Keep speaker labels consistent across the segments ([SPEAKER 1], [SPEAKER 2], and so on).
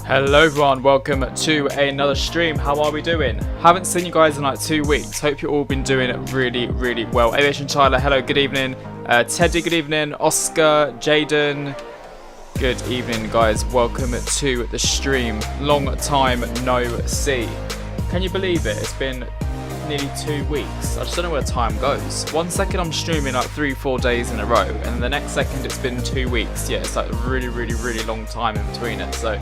[SPEAKER 1] Hello everyone, welcome to another stream. How are we doing? Haven't seen you guys in like 2 weeks. Hope you've all been doing really well. Aviation Tyler, hello, good evening. Teddy, good evening. Oscar, Jaden, good evening guys. Welcome to the stream. Long time no see. Can you believe it? It's been nearly 2 weeks. I just don't know where time goes. 1 second I'm streaming like 3-4 days in a row, and the next second it's been 2 weeks. Yeah, it's like a really long time in between it. So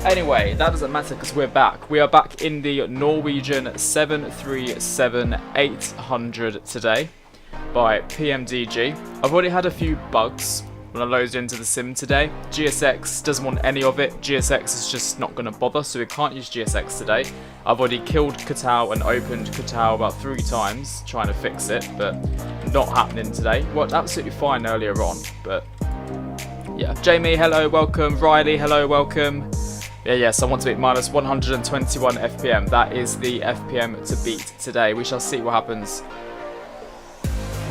[SPEAKER 1] anyway, that doesn't matter because we're back. We are back in the Norwegian 737-800 today by Pmdg. I've already had a few bugs when I loaded into the sim today. GSX doesn't want any of it. GSX is just not going to bother, so we can't use GSX today. I've already killed Katow and opened Katow about 3 times trying to fix it, but not happening today. Worked absolutely fine earlier on, but yeah. Jamie, hello, welcome. Riley, hello, welcome. Yes, I want to beat minus 121 FPM. That is the FPM to beat today. We shall see what happens.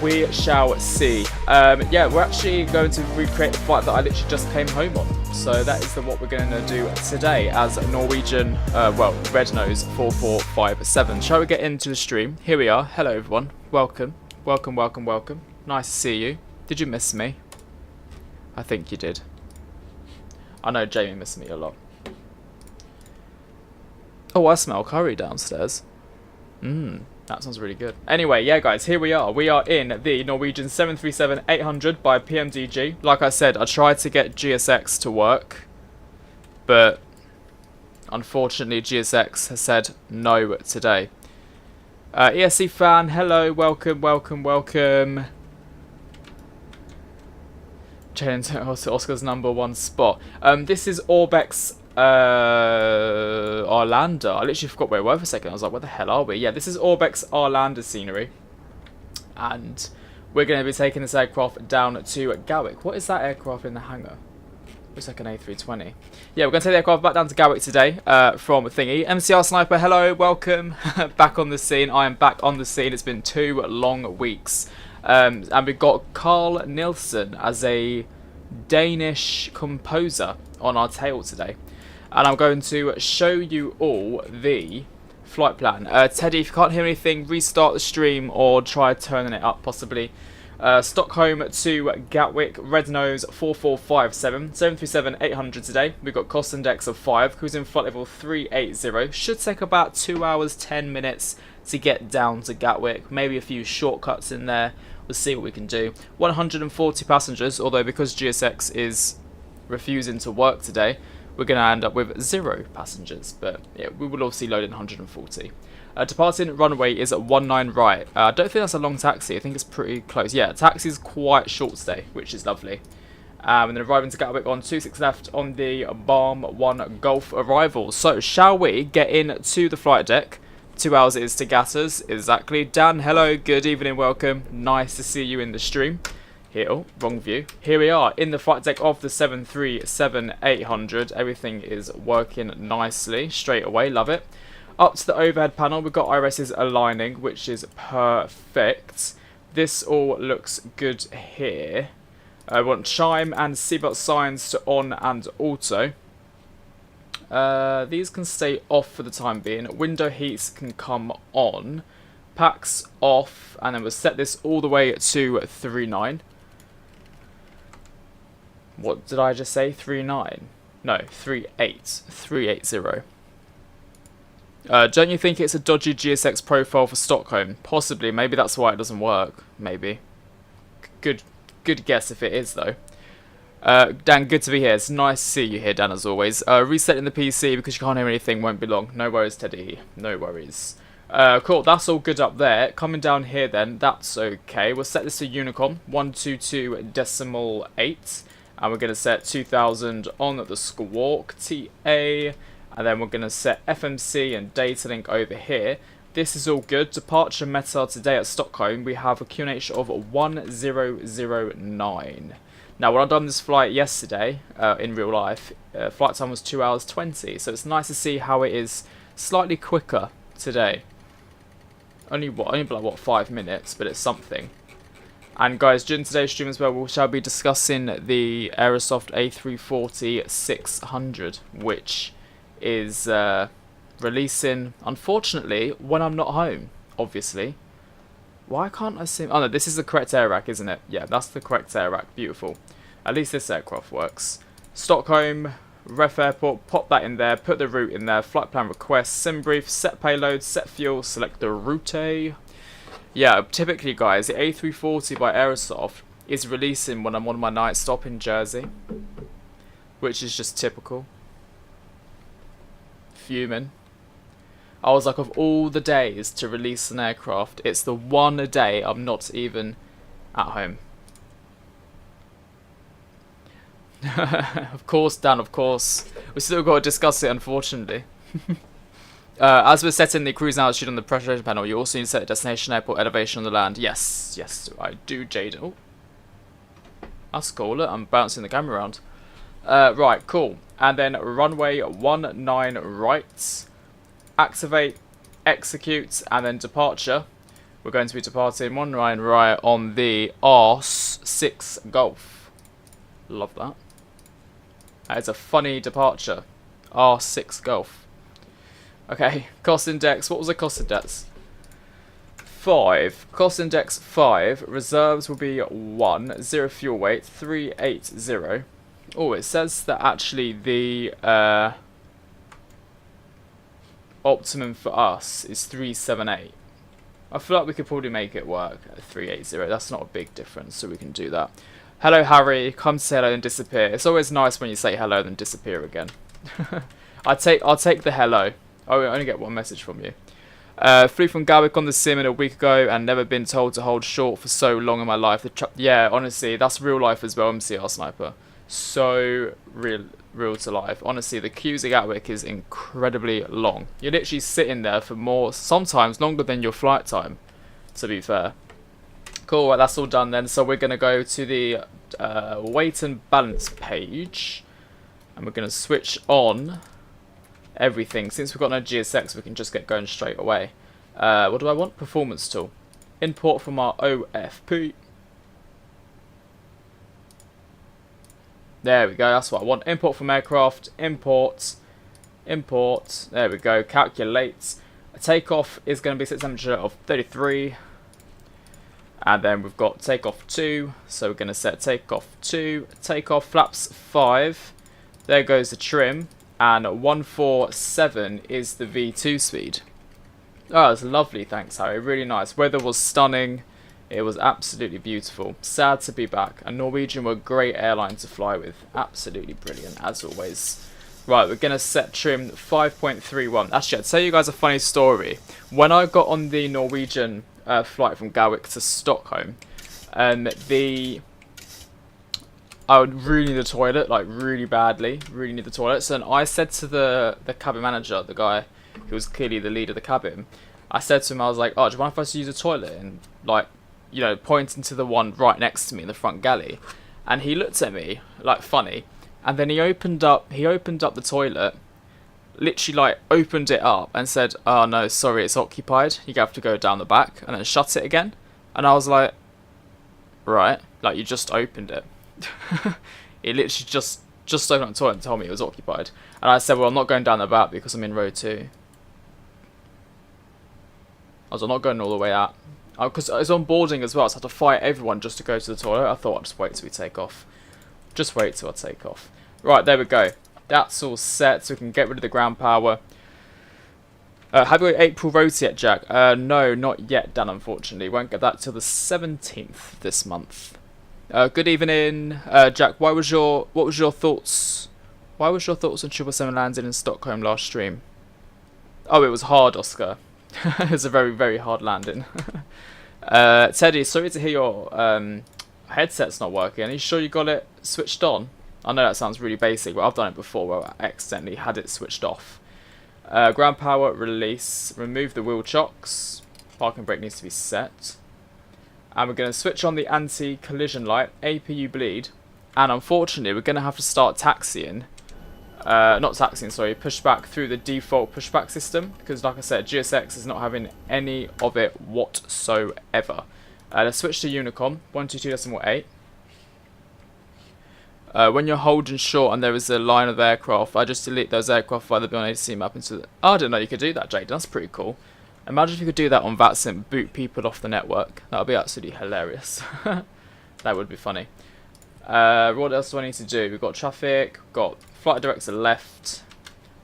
[SPEAKER 1] We shall see. Yeah, we're actually going to recreate the flight that I literally just came home on. So that is what we're going to do today as Norwegian, Red Nose 4457. Shall we get into the stream? Here we are. Hello everyone. Welcome. Welcome. Nice to see you. Did you miss me? I think you did. I know Jamie missed me a lot. Oh, I smell curry downstairs. That sounds really good. Anyway, yeah guys, here we are. We are in the Norwegian 737-800 by Pmdg. Like I said, I tried to get GSX to work, but unfortunately GSX has said no today. ESC fan, hello, welcome. Changing to Oscar's #1 spot. This is Orbex Arlanda. I literally forgot where we were for a second. I was like, where the hell are we? Yeah, this is Orbex Arlanda scenery. And we're going to be taking this aircraft down to Gatwick. What is that aircraft in the hangar? Looks like an A320. Yeah, we're going to take the aircraft back down to Gatwick today from Thingy. MCR Sniper, hello, welcome. Back on the scene. I am back on the scene. It's been 2 long weeks. And we've got Carl Nielsen as a Danish composer on our tail today. And I'm going to show you all the flight plan. Teddy, if you can't hear anything, restart the stream or try turning it up possibly. Stockholm to Gatwick, Red Nose 4457, 737-800 today. We've got cost index of 5, cruising flight level 380. Should take about 2 hours, 10 minutes to get down to Gatwick. Maybe a few shortcuts in there. We'll see what we can do. 140 passengers, although because GSX is refusing to work today, we're going to end up with 0 passengers, but yeah, we will obviously load in 140. Departing runway is at 19 right. I don't think that's a long taxi. I think it's pretty close. Yeah, taxi's quite short today, which is lovely. And then arriving to Gatwick on 26 left on the Balm 1 Golf arrival. So, shall we get into the flight deck? 2 hours it is to Gatters, exactly. Dan, hello, good evening, welcome. Nice to see you in the stream. Here, oh, wrong view. Here we are in the flight deck of the 737-800. Everything is working nicely straight away. Love it. Up to the overhead panel, we've got irises aligning, which is perfect. This all looks good here. I want chime and seatbelt signs to on and auto. These can stay off for the time being. Window heats can come on. Packs off, and then we'll set this all the way to 39. What did I just say? 39? No, 38. 380. Don't you think it's a dodgy GSX profile for Stockholm? Possibly. Maybe that's why it doesn't work. Maybe. Good guess if it is, though. Dan, good to be here. It's nice to see you here, Dan, as always. Resetting the PC because you can't hear anything won't be long. No worries, Teddy. No worries. Cool, that's all good up there. Coming down here then, that's okay. We'll set this to Unicom 122.8. And we're going to set 2000 on the Squawk TA. And then we're going to set FMC and data link over here. This is all good. Departure meta today at Stockholm, we have a QNH of 1009. Now, when I done this flight yesterday, in real life, flight time was 2 hours 20. So it's nice to see how it is slightly quicker today. Only like, what, 5 minutes, but it's something. And guys, during today's stream as well, we shall be discussing the Aerosoft A340-600, which is releasing, unfortunately, when I'm not home, obviously. Why can't I see... Oh no, this is the correct air rack, isn't it? Yeah, that's the correct air rack. Beautiful. At least this aircraft works. Stockholm, ref airport, pop that in there, put the route in there, flight plan request, sim brief, set payload, set fuel, select the route. Yeah, typically guys, the A340 by Aerosoft is releasing when I'm on my night stop in Jersey, which is just typical. Fuming. I was like, of all the days to release an aircraft, it's the one day I'm not even at home. Of course, Dan, of course. We still got to discuss it, unfortunately. As we're setting the cruise altitude on the pressurization panel, you also need to set the destination airport elevation on the land. Yes, yes, I do, Jaden. Oh, that's cool. Look, I'm bouncing the camera around. Right, cool. And then runway 19 right. Activate, execute, and then departure. We're going to be departing 19 right on the R6 Golf. Love that. That is a funny departure. R6 Golf. Okay, cost index. What was the cost index? 5. Cost index 5. Reserves will be 1. 0 fuel weight. 380. Oh, it says that actually the optimum for us is 378. I feel like we could probably make it work at 380. That's not a big difference, so we can do that. Hello, Harry. Come say hello and disappear. It's always nice when you say hello and disappear again. I'll take the hello. Oh, I only get one message from you. Flew from Gatwick on the sim a week ago and never been told to hold short for so long in my life. Yeah, honestly, that's real life as well, MCR Sniper. So real to life. Honestly, the queues at Gatwick is incredibly long. You're literally sitting there for more, sometimes longer than your flight time, to be fair. Cool, right, that's all done then. So we're going to go to the weight and balance page. And we're going to switch on everything. Since we've got no GSX, we can just get going straight away. What do I want? Performance tool. Import from our OFP. There we go, that's what I want. Import from aircraft. Import. Import. There we go. Calculate. A takeoff is going to be set temperature of 33. And then we've got takeoff 2. So we're going to set takeoff 2. Takeoff flaps 5. There goes the trim. And 147 is the V2 speed. Oh, it's lovely, thanks Harry. Really nice. Weather was stunning. It was absolutely beautiful. Sad to be back. And Norwegian were a great airline to fly with. Absolutely brilliant, as always. Right, we're going to set trim 5.31. Actually, I'll tell you guys a funny story. When I got on the Norwegian flight from Gatwick to Stockholm, I would really need the toilet, like really badly. Really need the toilet. So then I said to the cabin manager, the guy who was clearly the lead of the cabin, I said to him, I was like, oh, do you mind if I just use the toilet? And like, you know, pointing to the one right next to me in the front galley. And he looked at me like funny, and then he opened up the toilet, literally like opened it up and said, oh no, sorry, it's occupied, you have to go down the back, and then shut it again. And I was like, right, like you just opened it. He literally just opened up the toilet and told me it was occupied. And I said, well, I'm not going down the back because I'm in row 2. I'm not going all the way out. Because it's on boarding as well, so I had to fight everyone just to go to the toilet. I thought I'd just wait till we take off. Just wait till I take off. Right, there we go. That's all set, so we can get rid of the ground power. Have you got April rota yet, Jack? No, not yet, Dan, unfortunately. Won't get that till the 17th this month. Good evening, Jack. What was your thoughts? Why was your thoughts on 777 landing in Stockholm last stream? Oh, it was hard, Oscar. It was a very, very hard landing. Teddy, sorry to hear your headset's not working. Are you sure you got it switched on? I know that sounds really basic, but I've done it before where I accidentally had it switched off. Ground power release. Remove the wheel chocks. Parking brake needs to be set. And we're going to switch on the anti-collision light. APU bleed. And unfortunately, we're going to have to start taxiing. Not taxiing, sorry. Pushback through the default pushback system. Because like I said, GSX is not having any of it whatsoever. Let's switch to Unicom, 122.8. When you're holding short and there is a line of aircraft, I just delete those aircraft via the BNAC map into the... Oh, I didn't know you could do that, Jade. That's pretty cool. Imagine if you could do that on Vatsim, boot people off the network. That would be absolutely hilarious. That would be funny. What else do I need to do? We've got traffic, got flight director left,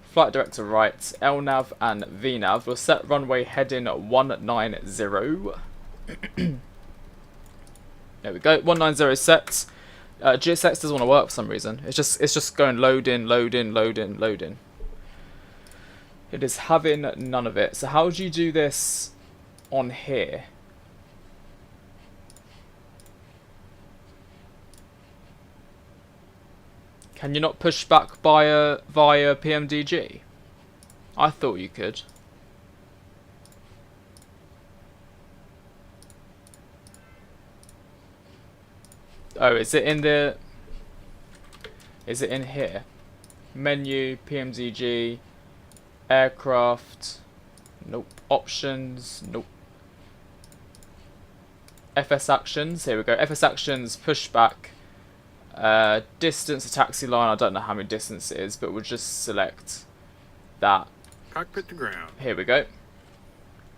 [SPEAKER 1] flight director right, LNAV and VNAV. We'll set runway heading 190. There we go, 190 set. GSX doesn't want to work for some reason. It's just going load in, load in, load in, load in. It is having none of it. So how do you do this on here? Can you not push back via Pmdg? I thought you could. Oh, is it in the... Is it in here? Menu, Pmdg, aircraft, nope. Options, nope. FS actions, here we go. FS actions, pushback. Distance, a taxi line, I don't know how many distance it is, but we'll just select that.
[SPEAKER 2] Cockpit to ground.
[SPEAKER 1] Here we go.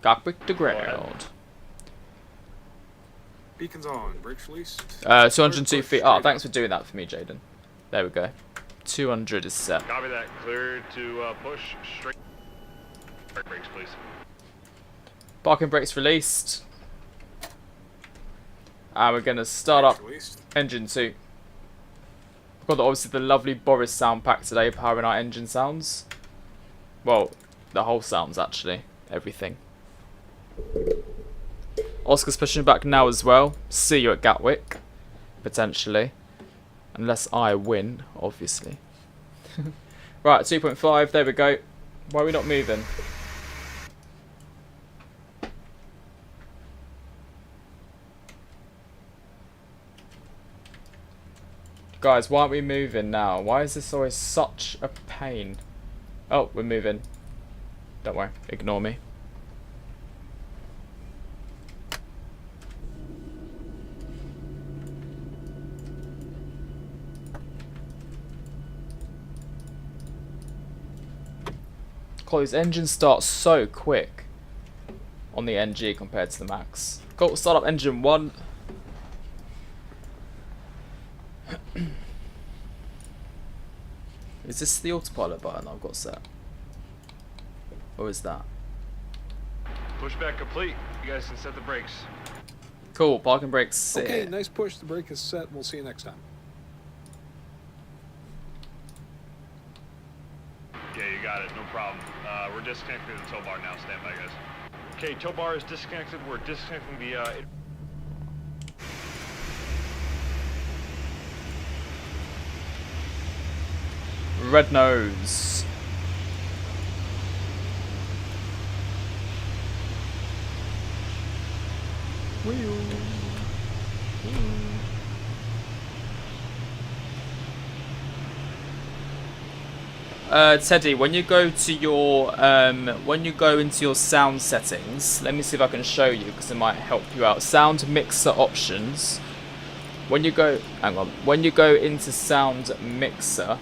[SPEAKER 1] Cockpit to ground.
[SPEAKER 2] Beacons on, brakes released.
[SPEAKER 1] 202 feet. Oh, thanks for doing that for me, Jaden. There we go. 200 is set.
[SPEAKER 3] Copy that. Clear to push straight. Brakes, please.
[SPEAKER 1] Parking brakes released. And we're going to start up engine 2. We've got obviously the lovely Boris sound pack today powering our engine sounds. Well, the whole sounds actually. Everything. Oscar's pushing back now as well. See you at Gatwick. Potentially. Unless I win, obviously. Right, 2.5. There we go. Why are we not moving? Guys, why aren't we moving now? Why is this always such a pain? Oh, we're moving. Don't worry. Ignore me. These engines start so quick on the NG compared to the Max. Go start up engine 1. Is this the autopilot button I've got set? Or is that?
[SPEAKER 3] Pushback complete. You guys can set the brakes.
[SPEAKER 1] Cool, parking brakes set.
[SPEAKER 2] Okay, nice push. The brake is set. We'll see you next time.
[SPEAKER 3] Yeah, you got it. No problem. We're disconnecting the tow bar now. Stand by, guys. Okay, tow bar is disconnected. We're disconnecting the...
[SPEAKER 1] Red nose. Teddy, when you go to your into your sound settings, let me see if I can show you because it might help you out. Sound mixer options. When you go, hang on. When you go into sound mixer,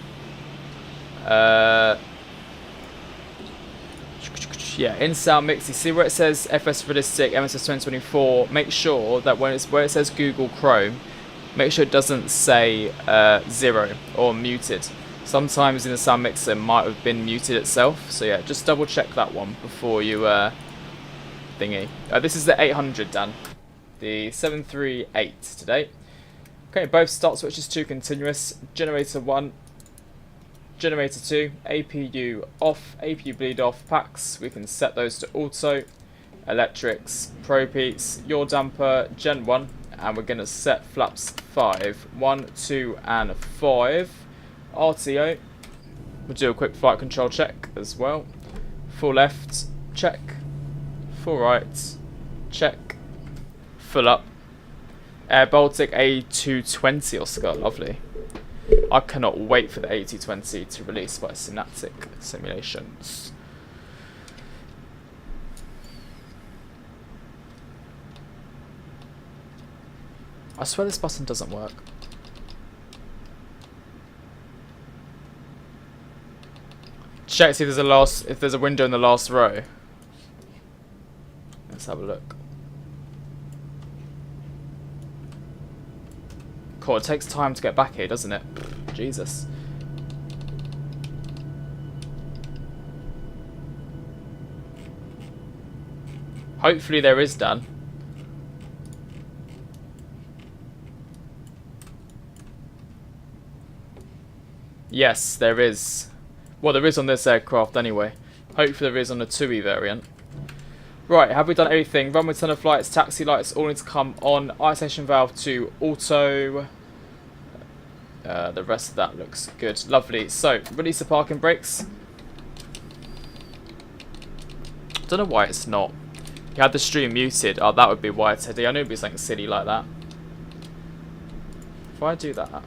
[SPEAKER 1] yeah, in sound mix, you see where it says FS Sidestick MSS 2024. Make sure that where it says Google Chrome, make sure it doesn't say 0 or muted. Sometimes in the sound mixer it might have been muted itself. So yeah, just double check that one before you thingy. This is the 800, Dan. The 738 today. Okay, both start switches 2 continuous. Generator 1. Generator 2, APU off, APU bleed off, packs, we can set those to auto, electrics, propeats, yaw damper, gen 1, and we're going to set flaps 5, 1, 2 and 5, RTO, we'll do a quick flight control check as well, full left, check, full right, check, full up, Air Baltic A220 Oscar, lovely. I cannot wait for the A220 to release by Synaptic Simulations. I swear this button doesn't work. Check see if there's a window in the last row. Let's have a look. Cool, it takes time to get back here, doesn't it? Jesus. Hopefully there is, Dan. Yes, there is. Well, there is on this aircraft anyway. Hopefully there is on the 2E variant. Right, have we done everything? Runway tunnel flights, taxi lights, all need to come on. Ionization valve to auto. The rest of that looks good. Lovely. So, release the parking brakes. Don't know why it's not. You had the stream muted. Oh, that would be why it's heady. I knew it'd be something silly like that. If I do that.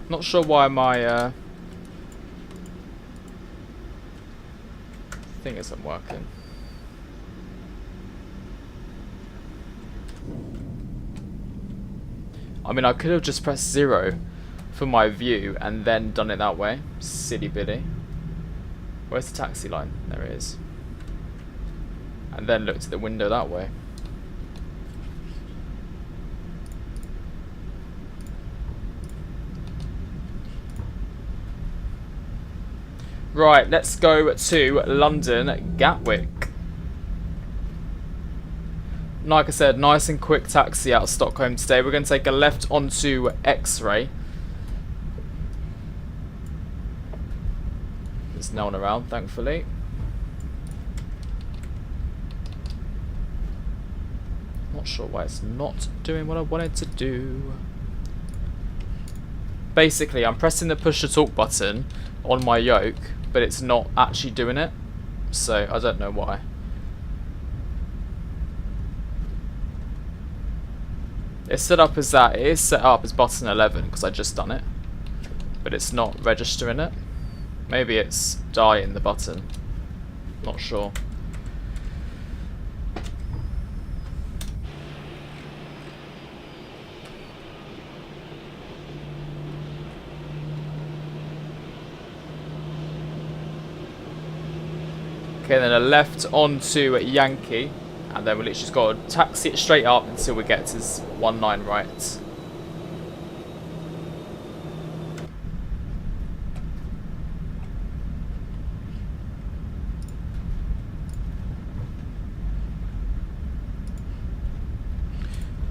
[SPEAKER 1] Not sure why my thing isn't working. I mean, I could have just pressed 0 for my view and then done it that way. Silly bitty. Where's the taxi line? There it is. And then looked at the window that way. Right, let's go to London Gatwick. Like I said, nice and quick taxi out of Stockholm today. We're going to take a left onto X-Ray. There's no one around, thankfully. Not sure why it's not doing what I wanted to do. Basically, I'm pressing the push to talk button on my Yoke, but it's not actually doing it. So, I don't know why. It's set up as that. It is set up as button 11 because I just done it, but it's not registering it. Maybe it's dying the button. Not sure. Okay, then a left onto Yankee. And then we'll literally just got to taxi it straight up until we get to 19 right.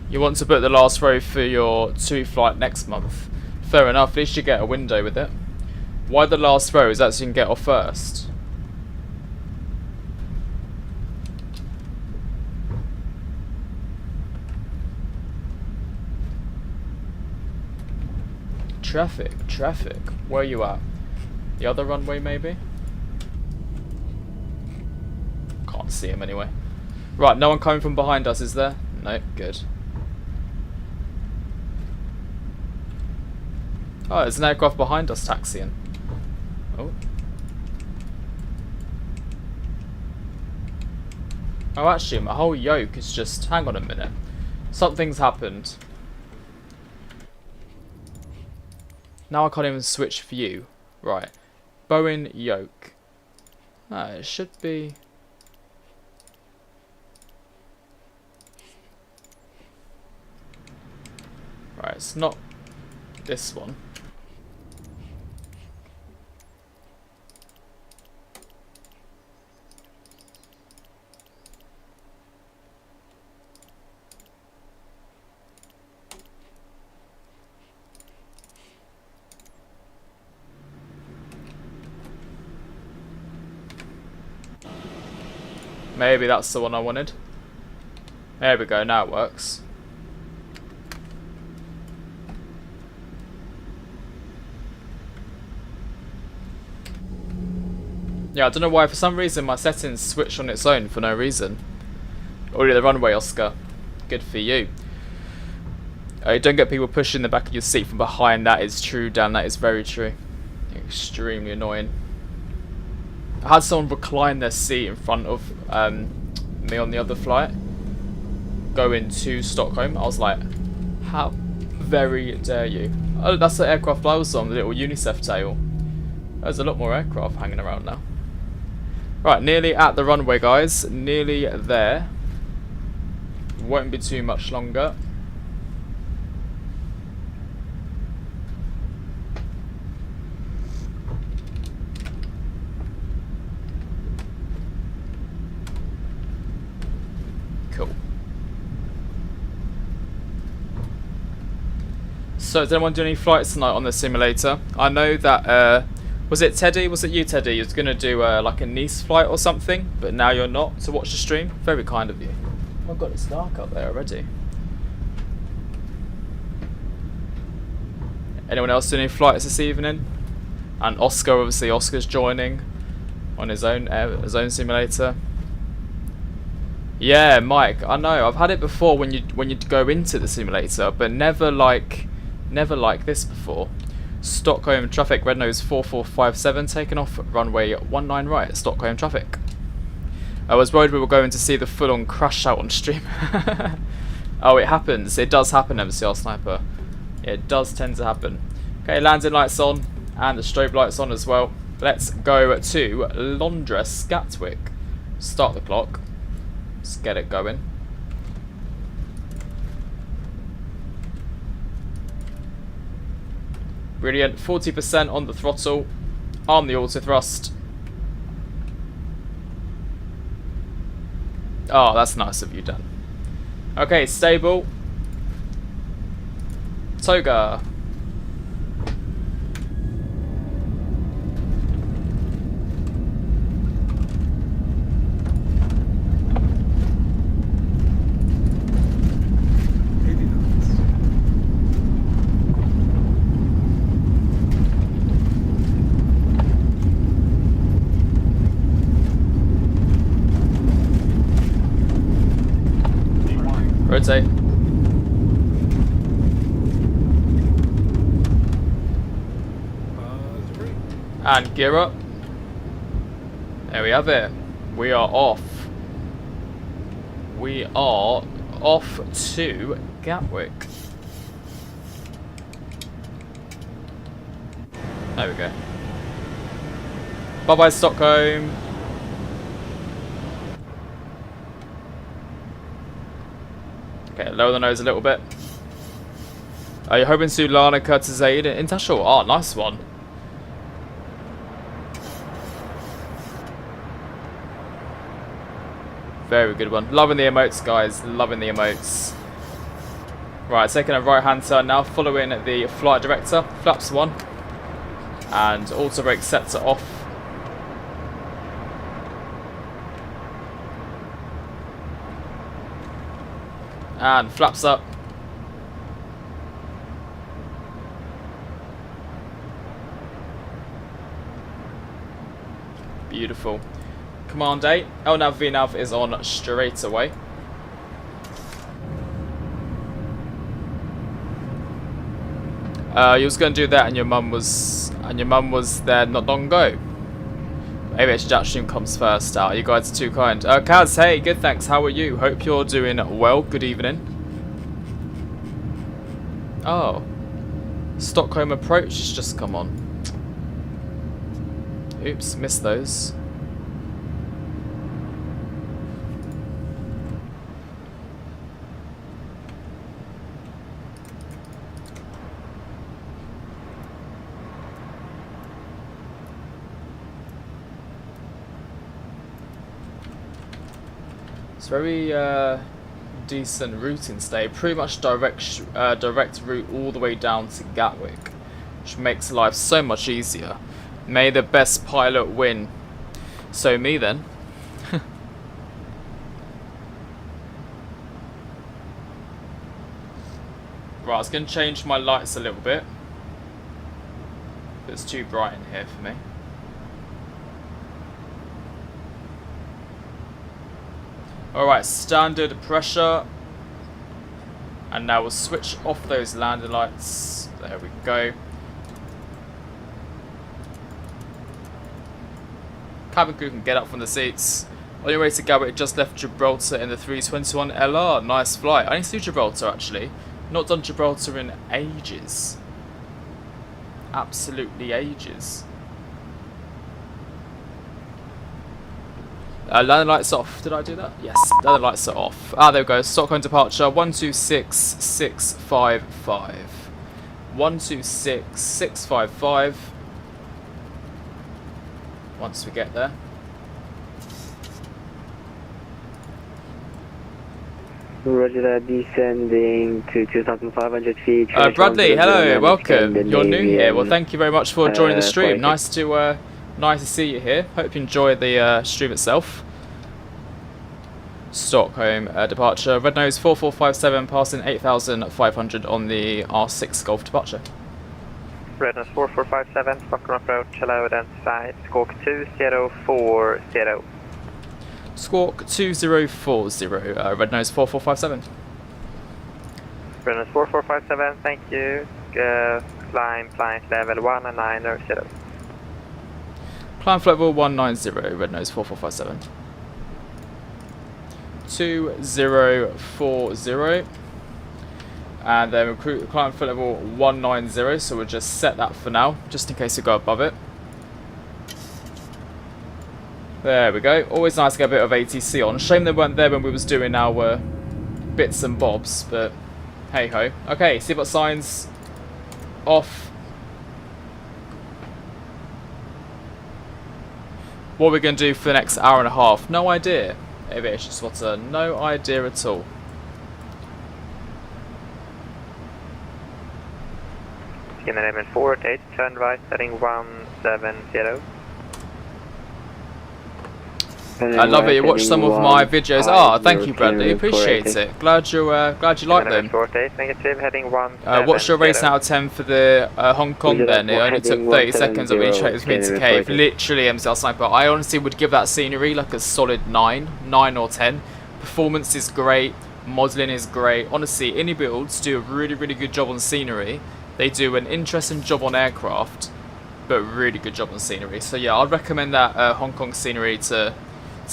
[SPEAKER 1] You want to book the last row for your 2 flight next month. Fair enough, at least you get a window with it. Why the last row? Is that so you can get off first? Traffic. Where are you at? The other runway, maybe? Can't see him anyway. Right, no one coming from behind us, is there? No, good. Oh, there's an aircraft behind us taxiing. Oh. Oh, actually, my whole Yoke is just... Hang on a minute. Something's happened. Now I can't even switch view. Right. Boeing Yoke. Ah, it should be... Right, it's not this one. Maybe that's the one I wanted. There we go, now it works. Yeah, I don't know why, for some reason my settings switched on its own for no reason. Already the runway, Oscar. Good for you. Don't get people pushing the back of your seat from behind. That is true, Dan, that is very true. Extremely annoying. I had someone recline their seat in front of me on the other flight. going to Stockholm. I was like, how very dare you? Oh, that's the aircraft I was on, the little UNICEF tail. There's a lot more aircraft hanging around now. Right, nearly at the runway, guys. Nearly there. Won't be too much longer. Cool. So, does anyone do any flights tonight on the simulator? I know that, was it Teddy? Was it you, Teddy? You was going to do like a Nice flight or something, but now you're not to watch the stream. Very kind of you. Oh my god, it's dark up there already. Anyone else doing any flights this evening? And Oscar, obviously, Oscar's joining on his own simulator. Yeah, Mike, I know. I've had it before when you go into the simulator, but never like this before. Stockholm traffic, red nose 4457, taking off runway 19 right at Stockholm traffic. I was worried we were going to see the full-on crash out on stream. Oh, it happens. It does happen, MCR Sniper. It does tend to happen. Okay, landing lights on and the strobe lights on as well. Let's go to Londres, Gatwick. Start the clock. Let's get it going. Brilliant. 40% on the throttle. Arm the auto thrust. Oh, that's nice of you, Dan. Okay, stable. Toga. Rotate. And gear up. There we have it. We are off. We are off to Gatwick. There we go. Bye bye, Stockholm. Okay, lower the nose a little bit. Are you hoping to Larnaca to Zaid in Tashel? Oh, nice one. Very good one. Loving the emotes, guys. Loving the emotes. Right, taking a right-hand turn now, following the flight director. Flaps 1. And auto brake set to off. And flaps up. Beautiful. Command A. LNAV VNAV is on straight away. You was going to do that, and your mum was there not long ago. AviationJack stream comes first. You guys are too kind. Kaz, hey, good, thanks. How are you? Hope you're doing well. Good evening. Oh, Stockholm approach has just come on. Oops, missed those. It's very decent routing today. Pretty much direct route all the way down to Gatwick, which makes life so much easier. May the best pilot win. So me then. Right, I was going to change my lights a little bit. It's too bright in here for me. Alright, standard pressure. And now we'll switch off those landing lights. There we go. Cabin crew can get up from the seats. On your way to Gatwick, just left Gibraltar in the 321 LR. Nice flight. I need to do Gibraltar actually. Not done Gibraltar in ages. Absolutely ages. Landing lights off. Did I do that? Yes. Landing lights are off. Ah, there we go. Stockholm departure 126655. 126655. Once we get there.
[SPEAKER 4] Roger that, descending to 2,500 feet.
[SPEAKER 1] Bradley, hello, welcome. You're new here. Well, thank you very much for joining the stream. Nice to see you here. Hope you enjoy the stream itself. Stockholm departure. Red nose 4457, passing 8,500 on the R6 Golf departure.
[SPEAKER 5] Red nose 4457, Stockholm approach. Hello, identified. Squawk 2040.
[SPEAKER 1] Squawk 2040, red nose 4457.
[SPEAKER 5] Red nose 4457, thank you. Climb flight level 190.
[SPEAKER 1] Climb flight level 190, red nose 4457. 2040. And then recruit climb flight level 190, so we'll just set that for now, just in case we go above it. There we go. Always nice to get a bit of ATC on. Shame they weren't there when we was doing our bits and bobs, but hey ho. Okay, seatbelt signs off. What are we going to do for the next hour and a half? No idea. Aviation spotter, no idea at all.
[SPEAKER 5] Skinner Airman 48, turn right, heading 170.
[SPEAKER 1] I love it. You watched some of my videos. Ah, thank you, Bradley. Appreciate it. Glad you like them.
[SPEAKER 5] Negative, heading 170.
[SPEAKER 1] What's your rating out of 10 for the Hong Kong then? It only took 30 seconds of each me to cave. Literally MCL sniper. I honestly would give that scenery like a solid 9 or 10. Performance is great. Modelling is great. Honestly, any builds do a really good job on scenery. They do an interesting job on aircraft, but really good job on scenery. So yeah, I'd recommend that Hong Kong scenery to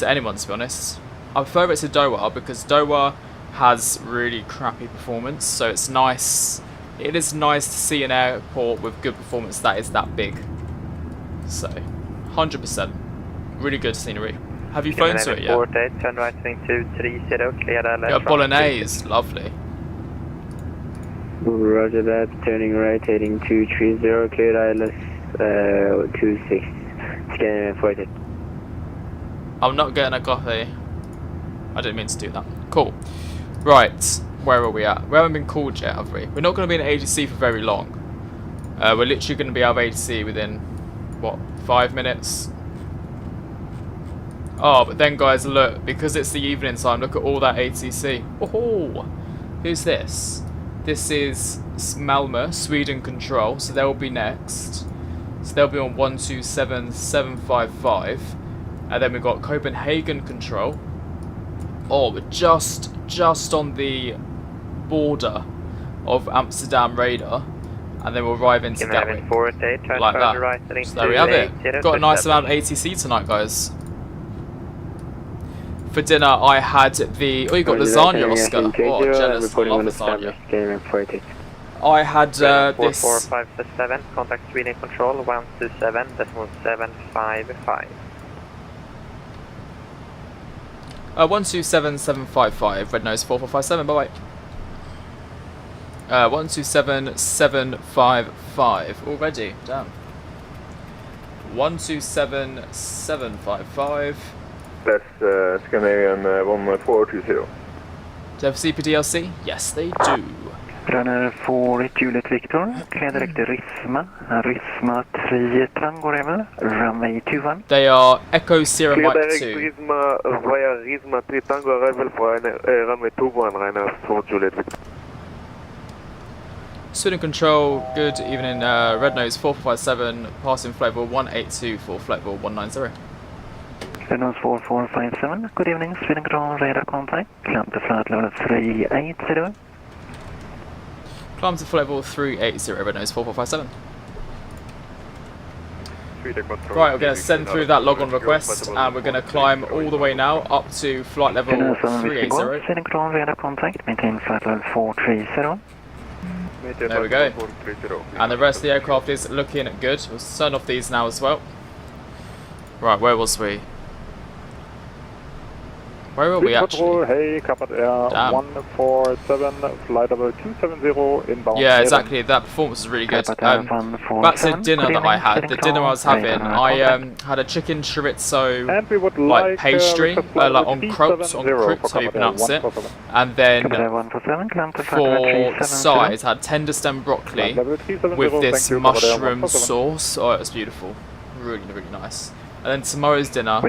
[SPEAKER 1] anyone, to be honest. I prefer it to Doha because Doha has really crappy performance, so it's nice. It is nice to see an airport with good performance that is that big. So, 100%, really good scenery. Have you flown to it yet?
[SPEAKER 5] 48, turn right, heading 230, clear that.
[SPEAKER 1] Yeah, Bolognese, lovely.
[SPEAKER 4] Roger that, turning right, heading 230, clear ILS 26, scanning 48.
[SPEAKER 1] I'm not getting a coffee. I didn't mean to do that. Cool. Right, where are we at? We haven't been called yet, have we? We're not going to be in AGC for very long. We're literally going to be out of AGC within, what, 5 minutes? Oh, but then guys, look, because it's the evening time, look at all that ATC. Oh, who's this? This is Malmö, Sweden Control, so they'll be next. So they'll be on 127755. And then we've got Copenhagen Control. Oh, we're just on the border of Amsterdam radar. And then we'll arrive into Gatwick. Like that. So there we have it. Got a nice amount of ATC tonight, guys. For dinner, I had the... Oh, you got lasagna, Oscar. Oh, jealous. I love lasagna. I had this...
[SPEAKER 5] 4457, contact Sweden Control, 127.755.
[SPEAKER 1] 127755, red nose 4457, bye bye. 127755 already, damn. 127755.
[SPEAKER 6] That's Scandinavian 1420.
[SPEAKER 1] Do they have CPDLC? Yes, they do.
[SPEAKER 7] Runner 4 Juliet Victor, clear direct Risma, Risma 3 Tango Rebel, runway 21.
[SPEAKER 1] They are Echo Sierra
[SPEAKER 6] Clear
[SPEAKER 1] Mike
[SPEAKER 6] direct
[SPEAKER 1] 2.
[SPEAKER 6] Risma via Risma 3 Tango Rebel for runway 21, runner 4 Juliet Victor.
[SPEAKER 1] Sweden Control, good evening, red nose 4457, passing flight level 182 for flight level 190.
[SPEAKER 7] Reynolds 4457, good evening, Sweden Control, radar contact, climb to flight level 380.
[SPEAKER 1] Climb to flight level 380, red nose 4457. Right, we're going to send through that log on request, and we're going to climb all the way now up to flight level 380.
[SPEAKER 7] Sending control radar contact, maintain flight level 430.
[SPEAKER 1] There we go. And the rest of the aircraft is looking good. We'll turn off these now as well. Right, where was we? Where were we actually?
[SPEAKER 8] Hey, Kappa Air 147, flight level 270 inbound.
[SPEAKER 1] Yeah, exactly. That performance was really good. Back to dinner that I had. The dinner I was having, I had a chicken chorizo, like pastry, like on croûte, how you pronounce it. And then for sides, I had tender stem broccoli with this mushroom sauce. Oh, it was beautiful. Really, really nice. And then tomorrow's dinner, I'm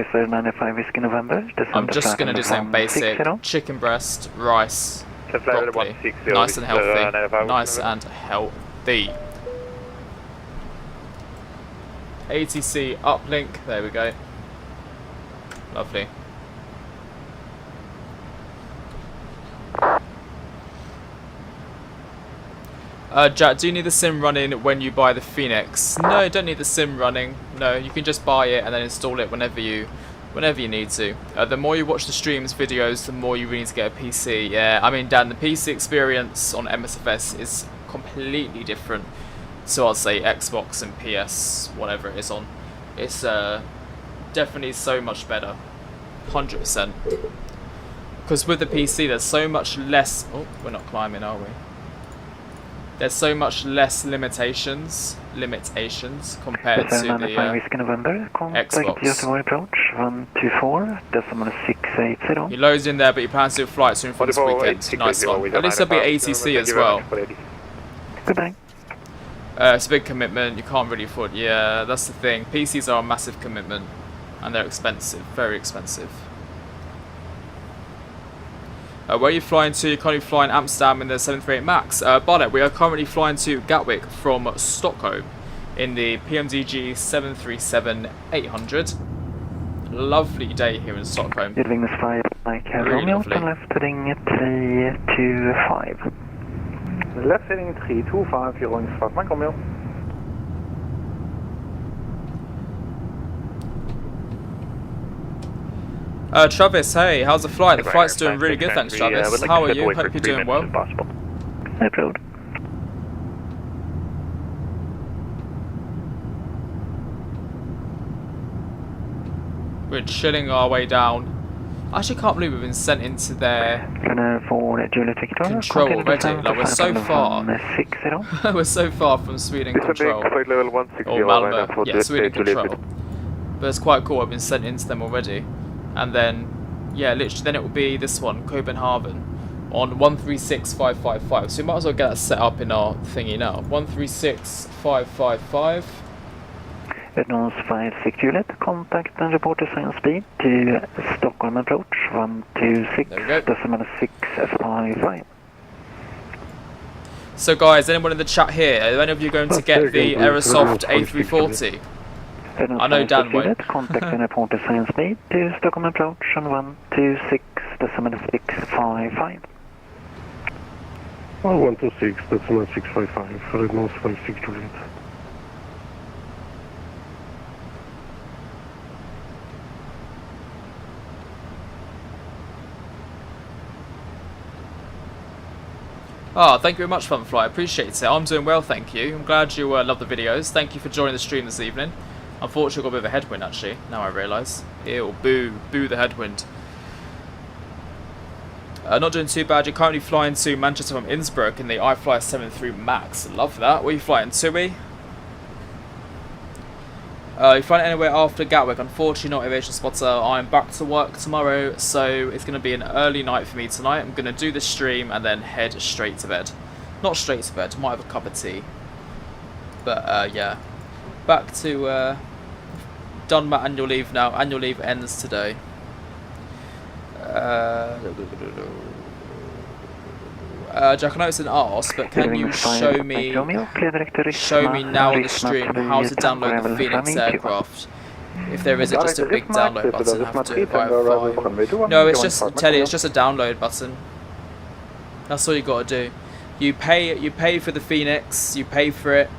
[SPEAKER 1] just going to do something basic. Chicken breast, rice, broccoli. Nice and healthy. Nice and healthy. ATC uplink. There we go. Lovely. Jack, do you need the sim running when you buy the Phoenix? No, you don't need the sim running. No, you can just buy it and then install it whenever you need to. The more you watch the streams videos, the more you really need to get a PC. Yeah, I mean, Dan, the PC experience on Msfs is completely different to, I'd say, Xbox and PS, whatever it is on. It's definitely so much better, 100%. Because with the PC, there's so much less. Oh, we're not climbing, are we? There's so much less limitations compared to the Xbox. You loads in there, but you plan to do a flight soon for this weekend. Nice one. At least there'll be ATC as well.
[SPEAKER 7] Goodbye.
[SPEAKER 1] It's a big commitment. You can't really afford. Yeah, that's the thing. PCs are a massive commitment, and they're expensive, very expensive. Where are you flying to? You're currently flying Amsterdam in the 738 MAX. Barnett, we are currently flying to Gatwick from Stockholm in the Pmdg 737-800. Lovely day here in Stockholm.
[SPEAKER 7] Wings 5 Mike Romeo, left heading 325.
[SPEAKER 8] Left heading 325, your wings 5 Mike Romeo.
[SPEAKER 1] Travis, hey, how's the flight? The flight's doing really good, thanks, Travis. How are you? Hope you're doing well.
[SPEAKER 7] No problem.
[SPEAKER 1] We're chilling our way down. I actually can't believe we've been sent into their control already. Like, we're so far. We're so far from Sweden control. Or Malmö. Yeah, Sweden control. But it's quite cool, I've been sent into them already. And then, yeah, literally, then it will be this one, Copenhagen, on 136555. So we might as well get that set up in our thingy now. 136555.
[SPEAKER 7] Nose 56 Juliet, contact and report descent speed to Stockholm approach 126.655.
[SPEAKER 1] So guys, anyone in the chat here, are any of you going to get the Aerosoft A340? I know Dan won't.
[SPEAKER 7] Contact and report descent speed to Stockholm approach on 126.655.
[SPEAKER 8] 126.655, Red Nose 56 Juliet.
[SPEAKER 1] Oh, thank you very much, Funfly. I appreciate it. I'm doing well, thank you. I'm glad you love the videos. Thank you for joining the stream this evening. Unfortunately, I've got a bit of a headwind, actually. Now I realise. Ew, boo. Boo the headwind. Not doing too bad. You're currently flying to Manchester from Innsbruck in the iFly 73 Max. Love that. Where are you flying to, You're flying anywhere after Gatwick. Unfortunately, not Aviation Spotter. I'm back to work tomorrow, so it's going to be an early night for me tonight. I'm going to do the stream and then head straight to bed. Not straight to bed. Might have a cup of tea. But, yeah. Back to... done my annual leave now. Annual leave ends today. Jack, I know it's an arse, but can you show me now on the stream how to download the Phoenix aircraft? If there is just a big download button, I have to do it via file. No, it's just Teddy. It's just a download button. That's all you got to do. You pay for the Phoenix. You pay for it,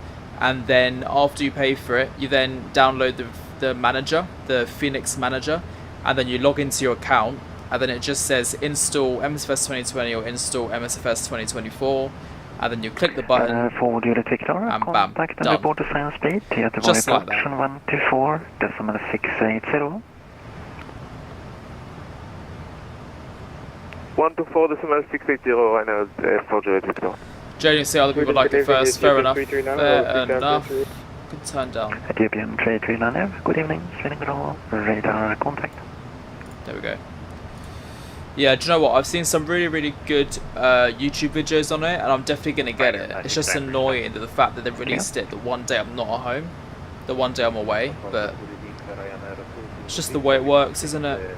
[SPEAKER 1] and then after you pay for it, you then download the manager, the Phoenix manager, and then you log into your account, and then it just says install Msfs 2020 or install Msfs 2024, and then you click the button,
[SPEAKER 7] 4 Juliet Victor,
[SPEAKER 1] and bam,
[SPEAKER 7] contact and
[SPEAKER 1] done.
[SPEAKER 7] report to sign speed,
[SPEAKER 1] Just like that.
[SPEAKER 7] 124.680.
[SPEAKER 6] 124.680 right now, 4 Juliet Victor.
[SPEAKER 1] Jane, see other people like it first, fair enough, fair enough. Good turn down.
[SPEAKER 7] Ethiopian 3390, good evening, Sweden Control, radar contact.
[SPEAKER 1] There we go. Yeah, do you know what? I've seen some really good YouTube videos on it, and I'm definitely going to get it. It's just annoying that the fact that they released it the one day I'm not at home, the one day I'm away, but it's just the way it works, isn't it?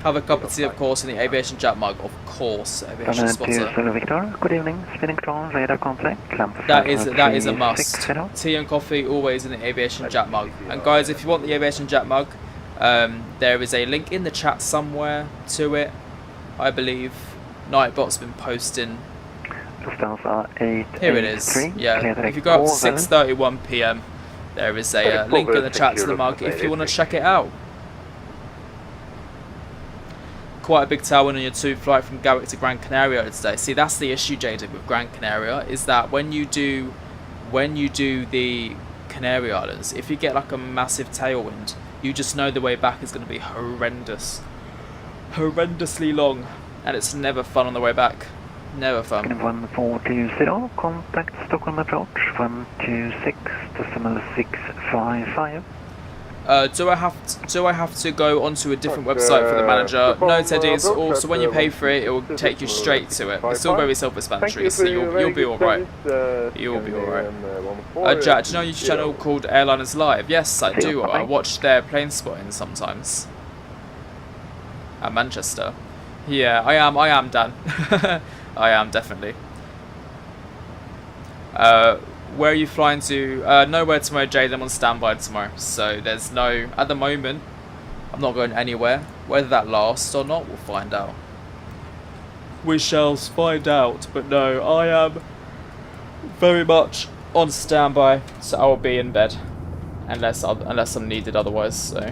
[SPEAKER 1] Have a cup of tea, of course, in the AviationJack mug, of course, Aviation Spotter.
[SPEAKER 7] Victor, good evening, Sweden Control, radar contact.
[SPEAKER 1] That is a must. Tea and coffee always in the AviationJack mug. And guys, if you want the AviationJack mug, there is a link in the chat somewhere to it. I believe Nightbot's been posting. Here it is. Yeah, if you go up to 6:31 PM, there is a link in the chat to the mug if you want to check it out. Quite a big tailwind on your tube flight from Gatwick to Gran Canaria today. See, that's the issue, Jaden, with Gran Canaria, is that when you do the Canary Islands, if you get like a massive tailwind, you just know the way back is going to be horrendously long, and it's never fun on the way back. Never fun.
[SPEAKER 7] 1420, contact Stockholm approach 126.655.
[SPEAKER 1] Do I have to go onto a different website for the manager? No, Teddy. It's also when you pay for it, it will take you straight to it. It's all very self-explanatory, so you'll be all right. You'll be all right. Jack, do you know your channel called Airliners Live? Yes, I do. I watch their plane spotting sometimes. At Manchester. Yeah, I am Dan. I am definitely. Where are you flying to? Nowhere tomorrow, Jade. I'm on standby tomorrow. So there's no... At the moment, I'm not going anywhere. Whether that lasts or not, we'll find out. We shall find out. But no, I am very much on standby. So I will be in bed. Unless I'm needed otherwise, so...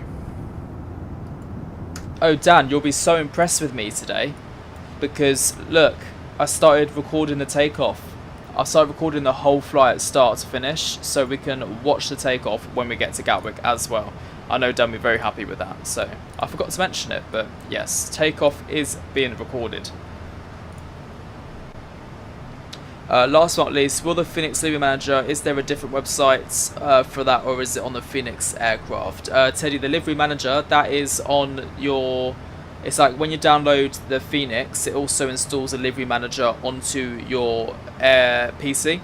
[SPEAKER 1] Oh, Dan, you'll be so impressed with me today. Because, look, I started recording the takeoff. I started recording the whole flight start to finish, so we can watch the takeoff when we get to Gatwick as well. I know Dan will be very happy with that, so I forgot to mention it, but yes, takeoff is being recorded. Last but not least, will the Phoenix Delivery Manager, is there a different website for that, or is it on the Phoenix aircraft? Teddy, the Delivery Manager, that is on your... It's like when you download the Phoenix, it also installs a Delivery Manager onto your PC.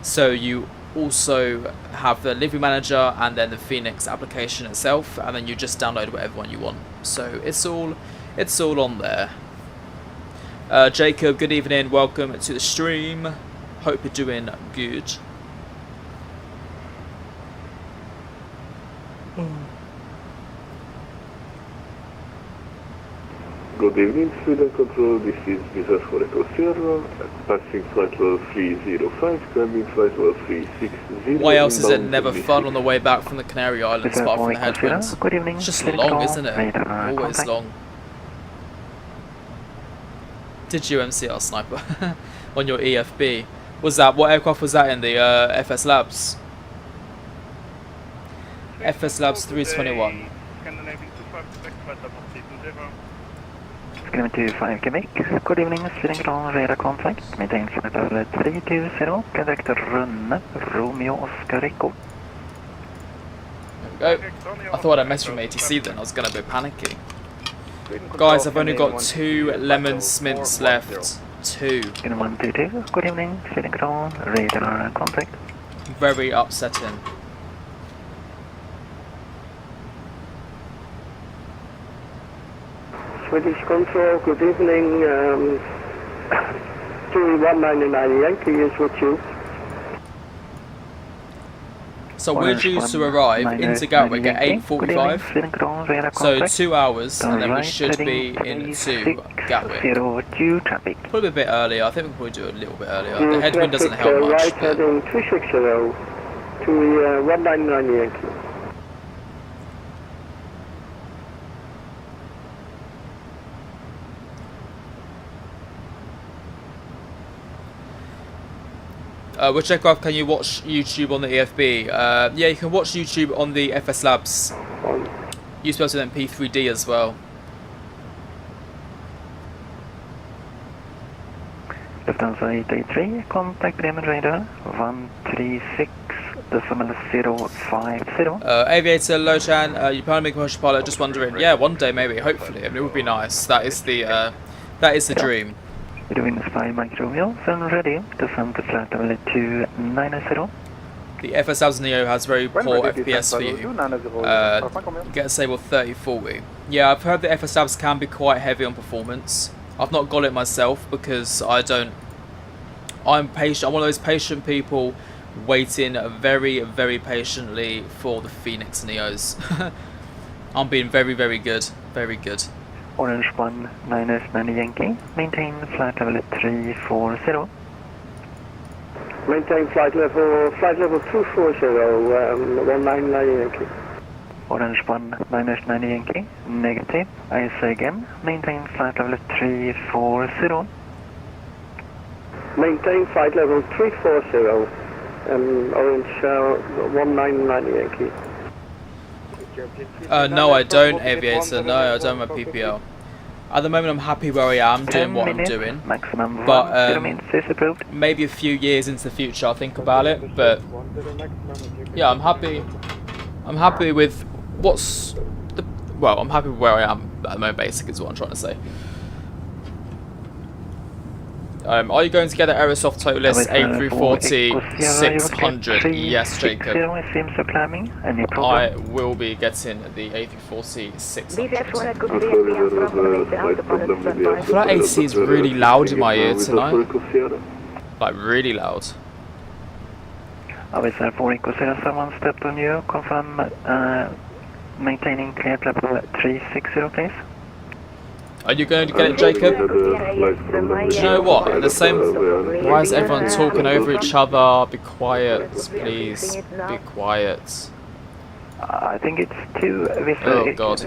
[SPEAKER 1] So you also have the Delivery Manager and then the Phoenix application itself, and then you just download whatever one you want. So it's all on there. Jacob, good evening, welcome to the stream. Hope you're doing good.
[SPEAKER 6] Good evening, Sweden Control. This is Msfs Horeco Sierra, passing flight level 305, climbing flight level 360.
[SPEAKER 1] Why else is it never fun on the way back from the Canary Islands apart from the headwinds?
[SPEAKER 7] Good evening,
[SPEAKER 1] It's just long, isn't it? Always long. Did you MCR sniper on your EFB? Was that, what aircraft was that in, the FS Labs? FS Labs 321.
[SPEAKER 7] Screaming to 5 Quebec. Good evening, Sweden Control, radar contact. Maintain flight level 320, direct Rudder, Romeo Oscar Echo.
[SPEAKER 1] There we go. I thought I messed from ATC then, I was going to be panicking. Guys, I've only got 2 lemon mints left. 2.
[SPEAKER 7] Good evening, Sweden Control, radar contact.
[SPEAKER 1] Very upsetting.
[SPEAKER 4] Swedish Control, good evening. 2199 Yankee is with you.
[SPEAKER 1] So we're due to arrive into Gatwick at 8:45. So 2 hours, and then we should be into Gatwick. Probably a bit earlier. I think we'll probably do it a little bit earlier. The headwind doesn't help much.
[SPEAKER 4] Right heading 260. to 199 Yankee.
[SPEAKER 1] Which aircraft can you watch YouTube on the EFB? Yeah, you can watch YouTube on the FS Labs. You're supposed to then P3D as well.
[SPEAKER 7] Lufthansa 883, contact Bremen radar 136.050.
[SPEAKER 1] Aviator Lochan, you plan to be a commercial pilot, just wondering. Yeah, one day maybe, hopefully. I mean, it would be nice. That is the dream.
[SPEAKER 7] Wind 5 microbial, sun ready, descend to flight level 290.
[SPEAKER 1] The FS Labs Neo has very poor FPS for you. You get a stable 30-40. Yeah, I've heard the FS Labs can be quite heavy on performance. I've not got it myself because I'm patient. I'm one of those patient people waiting very, very patiently for the Phoenix Neos. I'm being very, very good. Very good.
[SPEAKER 7] Orange 1 minus 90 Yankee, maintain flight level 340.
[SPEAKER 4] Maintain flight level 240, 199 Yankee.
[SPEAKER 7] Orange 1 minus 90 Yankee, negative. I say again, maintain flight level 340.
[SPEAKER 4] Maintain flight level 340, Orange 199 Yankee.
[SPEAKER 1] No, I don't, Aviator. No, I don't have my PPL. At the moment, I'm happy where I am, doing what I'm doing. But maybe a few years into the future, I'll think about it. But yeah, I'm happy. I'm happy with what's the. Well, I'm happy with where I am at the moment. Basically, is what I'm trying to say. Are you going to get an Aerosoft Totalist A340 600? Yes, Jacob. I will be getting the A340 600. I feel like AC is really loud in my ear tonight. Like, really loud.
[SPEAKER 7] Avisar 4 Eco 07, step on you, confirm maintaining clear level 360, please.
[SPEAKER 1] Are you going to get it, Jacob? Do you know what? The same. Why is everyone talking over each other? Be quiet, please. Be quiet.
[SPEAKER 7] I think it's two.
[SPEAKER 1] Oh God.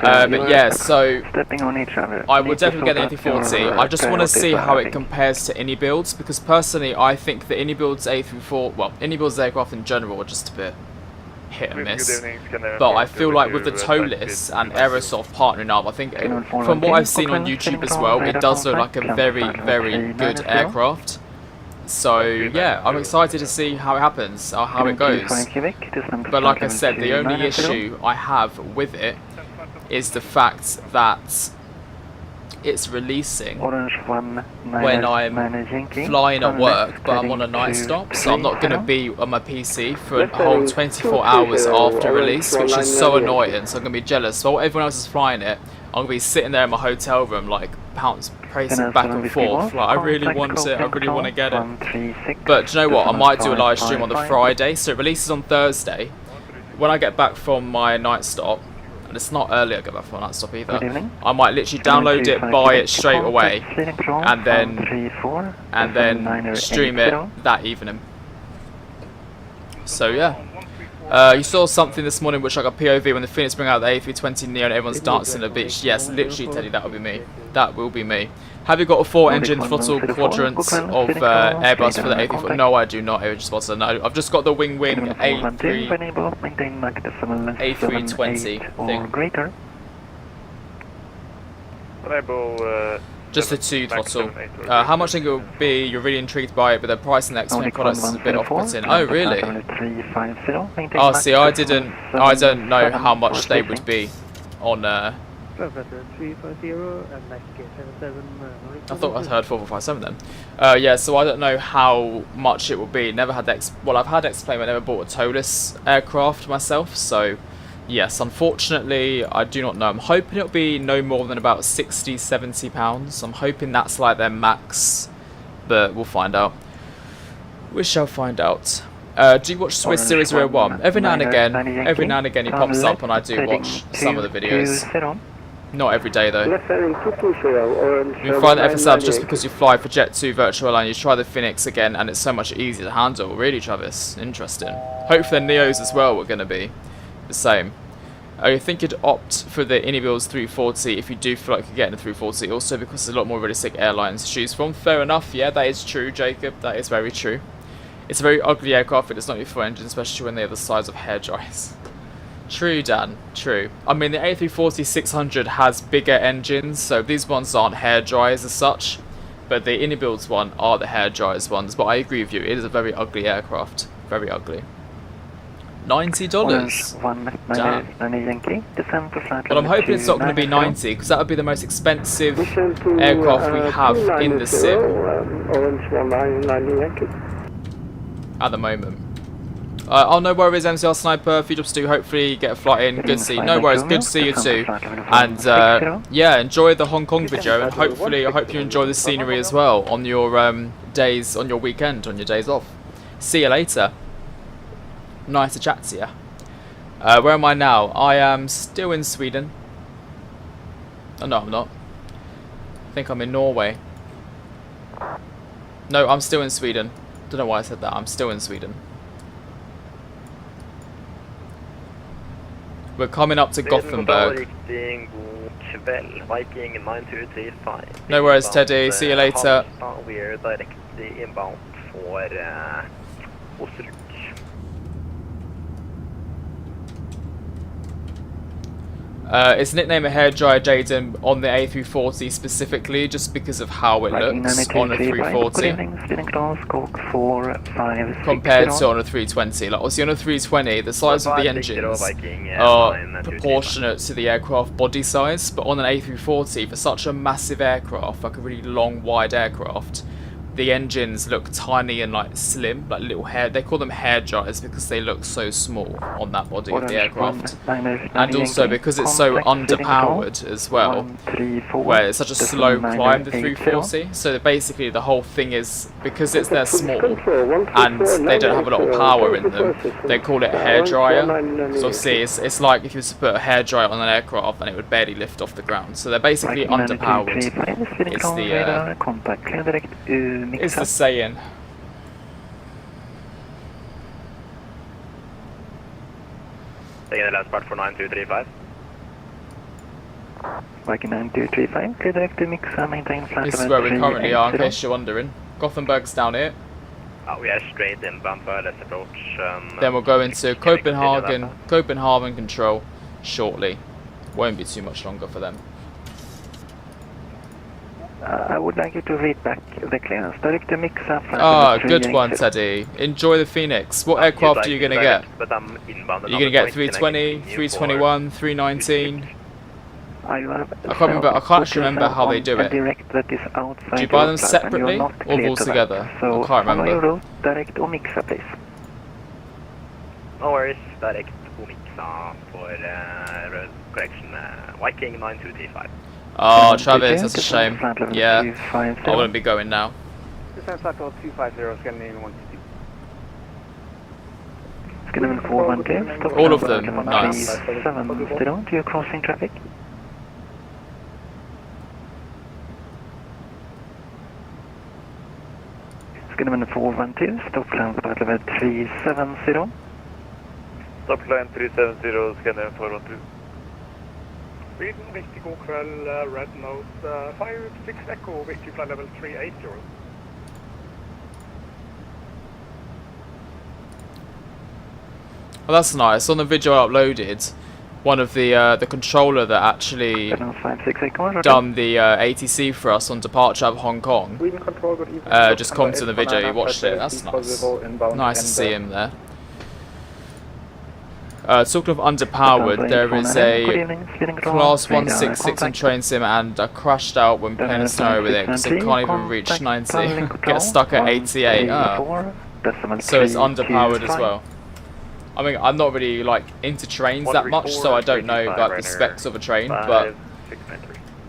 [SPEAKER 1] But yeah, so
[SPEAKER 7] stepping on each other.
[SPEAKER 1] I will definitely get the A340. I just want to see how it compares to any builds, because personally, I think the any builds A34, well, any builds aircraft in general are just a bit hit and miss. But I feel like with the Tolis and Aerosoft partnering up, I think from what I've seen on YouTube as well, it does look like a very, very good aircraft. So yeah, I'm excited to see how it happens, or how it goes. But like I said, the only issue I have with it is the fact that it's releasing when I'm flying at work, but I'm on a night stop, so I'm not going to be on my PC for a whole 24 hours after release, which is so annoying, so I'm going to be jealous. So while everyone else is flying it, I'm going to be sitting there in my hotel room, like, pacing back and forth, like, I really want it, I really want to get it. But do you know what, I might do a live stream on the Friday, so it releases on Thursday. When I get back from my night stop, and it's not early I get back from my night stop either, I might literally download it, buy it straight away, and then stream it that evening. So yeah. You saw something this morning which I got POV when the Phoenix bring out the A320 Neo and everyone's dancing on the beach. Yes, literally, Teddy, that will be me. That will be me. Have you got a 4-engine throttle quadrant of Airbus for the A340? No, I do not, AviationJack. No, I've just got the wing A320 thing. Just a 2 throttle. How much I think it will be? You're really intrigued by it, but the price and the X-Men products is a bit off-putting. Oh, really? Oh, see, I don't know how much they would be on. I thought I heard 4457 then. Yeah, so I don't know how much it will be. Never had well, I've had X-Plane, but I never bought a Tolis aircraft myself, so. Yes, unfortunately, I do not know. I'm hoping it'll be no more than about £60–70. I'm hoping that's like their max, but we'll find out. We shall find out. Do you watch Swiss 001? Every now and again he pops up and I do watch some of the videos. Not every day though.
[SPEAKER 4] Left heading 220, orange.
[SPEAKER 1] You fly the FSL just because you fly for Jet 2 virtual and you try the Phoenix again and it's so much easier to handle. Really, Travis? Interesting. Hopefully the Neos as well were going to be the same. I think you'd opt for the Inibils 340 if you do feel like you're getting a 340, also because there's a lot more realistic airlines to choose from. Fair enough, yeah, that is true, Jacob. That is very true. It's a very ugly aircraft, it does not need full engine, especially when they're the size of hairdryers. True, Dan, true. I mean, the A340-600 has bigger engines, so these ones aren't hairdryers as such, but the Inibuilds one are the hairdryers ones. But I agree with you, it is a very ugly aircraft. Very ugly. $90. Damn. Well, I'm hoping it's not going to be 90, because that would be the most expensive aircraft we have in the sim at the moment. Oh, no worries, MCR Sniper. If you just do, hopefully get a flight in. Good to see you. No worries, good to see you too. And yeah, enjoy the Hong Kong video, and hopefully, I hope you enjoy the scenery as well on your days, on your weekend, on your days off. See you later. Nice to chat to you. Where am I now? I am still in Sweden. Oh, no, I'm not. I think I'm in Norway. No, I'm still in Sweden. Don't know why I said that. I'm still in Sweden. We're coming up to Gothenburg. No worries, Teddy. See you later.
[SPEAKER 5] We're directly inbound for Oslo.
[SPEAKER 1] It's nicknamed a hairdryer, Jaden, on the A340 specifically, just because of how it looks on a 340 compared to on a 320. Like, obviously on a 320, the size of the engines are proportionate to the aircraft body size, but on an A340, for such a massive aircraft, like a really long, wide aircraft, the engines look tiny and like slim, like little hair. They call them hair dryers because they look so small on that body of the aircraft, and also because it's so underpowered as well, where it's such a slow climb, the 340. So basically, the whole thing is because they're small and they don't have a lot of power in them. They call it a hair dryer. So see, it's like if you were to put a hair dryer on an aircraft and it would barely lift off the ground. So they're basically underpowered. It's the saying.
[SPEAKER 5] Taking the last part for 9235.
[SPEAKER 7] Viking 9235, clear direct to Mixa, maintain flight
[SPEAKER 1] This is where we currently are, in case you're wondering. Gothenburg's down here.
[SPEAKER 5] We are straight inbound for let's approach.
[SPEAKER 1] Then we'll go into Copenhagen control shortly. Won't be too much longer for them.
[SPEAKER 7] I would like you to read back the clearance. Direct to Mixa.
[SPEAKER 1] Ah, good one, Teddy. Enjoy the Phoenix. What aircraft are you going to get? Are you going to get 320, 321, 319? I can't actually remember how they do it. Do you buy them separately or all together? I can't remember.
[SPEAKER 7] Direct to Mixa, please.
[SPEAKER 5] No worries, direct to Mixa for correction. Viking 9235.
[SPEAKER 1] Oh, Travis, that's a shame. Yeah, I wouldn't be going now. All of them, nice.
[SPEAKER 7] 70, you're crossing traffic. Skinnerman 412, stop line flight level 370.
[SPEAKER 8] Stop line 370, Skinnerman 412.
[SPEAKER 2] Riktig god kväll, Red Note 56 Echo, Victory flight level 380.
[SPEAKER 1] Well, that's nice. On the video I uploaded, one of the controller that actually done the ATC for us on departure out of Hong Kong just commented on the video. He watched it. That's nice. Nice to see him there. Talking of underpowered, there is a class 166 on train sim, and I crashed out when playing a scenario with it because it can't even reach 90. Get stuck at 88. So it's underpowered as well. I mean, I'm not really like into trains that much, so I don't know like the specs of a train, but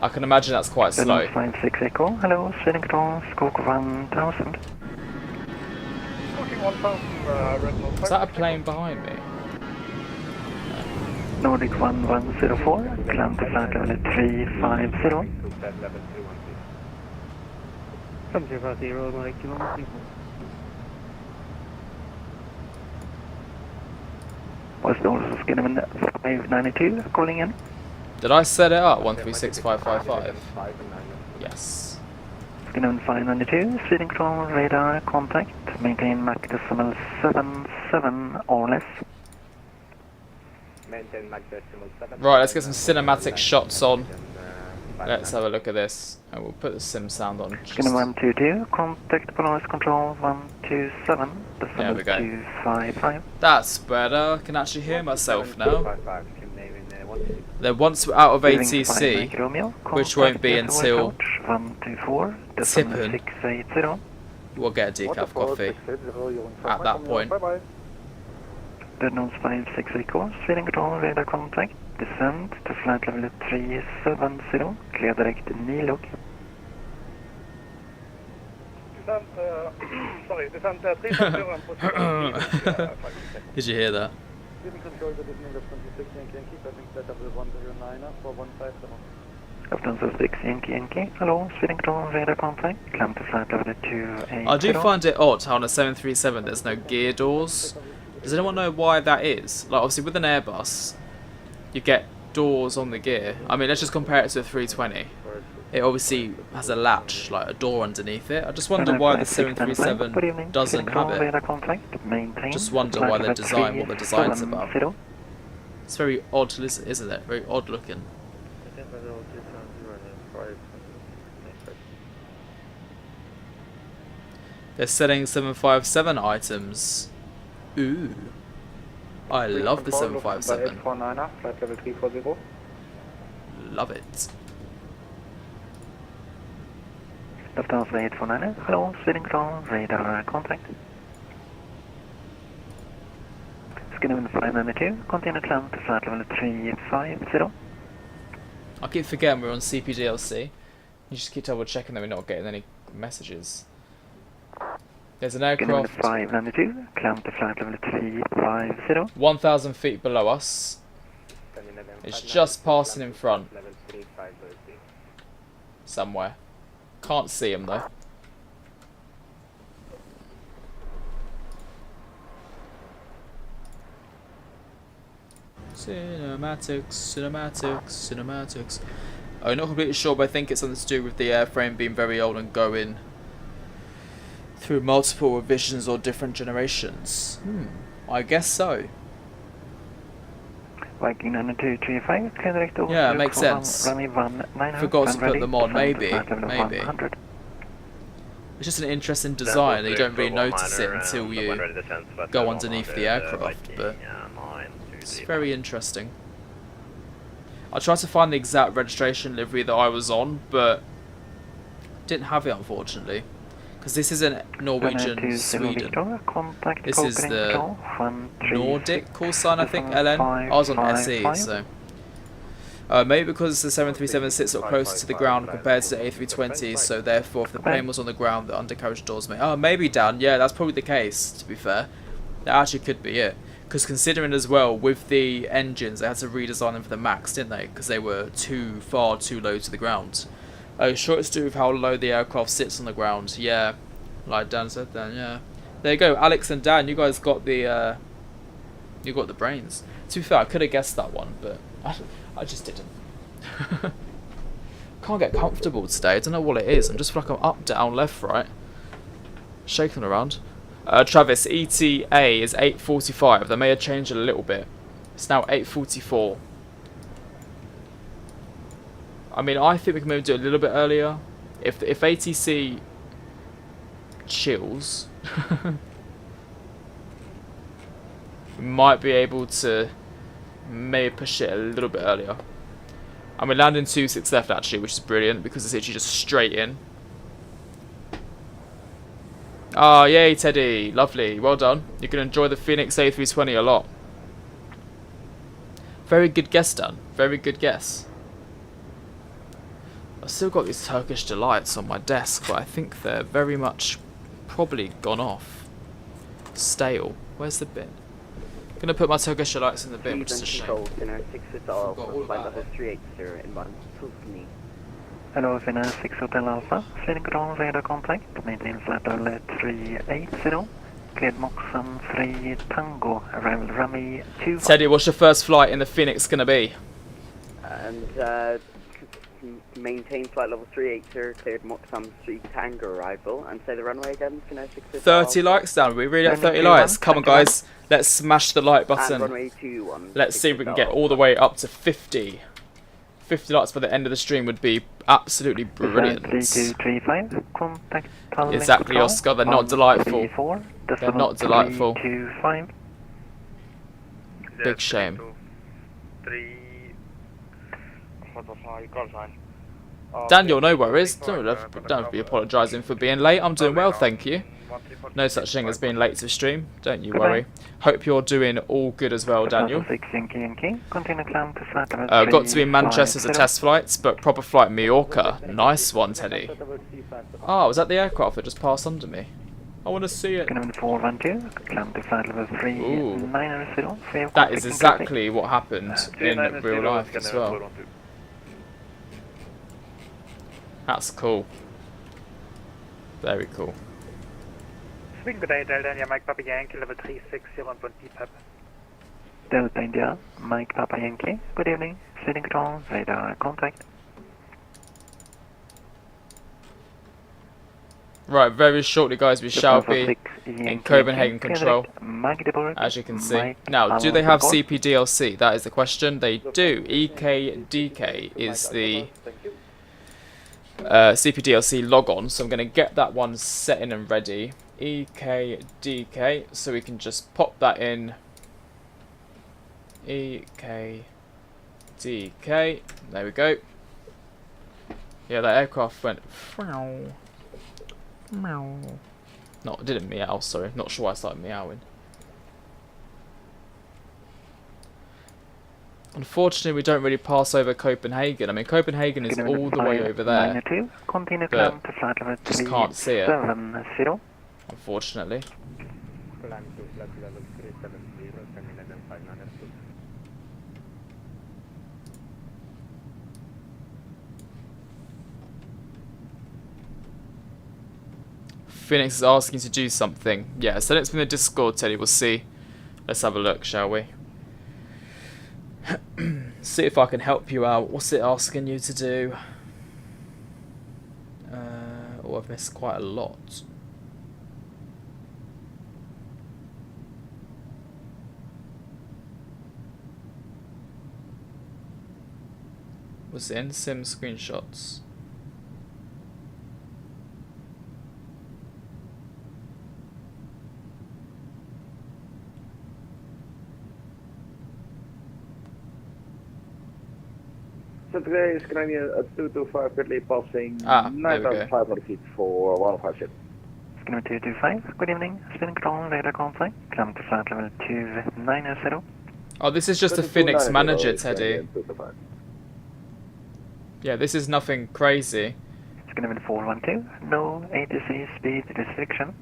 [SPEAKER 1] I can imagine that's quite slow.
[SPEAKER 7] Hello, Scope 1000.
[SPEAKER 1] Is that a plane behind me?
[SPEAKER 7] Nordic 1104, climb to flight level 350.
[SPEAKER 4] 350, Nordic 134.
[SPEAKER 7] West North Skinnerman 592, calling in.
[SPEAKER 1] Did I set it up? 136555. Yes.
[SPEAKER 7] Skinnerman 592, speeding control, radar, contact, maintain Mach decimal 77 or less.
[SPEAKER 5] Maintain Mach decimal 7.
[SPEAKER 1] Right, let's get some cinematic shots on. Let's have a look at this. And we'll put the sim sound on.
[SPEAKER 7] Skinner 122, contact Polaris control 127,
[SPEAKER 1] There we go.
[SPEAKER 7] 255.
[SPEAKER 1] That's better. I can actually hear myself now. Then once we're out of ATC, which won't be until Tippen, we'll get a decaf coffee at that point.
[SPEAKER 7] Dead nose 568 course, speeding control, radar contact, descend to flight level 370, clear direct Nilog.
[SPEAKER 2] Descent, sorry, descent 370 and position.
[SPEAKER 1] Did you hear that?
[SPEAKER 7] Lufthansa 6 Yankee, hello, speeding control, radar contact, climb to flight level 280.
[SPEAKER 1] I do find it odd how on a 737 there's no gear doors. Does anyone know why that is? Like obviously with an Airbus, you get doors on the gear. I mean, let's just compare it to a 320. It obviously has a latch, like a door underneath it. I just wonder why the 737 doesn't have it. Just wonder why they design what the design's about. It's very odd, isn't it? Very odd looking. They're selling 757 items. Ooh. I love the 757. Love it.
[SPEAKER 7] Lufthansa 849, hello, speeding control, radar contact. Skinner 592, continue climb to flight level 350.
[SPEAKER 1] I keep forgetting we're on CPDLC. You just keep double checking that we're not getting any messages. There's an aircraft
[SPEAKER 7] 592, climb to flight level 350.
[SPEAKER 1] 1,000 feet below us. It's just passing in front. Somewhere. Can't see him though. Cinematics, cinematics, cinematics. I'm not completely sure, but I think it's something to do with the airframe being very old and going through multiple revisions or different generations. I guess so.
[SPEAKER 7] Viking 9235, clear direct over.
[SPEAKER 1] Yeah, it makes sense. Forgot to put them on, maybe. It's just an interesting design, you don't really notice it until you go underneath the aircraft, but it's very interesting. I tried to find the exact registration livery that I was on, but didn't have it unfortunately. Because this isn't Norwegian Sweden. This is the Nordic call sign, I think, LN. I was on SE, so. Maybe because the 737 sits up closer to the ground compared to the A320, so therefore if the plane was on the ground, the undercarriage doors may... Oh, maybe, Dan. Yeah, that's probably the case, to be fair. That actually could be it. Because considering as well, with the engines, they had to redesign them for the MAX, didn't they? Because they were too low to the ground. Sure, it's to do with how low the aircraft sits on the ground. Yeah, like Dan said then, yeah. There you go, Alex and Dan, you guys got the brains. To be fair, I could have guessed that one, but I just didn't. Can't get comfortable today, I don't know what it is. I'm just like I'm up, down, left, right. Shaking around. Travis, ETA is 8:45. They may have changed a little bit. It's now 8:44. I mean, I think we can maybe do it a little bit earlier. If ATC chills, we might be able to maybe push it a little bit earlier. And we're landing 26 left actually, which is brilliant because it's literally just straight in. Oh, yay, Teddy. Lovely. Well done. You can enjoy the Phoenix A320 a lot. Very good guess, Dan. Very good guess. I've still got these Turkish delights on my desk, but I think they're very much probably gone off. Stale. Where's the bin? Gonna put my Turkish lights in the bin, which is a shame.
[SPEAKER 4] Finnair 6 Hotel
[SPEAKER 1] Got all
[SPEAKER 4] Alpha, flight
[SPEAKER 1] about
[SPEAKER 4] level
[SPEAKER 1] it.
[SPEAKER 4] 380 inbound to me.
[SPEAKER 7] Hello, Finnair 6 Hotel Alpha. Flight control radar contact. Maintain flight level 380. Cleared Moxham 3 Tango. Arrival runway 2.
[SPEAKER 1] Teddy, what's your first flight in the Phoenix gonna be?
[SPEAKER 4] And maintain flight level 380, cleared Moxham 3 Tango arrival, and say the runway again, Finnair 6 Hotel
[SPEAKER 1] 30
[SPEAKER 4] Alpha.
[SPEAKER 1] likes down. We really at 30
[SPEAKER 7] Runway
[SPEAKER 1] likes.
[SPEAKER 7] 21,
[SPEAKER 1] Come on, guys. Let's smash the like
[SPEAKER 4] And
[SPEAKER 1] button.
[SPEAKER 4] runway 21.
[SPEAKER 1] Let's see if we can get all the way up to 50. 50 likes by the end of the stream would be absolutely brilliant.
[SPEAKER 7] 3235. Contact Tallinn
[SPEAKER 1] Exactly,
[SPEAKER 7] control.
[SPEAKER 1] Oscar. They're not delightful.
[SPEAKER 7] 134,
[SPEAKER 1] They're not delightful.
[SPEAKER 7] 325.
[SPEAKER 1] Big shame.
[SPEAKER 2] 3...
[SPEAKER 1] Daniel, no worries. Don't be apologising for being late. I'm doing well, thank you. No such thing as being late to stream. Don't you worry. Hope you're doing all good as well, Daniel.
[SPEAKER 7] 6 Yankee. Continue climb to flight level
[SPEAKER 1] Got to be in Manchester as a
[SPEAKER 7] 350.
[SPEAKER 1] test flights, but proper flight Mallorca. Nice one, Teddy. Oh, was that the aircraft that just passed under me? I want to see it.
[SPEAKER 7] Connect 412. Climb to flight level 390.
[SPEAKER 1] That is exactly what happened in real life as well. That's cool. Very cool.
[SPEAKER 2] Swing good day, Delta India, Mike Papa Yankee, level 360 on DPAP.
[SPEAKER 7] Delta India, Mike Papa Yankee. Good evening. Flight control, radar contact.
[SPEAKER 1] Right, very shortly, guys, we shall be in Copenhagen control, as you can see. Now, do they have CPDLC? That is the question. They do. EKDK is the CPDLC logon, so I'm going to get that one set in and ready. EKDK, so we can just pop that in. EKDK, there we go. Yeah, that aircraft went. Meow. No, it didn't meow, sorry. Not sure why I started meowing. Unfortunately, we don't really pass over Copenhagen. I mean, Copenhagen is all the way over there. But just can't see it. Unfortunately. Phoenix is asking to do something. Yeah, send it to me in the Discord, Teddy. We'll see. Let's have a look, shall we? See if I can help you out. What's it asking you to do? Oh, I've missed quite a lot. Was it in sim screenshots?
[SPEAKER 9] So today is going to be a 225 currently passing
[SPEAKER 1] there we go.
[SPEAKER 9] 9,500 feet for 105 ship.
[SPEAKER 7] Skinner 225, good evening. Spin control, radar contact. Climb to flight level 290.
[SPEAKER 1] Oh, this is just a Phoenix manager, Teddy. Yeah, this is nothing crazy.
[SPEAKER 7] Skinner 412, no ATC speed restriction.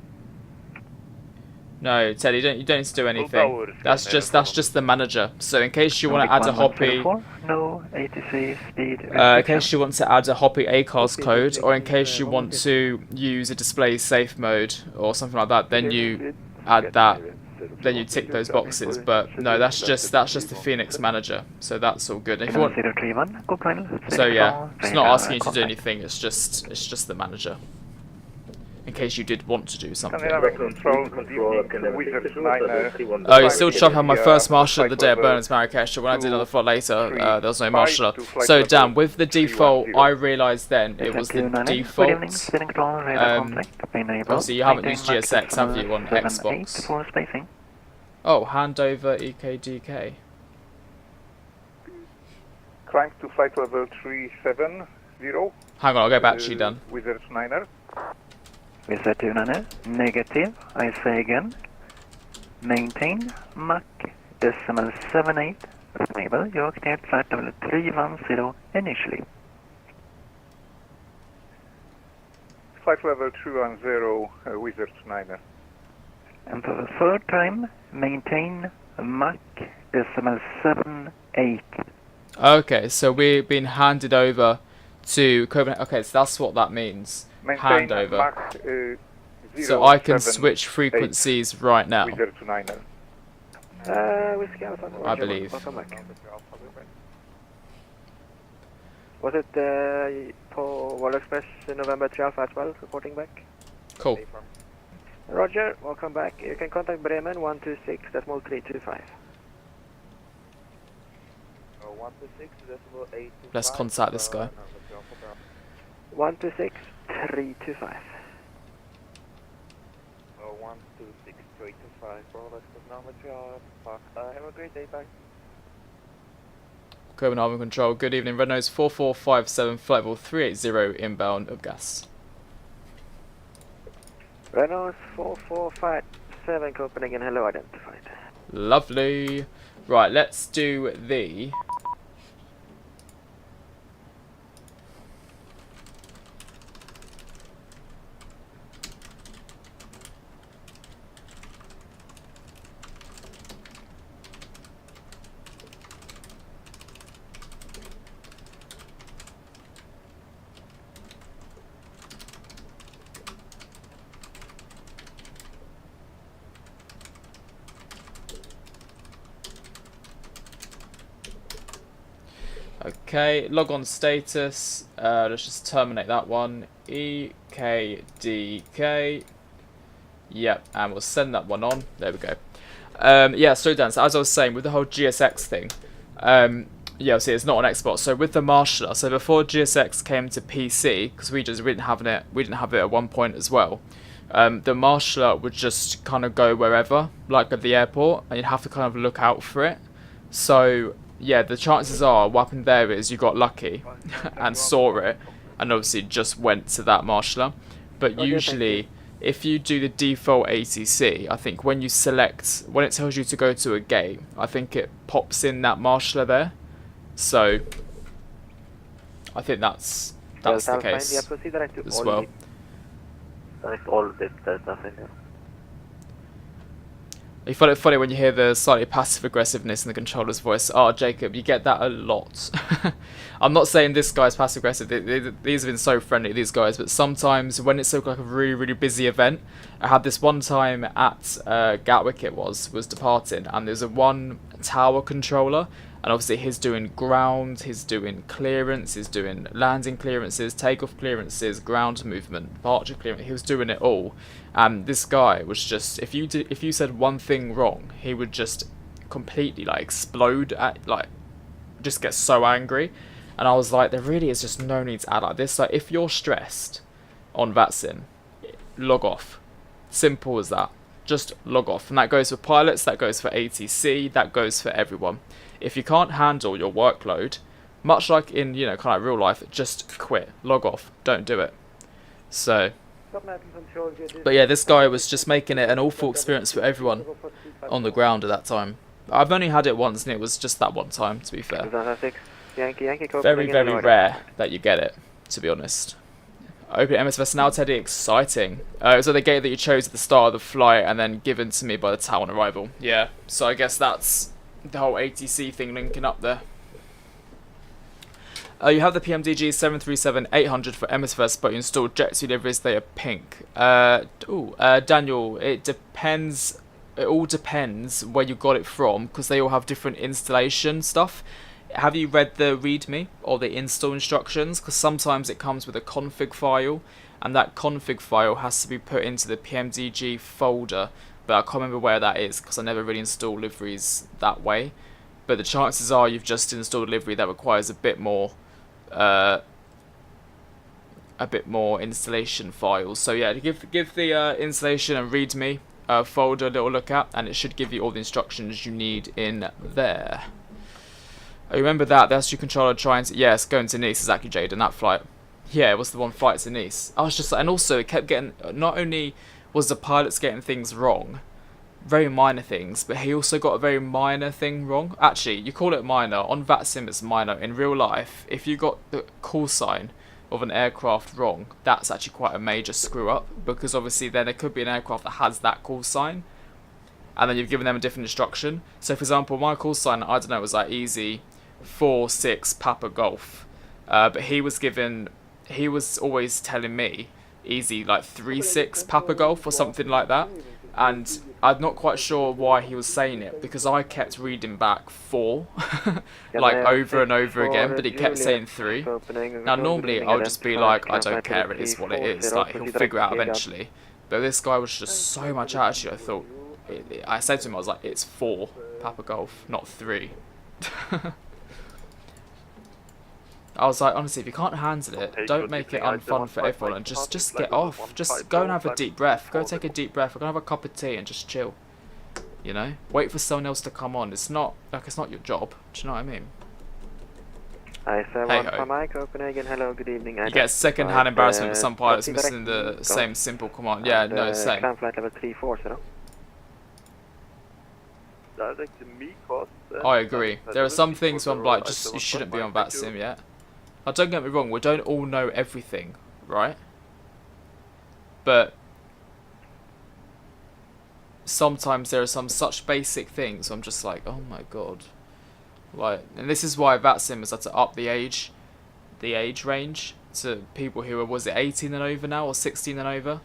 [SPEAKER 1] No, Teddy, you don't need to do anything. That's just the manager. So in case you want to add a Hoppy,
[SPEAKER 7] no ATC speed
[SPEAKER 1] in case you want to add a Hoppy ACARS code, or in case you want to use a display safe mode or something like that, then you add that. Then you tick those boxes. But no, that's just the Phoenix manager. So that's all good. If you want, so yeah, it's not asking you to do anything. It's just the manager. In case you did want to do something.
[SPEAKER 2] Oh,
[SPEAKER 1] you're still trying to have my first marshal of the day at Burnham's Marrakesh. When I did another flight later, there was no marshal. So, Dan, with the default, I realised then it was the default. Obviously, you haven't used GSX, have you, on Xbox? Oh, handover EKDK.
[SPEAKER 8] Climb to flight level 370.
[SPEAKER 1] Hang on, I'll go back to you, Dan.
[SPEAKER 8] Wizard 9er.
[SPEAKER 7] Wizard 29, negative, I say again. Maintain, Mach, decimal 78, stable, Yoke near flight level 310 initially.
[SPEAKER 8] Flight level 210, Wizard 9er.
[SPEAKER 7] And for the third time, maintain Mach decimal 78.
[SPEAKER 1] Okay, so we've been handed over to Copenhagen. Okay, so that's what that means.
[SPEAKER 8] Maintain
[SPEAKER 1] Handover.
[SPEAKER 8] Mach,
[SPEAKER 1] So I can
[SPEAKER 8] 078
[SPEAKER 1] switch frequencies right now,
[SPEAKER 8] 3029.
[SPEAKER 4] Whiskey Alpha,
[SPEAKER 1] I
[SPEAKER 4] Roger,
[SPEAKER 1] believe.
[SPEAKER 4] welcome back. Was it World Express November 3 Alpha as well, reporting back?
[SPEAKER 1] Cool.
[SPEAKER 4] Roger, welcome back. You can contact Bremen 126.325.
[SPEAKER 9] 126.825.
[SPEAKER 1] Let's contact this guy.
[SPEAKER 4] 126.325.
[SPEAKER 9] 126.325. Have a great day, bye.
[SPEAKER 1] Copenhagen Control, good evening. Red Nose 4457, flight level 380 inbound of gas.
[SPEAKER 4] Renault 4457 Copenhagen, hello, identified.
[SPEAKER 1] Lovely. Right, let's do the... Okay, log on status. Let's just terminate that one. EKDK. Yep, and we'll send that one on. There we go. Yeah, so Dan, so as I was saying, with the whole GSX thing, yeah, see, it's not on Xbox. So with the Marshaller, so before GSX came to PC, because we didn't have it at one point as well. The Marshaller would just kind of go wherever, like at the airport, and you'd have to kind of look out for it. So yeah, the chances are what happened there is you got lucky and saw it, and obviously just went to that Marshaller. But usually, if you do the default ATC, I think when you select, when it tells you to go to a gate, I think it pops in that Marshaller there. So I think that's the case as well.
[SPEAKER 9] That's all this, there's nothing else.
[SPEAKER 1] You find it funny when you hear the slightly passive aggressiveness in the controller's voice. Oh, Jacob, you get that a lot. I'm not saying this guy's passive aggressive. These have been so friendly, these guys. But sometimes when it's like a really, really busy event, I had this one time at Gatwick. It was departing, and there's a one tower controller, and obviously he's doing ground, he's doing clearance, he's doing landing clearances, takeoff clearances, ground movement, departure clearance. He was doing it all. And this guy was just, if you said one thing wrong, he would just completely like explode at, like, just get so angry. And I was like, there really is just no need to add like this. Like, if you're stressed on Vatsim, log off. Simple as that. Just log off. And that goes for pilots, that goes for ATC, that goes for everyone. If you can't handle your workload, much like in, you know, kind of real life, just quit. Log off. Don't do it. So... but yeah, this guy was just making it an awful experience for everyone on the ground at that time. I've only had it once, and it was just that one time, to be fair. Very, very rare that you get it, to be honest. Open Msfs now, Teddy. Exciting. So the gate that you chose at the start of the flight, and then given to me by the tower on arrival. Yeah, so I guess that's the whole ATC thing linking up there. You have the Pmdg 737-800 for Msfs, but you installed jet deliveries, they are pink. Daniel, it depends. It all depends where you got it from, because they all have different installation stuff. Have you read the README or the install instructions? Because sometimes it comes with a config file, and that config file has to be put into the Pmdg folder. But I can't remember where that is, because I never really install liveries that way. But the chances are you've just installed a livery that requires a bit more installation files. So yeah, give the installation and README folder a little look at, and it should give you all the instructions you need in there. I remember that. That's your controller trying to... yes, going to Nice, exactly, Jade, and that flight. Yeah, it was the one flight to Nice. I was just... and also, it kept getting... not only was the pilots getting things wrong, very minor things, but he also got a very minor thing wrong. Actually, you call it minor. On Vatsim, it's minor. In real life, if you got the call sign of an aircraft wrong, that's actually quite a major screw up, because obviously then there could be an aircraft that has that call sign, and then you've given them a different instruction. So for example, my call sign, I don't know, was like easy 4-6 Papa Golf, but he was always telling me easy like 3-6 Papa Golf or something like that, and I'm not quite sure why he was saying it, because I kept reading back 4 like over and over again, but he kept saying 3. Now normally I'll just be like, I don't care, it is what it is, like he'll figure it out eventually. But this guy was just so much attitude. I thought, I said to him, I was like, it's 4 Papa Golf, not 3. I was like, honestly, if you can't handle it, don't make it unfun for everyone, and just get off. Just go and have a deep breath. Go take a deep breath. Go and have a cup of tea and just chill. You know, wait for someone else to come on. It's not like it's not your job. Do you know what I mean?
[SPEAKER 7] Copenhagen. Hello, good evening.
[SPEAKER 1] You get second-hand embarrassment with some pilots missing the same simple command. Yeah, no, same.
[SPEAKER 7] Climb flight level 34, so.
[SPEAKER 1] I agree. There are some things where I'm like, just you shouldn't be on Vatsim yet. Now, don't get me wrong, we don't all know everything, right? But sometimes there are some such basic things I'm just like, oh my god. Like, and this is why Vatsim has had to up the age range to people who are, was it 18 and over now, or 16 and over?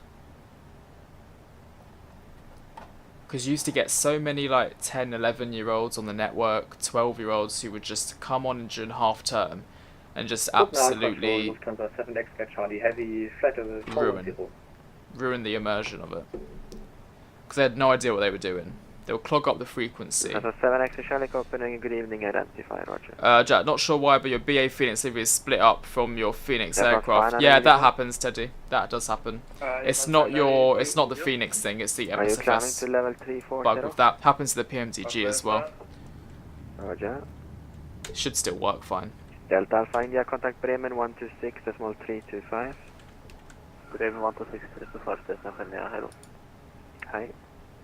[SPEAKER 1] Because you used to get so many like 10, 11-year-olds on the network, 12-year-olds who would just come on during half term and just absolutely ruin the immersion of it. Because they had no idea what they were doing. They'll clog up the frequency.
[SPEAKER 7] 7X Charlie Copenhagen, good evening, identify, Roger.
[SPEAKER 1] Jack, not sure why, but your BA Phoenix livery is split up from your Phoenix aircraft. Yeah, that happens, Teddy. That does happen. It's not the Phoenix thing, it's the Msfs bug with that. Happens to the Pmdg as well.
[SPEAKER 7] Roger.
[SPEAKER 1] Should still work fine.
[SPEAKER 7] Delta Alpha India, contact Bremen 126.325.
[SPEAKER 5] Bremen 126.325, hello.
[SPEAKER 7] Hi.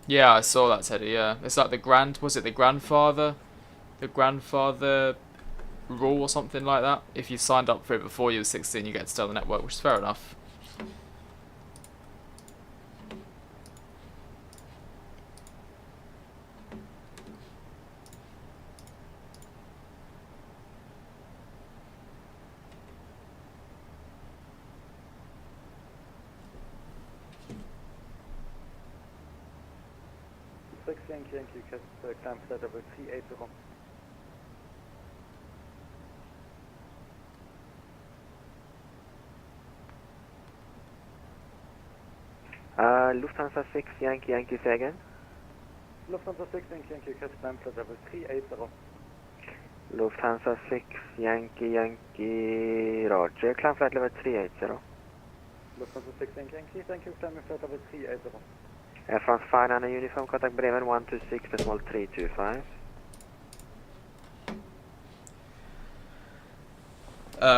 [SPEAKER 1] Yeah, I saw that, Teddy, yeah. It's like the grandfather rule or something like that. If you signed up for it before you were 16, you get to stay on the network, which is fair enough.
[SPEAKER 9] Yankee, climb flight level 380.
[SPEAKER 7] Lufthansa 6 Yankee, say again.
[SPEAKER 9] Lufthansa 6 Yankee, climb flight level 380.
[SPEAKER 7] Lufthansa 6 Yankee, Roger, climb flight level 380.
[SPEAKER 9] Lufthansa 6 Yankee, thank you, climbing flight level 380.
[SPEAKER 7] Air France 5 uniform, contact Bremen 126.325.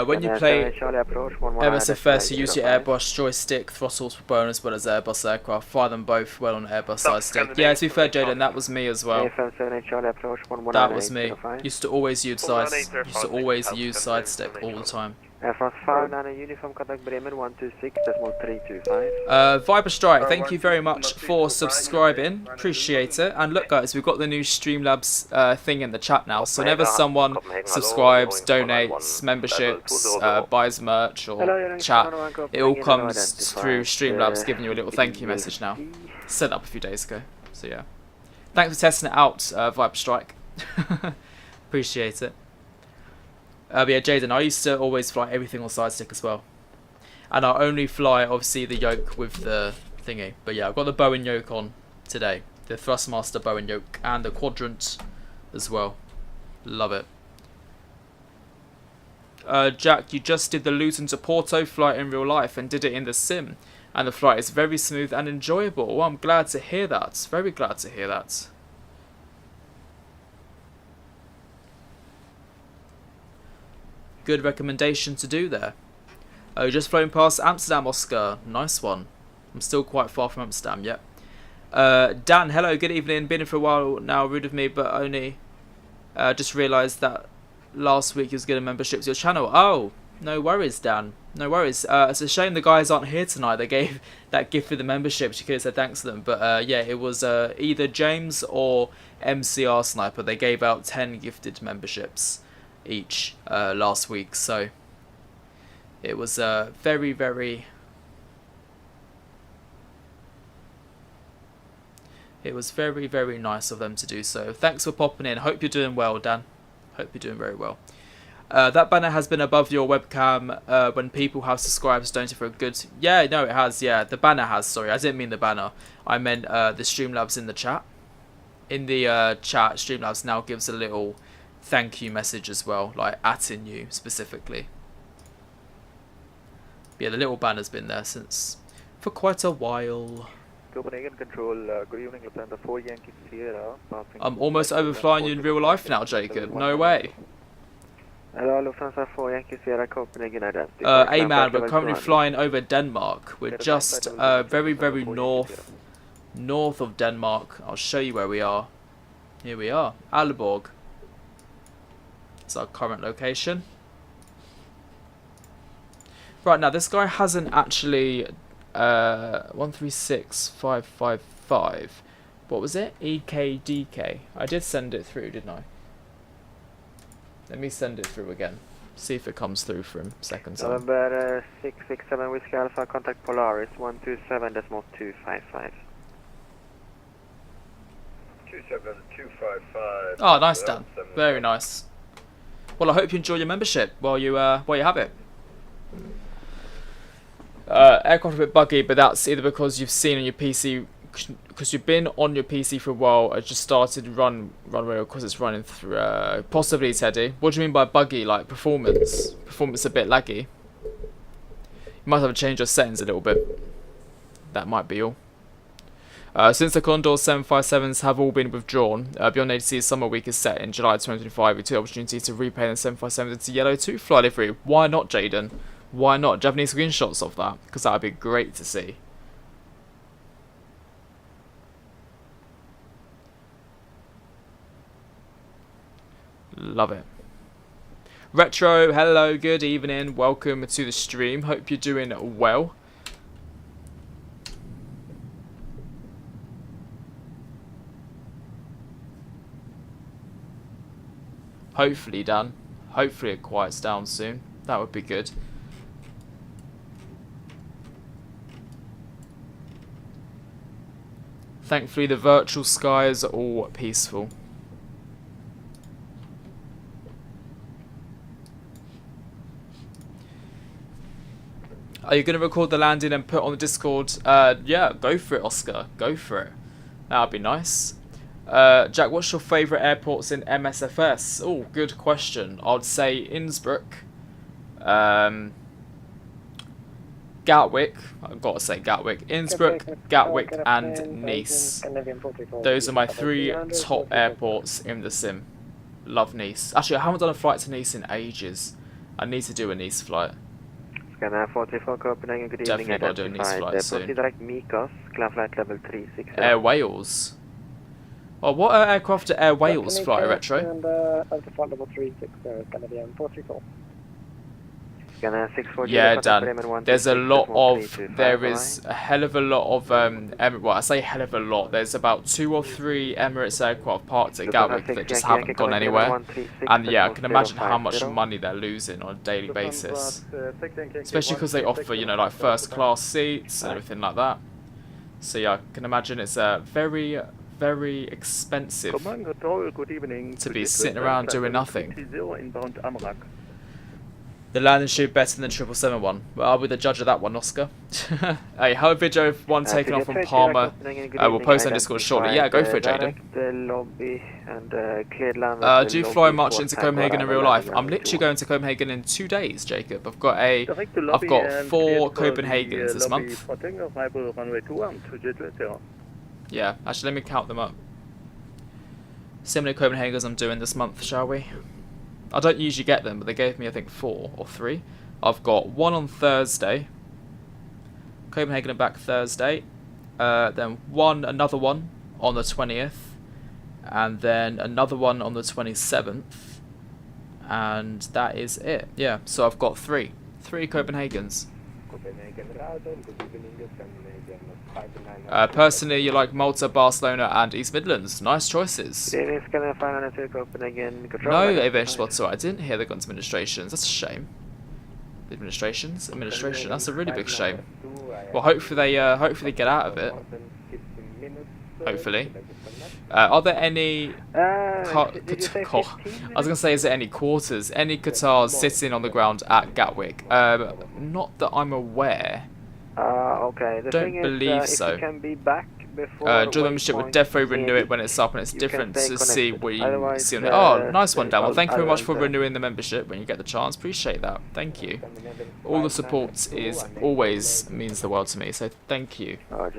[SPEAKER 1] When you play Msfs, you use your Airbus joystick throttles for Boeing as well as Airbus aircraft. Fire them both well on Airbus Sidestick. Yeah, to be fair, Jaden, that was me as well. That was me. Used to always use Sidestick all the time.
[SPEAKER 7] Air France 5 uniform, contact Bremen 126.325.
[SPEAKER 1] Viper Strike, thank you very much for subscribing. Appreciate it. And look, guys, we've got the new Streamlabs thing in the chat now. So whenever someone subscribes, donates, memberships, buys merch or chat, it all comes through Streamlabs, giving you a little thank you message now. Set up a few days ago. So yeah, thanks for testing it out, Viper Strike. Appreciate it. But yeah, Jaden, I used to always fly everything on Sidestick as well. And I only fly, obviously, the Yoke with the thingy. But yeah, I've got the Boeing Yoke on today. The Thrustmaster Boeing Yoke and the Quadrant as well. Love it. Jack, you just did the Luton to Porto flight in real life and did it in the sim. And the flight is very smooth and enjoyable. Well, I'm glad to hear that. Very glad to hear that. Good recommendation to do there. Oh, just flown past Amsterdam, Oscar. Nice one. I'm still quite far from Amsterdam yet. Dan, hello, good evening. Been in for a while now, rude of me, but only just realised that last week you was getting membership to your channel. Oh, No worries, Dan. No worries. It's a shame the guys aren't here tonight. They gave that gift for the membership. She could have said thanks to them. But yeah, it was either James or MCR Sniper. They gave out 10 gifted memberships each last week. So it was very, very... It was very, very nice of them to do so. Thanks for popping in. Hope you're doing well, Dan. Hope you're doing very well. That banner has been above your webcam when people have subscribed to donate for a good... Yeah, no, it has. Yeah, the banner has. Sorry, I didn't mean the banner. I meant the Streamlabs in the chat. In the chat, Streamlabs now gives a little thank you message as well, like @ing you specifically. But yeah, the little banner's been there since for quite a while.
[SPEAKER 7] Copenhagen Control, good evening, Lufthansa 4 Yankee Sierra.
[SPEAKER 1] I'm almost overflying you in real life now, Jacob. No way.
[SPEAKER 7] Hello, Lufthansa 4 Yankee Sierra, Copenhagen identity.
[SPEAKER 1] Hey man, we're currently flying over Denmark. We're just very, very north of Denmark. I'll show you where we are. Here we are, Aalborg. It's our current location. Right, now this guy hasn't actually 136555. What was it? EKDK. I did send it through, didn't I? Let me send it through again. See if it comes through for him. Second time.
[SPEAKER 7] November 667 Whiskey Alpha, contact Polaris 127.255.
[SPEAKER 5] 27255.
[SPEAKER 1] Oh, nice, Dan. Very nice. Well, I hope you enjoy your membership while you have it. Aircraft a bit buggy, but that's either because you've seen on your PC, because you've been on your PC for a while. I just started runway because it's running through. Possibly, Teddy. What do you mean by buggy? Like performance? Performance a bit laggy. You might have to change your settings a little bit. That might be all. Since the Condor 757s have all been withdrawn, Beyond ATC's summer week is set in July 2025 with 2 opportunities to repaint the 757s into yellow 2 fly livery. Why not, Jaden? Why not? Do you have any screenshots of that? Because that would be great to see. Love it. Retro, hello, good evening. Welcome to the stream. Hope you're doing well. Hopefully, Dan. Hopefully it quiets down soon. That would be good. Thankfully, the virtual skies are all peaceful. Are you going to record the landing and put on the Discord? Yeah, go for it, Oscar. Go for it. That would be nice. Jack, what's your favourite airports in MSFS? Oh, good question. I'd say Innsbruck. Gatwick. I've got to say Gatwick. Innsbruck, Gatwick, and Nice. Those are my 3 top airports in the sim. Love Nice. Actually, I haven't done a flight to Nice in ages. I need to do a Nice flight.
[SPEAKER 7] Scanner 44 Copenhagen, good evening.
[SPEAKER 1] Definitely got to do a Nice flight soon.
[SPEAKER 7] Direct Mykonos, climb flight level 360.
[SPEAKER 1] Air Wales. Oh, what aircraft do Air Wales fly, Retro?
[SPEAKER 9] And flight level 360 is going to be M434.
[SPEAKER 1] Yeah, Dan. There's a lot of. There is a hell of a lot of. Well, I say hell of a lot. There's about 2 or 3 Emirates aircraft parked at Gatwick that just haven't gone anywhere. And yeah, I can imagine how much money they're losing on a daily basis. Especially because they offer, you know, like first class seats and everything like that. So yeah, I can imagine it's very, very expensive to be sitting around doing nothing. The landing should be better than the 777 one. Well, I'll be the judge of that one, Oscar. Hey, have a video of one taken off from Palmer. We'll post on Discord shortly. Yeah, go for it, Jaden. Do you fly much into Copenhagen in real life? I'm literally going to Copenhagen in 2 days, Jacob. I've got 4 Copenhagens this month. Yeah, actually, let me count them up. See how many Copenhagens I'm doing this month, shall we? I don't usually get them, but they gave me, I think, 4 or 3. I've got 1 on Thursday. Copenhagen and back Thursday. Then another one on the 20th. And then another one on the 27th. And that is it. Yeah, so I've got three Copenhagens. Personally, you like Malta, Barcelona, and East Midlands. Nice choices. No, Aviation Spotter. I didn't hear they got into administrations. That's a shame. The administration. That's a really big shame. Well, hopefully they get out of it. Hopefully. Are there any? I was gonna say, is there any quarters? Any Qatars sitting on the ground at Gatwick? Not that I'm aware.
[SPEAKER 10] Okay.
[SPEAKER 1] Don't believe so. Join membership would definitely renew it when it's up, and it's different to see what you see on it. Oh, nice one, Dan. Well, thank you very much for renewing the membership when you get the chance. Appreciate that. Thank you. All the support is always means the world to me. So thank you. Oh,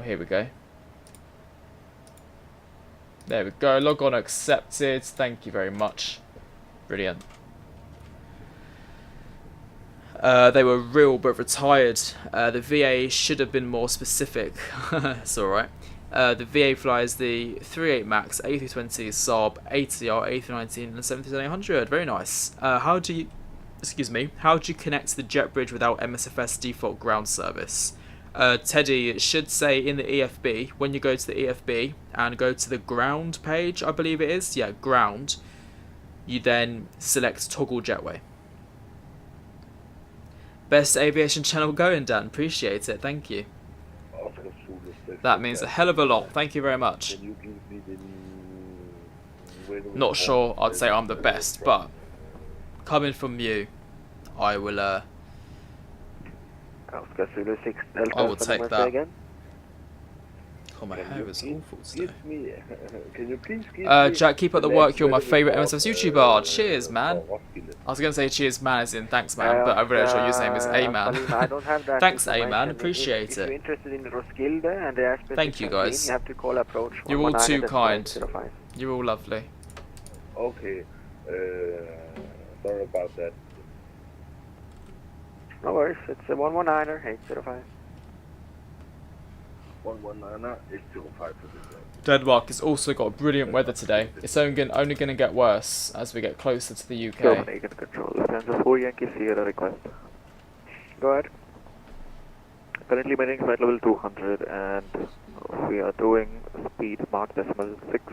[SPEAKER 1] here we go. There we go. Log on accepted. Thank you very much. Brilliant. They were real but retired. The VA should have been more specific. It's alright. The VA flies the 38 MAX, A320, Saab, ATR, A319 and 737-800. Very nice. How do you connect to the jet bridge without Msfs default ground service? Teddy, it should say in the EFB, when you go to the EFB and go to the ground page, I believe it is, yeah, ground, you then select toggle jetway. Best aviation channel going, Dan, appreciate it, thank you. That means a hell of a lot, thank you very much. Not sure I'd say I'm the best, but coming from you, I will take that. Oh, my hair is awful today. Jack, keep up the work. You're my favourite Msfs YouTuber. Cheers, man. I was going to say cheers, man, as in thanks, man, but I realised your username is A-man. Thanks, A-man. Appreciate it. Thank you, guys. You're all too kind. You're all lovely.
[SPEAKER 9] Okay. Sorry about that.
[SPEAKER 10] No worries, it's a 119er, 805.
[SPEAKER 9] 119er, 805 for this day.
[SPEAKER 1] Denmark has also got brilliant weather today. It's only going to get worse as we get closer to the UK.
[SPEAKER 7] Copenhagen Control, Lufthansa 4 Yankee Sierra request.
[SPEAKER 10] Go ahead.
[SPEAKER 7] Currently maintaining flight level 200 and we are doing speed Mach decimal 6.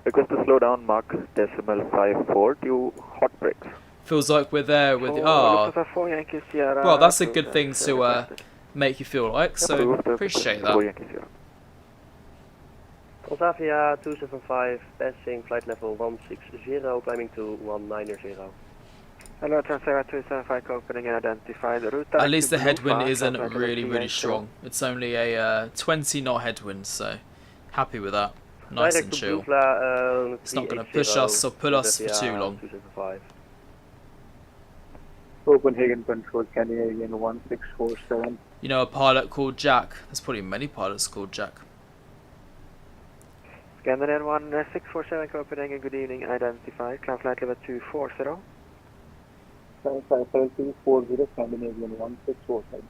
[SPEAKER 7] Request to slow down Mach decimal 54 due hot brakes.
[SPEAKER 1] Feels like we're there with the well, that's a good thing to make you feel like, so appreciate that.
[SPEAKER 11] Transavia 275, passing flight level 160, climbing to 190.
[SPEAKER 10] Hello, Transavia 275, Copenhagen, identify the route.
[SPEAKER 1] At least the headwind isn't really strong. It's only a 20 knot headwind, so happy with that. Nice and chill. It's not going to push us or pull us for too long.
[SPEAKER 8] Copenhagen Control, Canadian 1647.
[SPEAKER 1] You know a pilot called Jack? There's probably many pilots called Jack.
[SPEAKER 10] Scandinavian 1647, Copenhagen, good evening, identify, climb flight level 240.
[SPEAKER 8] 240, Scandinavian 1647.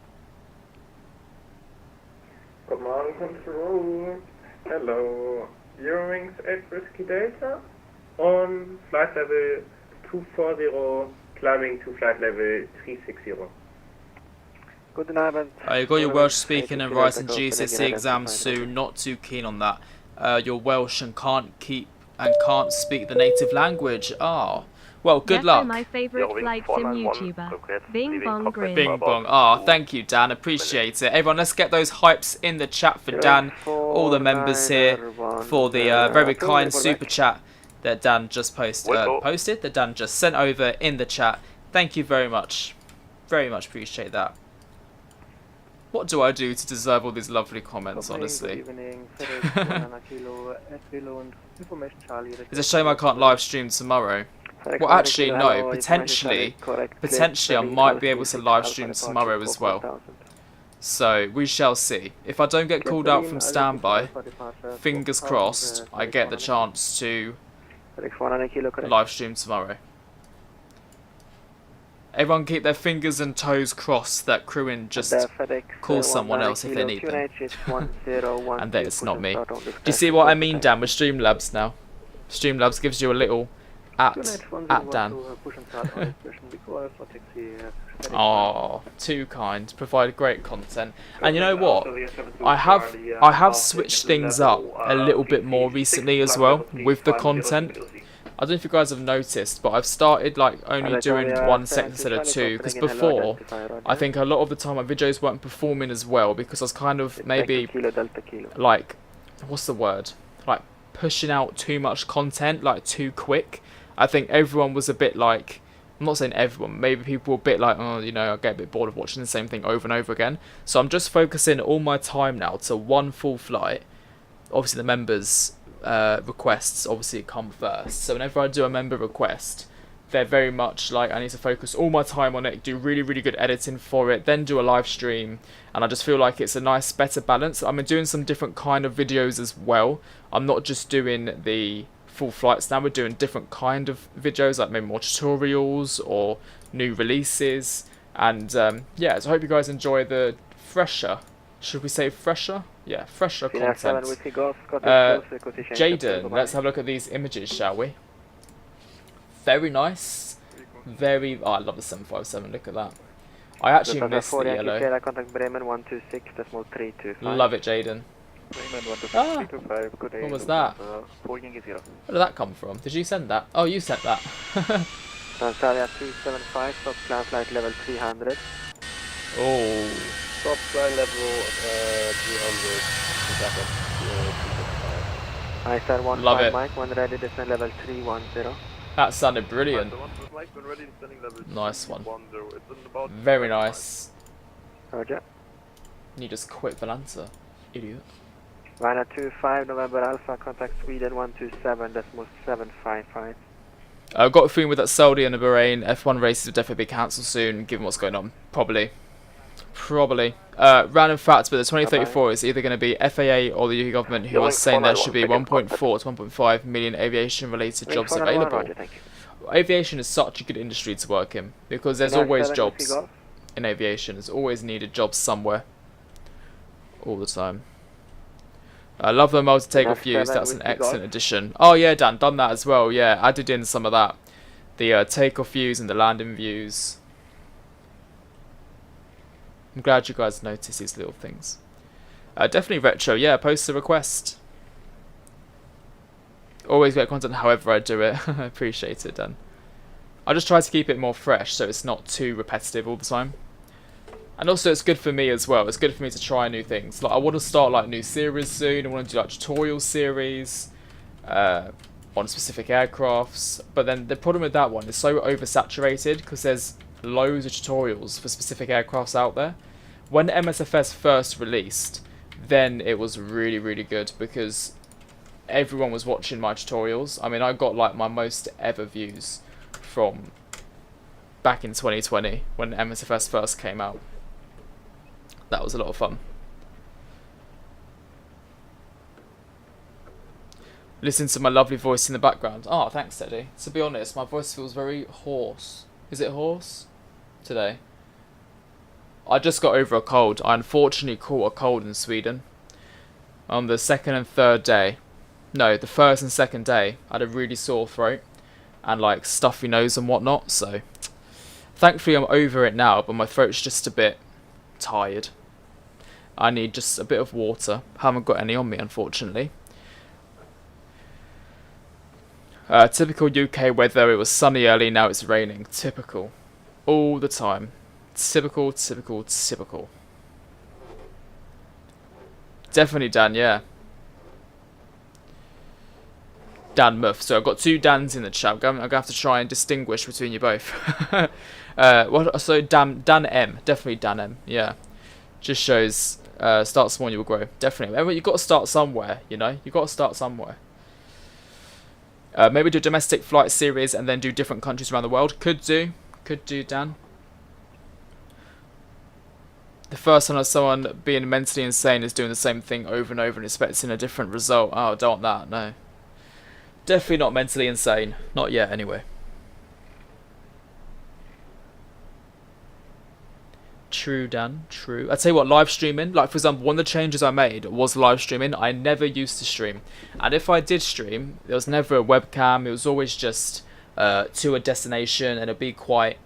[SPEAKER 12] Command Control, hello, Eurowings 8 Whiskey Delta, on flight level 240, climbing to flight level 360.
[SPEAKER 10] Good night.
[SPEAKER 1] You got your Welsh speaking and writing GCSE exams soon. Not too keen on that. You're Welsh and can't speak the native language. Ah, well, good luck.
[SPEAKER 13] My favourite flight sim YouTuber. Bing bong grin.
[SPEAKER 1] Bing bong. Ah, thank you, Dan. Appreciate it. Everyone, let's get those hypes in the chat for Dan. All the members here for the very kind super chat that Dan just posted. That Dan just sent over in the chat. Thank you very much. Very much appreciate that. What do I do to deserve all these lovely comments, honestly? It's a shame I can't live stream tomorrow. Well, actually, no. Potentially I might be able to live stream tomorrow as well. So, we shall see. If I don't get called out from standby, fingers crossed, I get the chance to live stream tomorrow. Everyone keep their fingers and toes crossed that crewing just call someone else if they need them. And that it's not me. Do you see what I mean, Dan, with Streamlabs now? Streamlabs gives you a little at Dan. Oh, too kind. Provide great content. And you know what? I have switched things up a little bit more recently as well with the content. I don't know if you guys have noticed, but I've started like only doing one set instead of two, because before I think a lot of the time my videos weren't performing as well because I was kind of maybe like, what's the word? Like pushing out too much content like too quick. I think everyone was a bit like, I'm not saying everyone, maybe people were a bit like, oh, you know, I get a bit bored of watching the same thing over and over again. So I'm just focusing all my time now to one full flight. Obviously the members requests obviously come first. So whenever I do a member request, they're very much like I need to focus all my time on it, do really, really good editing for it, then do a live stream. And I just feel like it's a nice, better balance. I'm doing some different kind of videos as well. I'm not just doing the full flights now, we're doing different kind of videos, like maybe more tutorials or new releases. And yeah, so I hope you guys enjoy the fresher, should we say fresher? Yeah, fresher content. Jaden, let's have a look at these images, shall we? Very nice. Very, oh, I love the 757, look at that. I actually miss the yellow. Love it, Jaden. Ah, what was that? Where did that come from? Did you send that? Oh, you sent that.
[SPEAKER 10] Transavia 275, stop climb flight level 300.
[SPEAKER 1] Oh.
[SPEAKER 9] Stop climb level 300.
[SPEAKER 10] I start 1
[SPEAKER 1] Love it.
[SPEAKER 10] Mike, 1 ready, descend level 310.
[SPEAKER 1] That sounded brilliant. Nice one. Very nice.
[SPEAKER 10] Roger.
[SPEAKER 1] You just quit Valanta, idiot.
[SPEAKER 10] Ryanair 25, November Alpha, contact Sweden 127.755.
[SPEAKER 1] I've got a feeling with that Saudi and the Bahrain, F1 races will definitely be cancelled soon, given what's going on. Probably. Random facts, but the 2034 is either going to be FAA or the UK government who are saying there should be 1.4 to 1.5 million aviation-related jobs available. Aviation is such a good industry to work in, because there's always jobs in aviation. There's always needed jobs somewhere. All the time. I love the multi-takeoff views, that's an excellent addition. Oh yeah, Dan, done that as well, yeah, added in some of that. The takeoff views and the landing views. I'm glad you guys notice these little things. Definitely retro, yeah, post a request. Always get content however I do it. I appreciate it, Dan. I just try to keep it more fresh so it's not too repetitive all the time. And also it's good for me as well. It's good for me to try new things. Like I want to start like new series soon. I want to do like tutorial series on specific aircrafts. But then the problem with that one is so oversaturated because there's loads of tutorials for specific aircrafts out there. When Msfs first released, then it was really, really good because everyone was watching my tutorials. I mean, I got like my most ever views from back in 2020 when Msfs first came out. That was a lot of fun. Listen to my lovely voice in the background. Oh, thanks, Teddy. To be honest, my voice feels very hoarse. Is it hoarse? Today. I just got over a cold. I unfortunately caught a cold in Sweden. On the second and third day. No, the first and second day. I had a really sore throat. And like stuffy nose and whatnot. So, thankfully I'm over it now. But my throat's just a bit tired. I need just a bit of water. Haven't got any on me, unfortunately. Typical UK weather. It was sunny early, now it's raining. Typical. All the time. Typical, typical, typical. Definitely Dan, yeah. Dan Muff. So I've got two Dans in the chat. I'm going to have to try and distinguish between you both. So Dan M. Definitely Dan M. Yeah. Just shows start small and you will grow. Definitely. You've got to start somewhere, you know. You've got to start somewhere. Maybe do a domestic flight series and then do different countries around the world. Could do, Dan. The first time I saw someone being mentally insane is doing the same thing over and over and expecting a different result. Oh, don't want that, no. Definitely not mentally insane. Not yet, anyway. True, Dan, true. I tell you what, live streaming, like for example, one of the changes I made was live streaming. I never used to stream. And if I did stream, there was never a webcam. It was always just to a destination, and it'll be quite,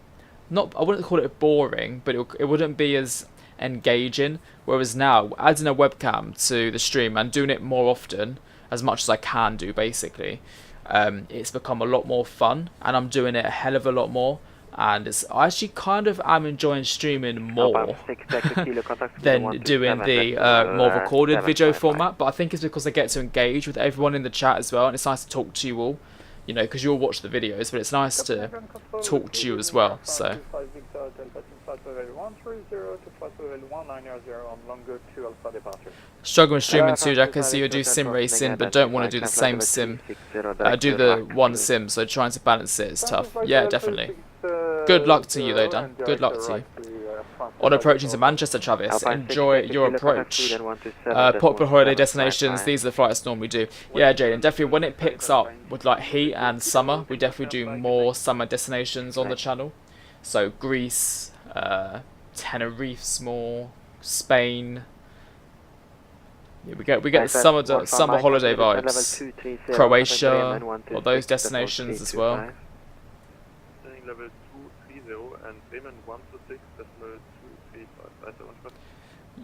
[SPEAKER 1] not, I wouldn't call it boring, but it wouldn't be as engaging. Whereas now, adding a webcam to the stream and doing it more often, as much as I can do basically, it's become a lot more fun, and I'm doing it a hell of a lot more, and I actually kind of am enjoying streaming more than doing the more recorded video format. But I think it's because I get to engage with everyone in the chat as well, and it's nice to talk to you all, you know, because you'll watch the videos, but it's nice to talk to you as well. So struggling with streaming too, Jack. I see you do sim racing, but don't want to do the same sim. Do the one sim, so trying to balance it is tough. Yeah, definitely. Good luck to you though, Dan. Good luck to you. On approaching to Manchester, Travis, enjoy your approach. Popular holiday destinations, these are the flights normally do. Yeah, Jaden, definitely when it picks up with like heat and summer, we definitely do more summer destinations on the channel. So Greece, Tenerife's more, Spain. Yeah, we get the summer holiday vibes. Croatia, or those destinations as well.
[SPEAKER 8] Level 230 and Bremen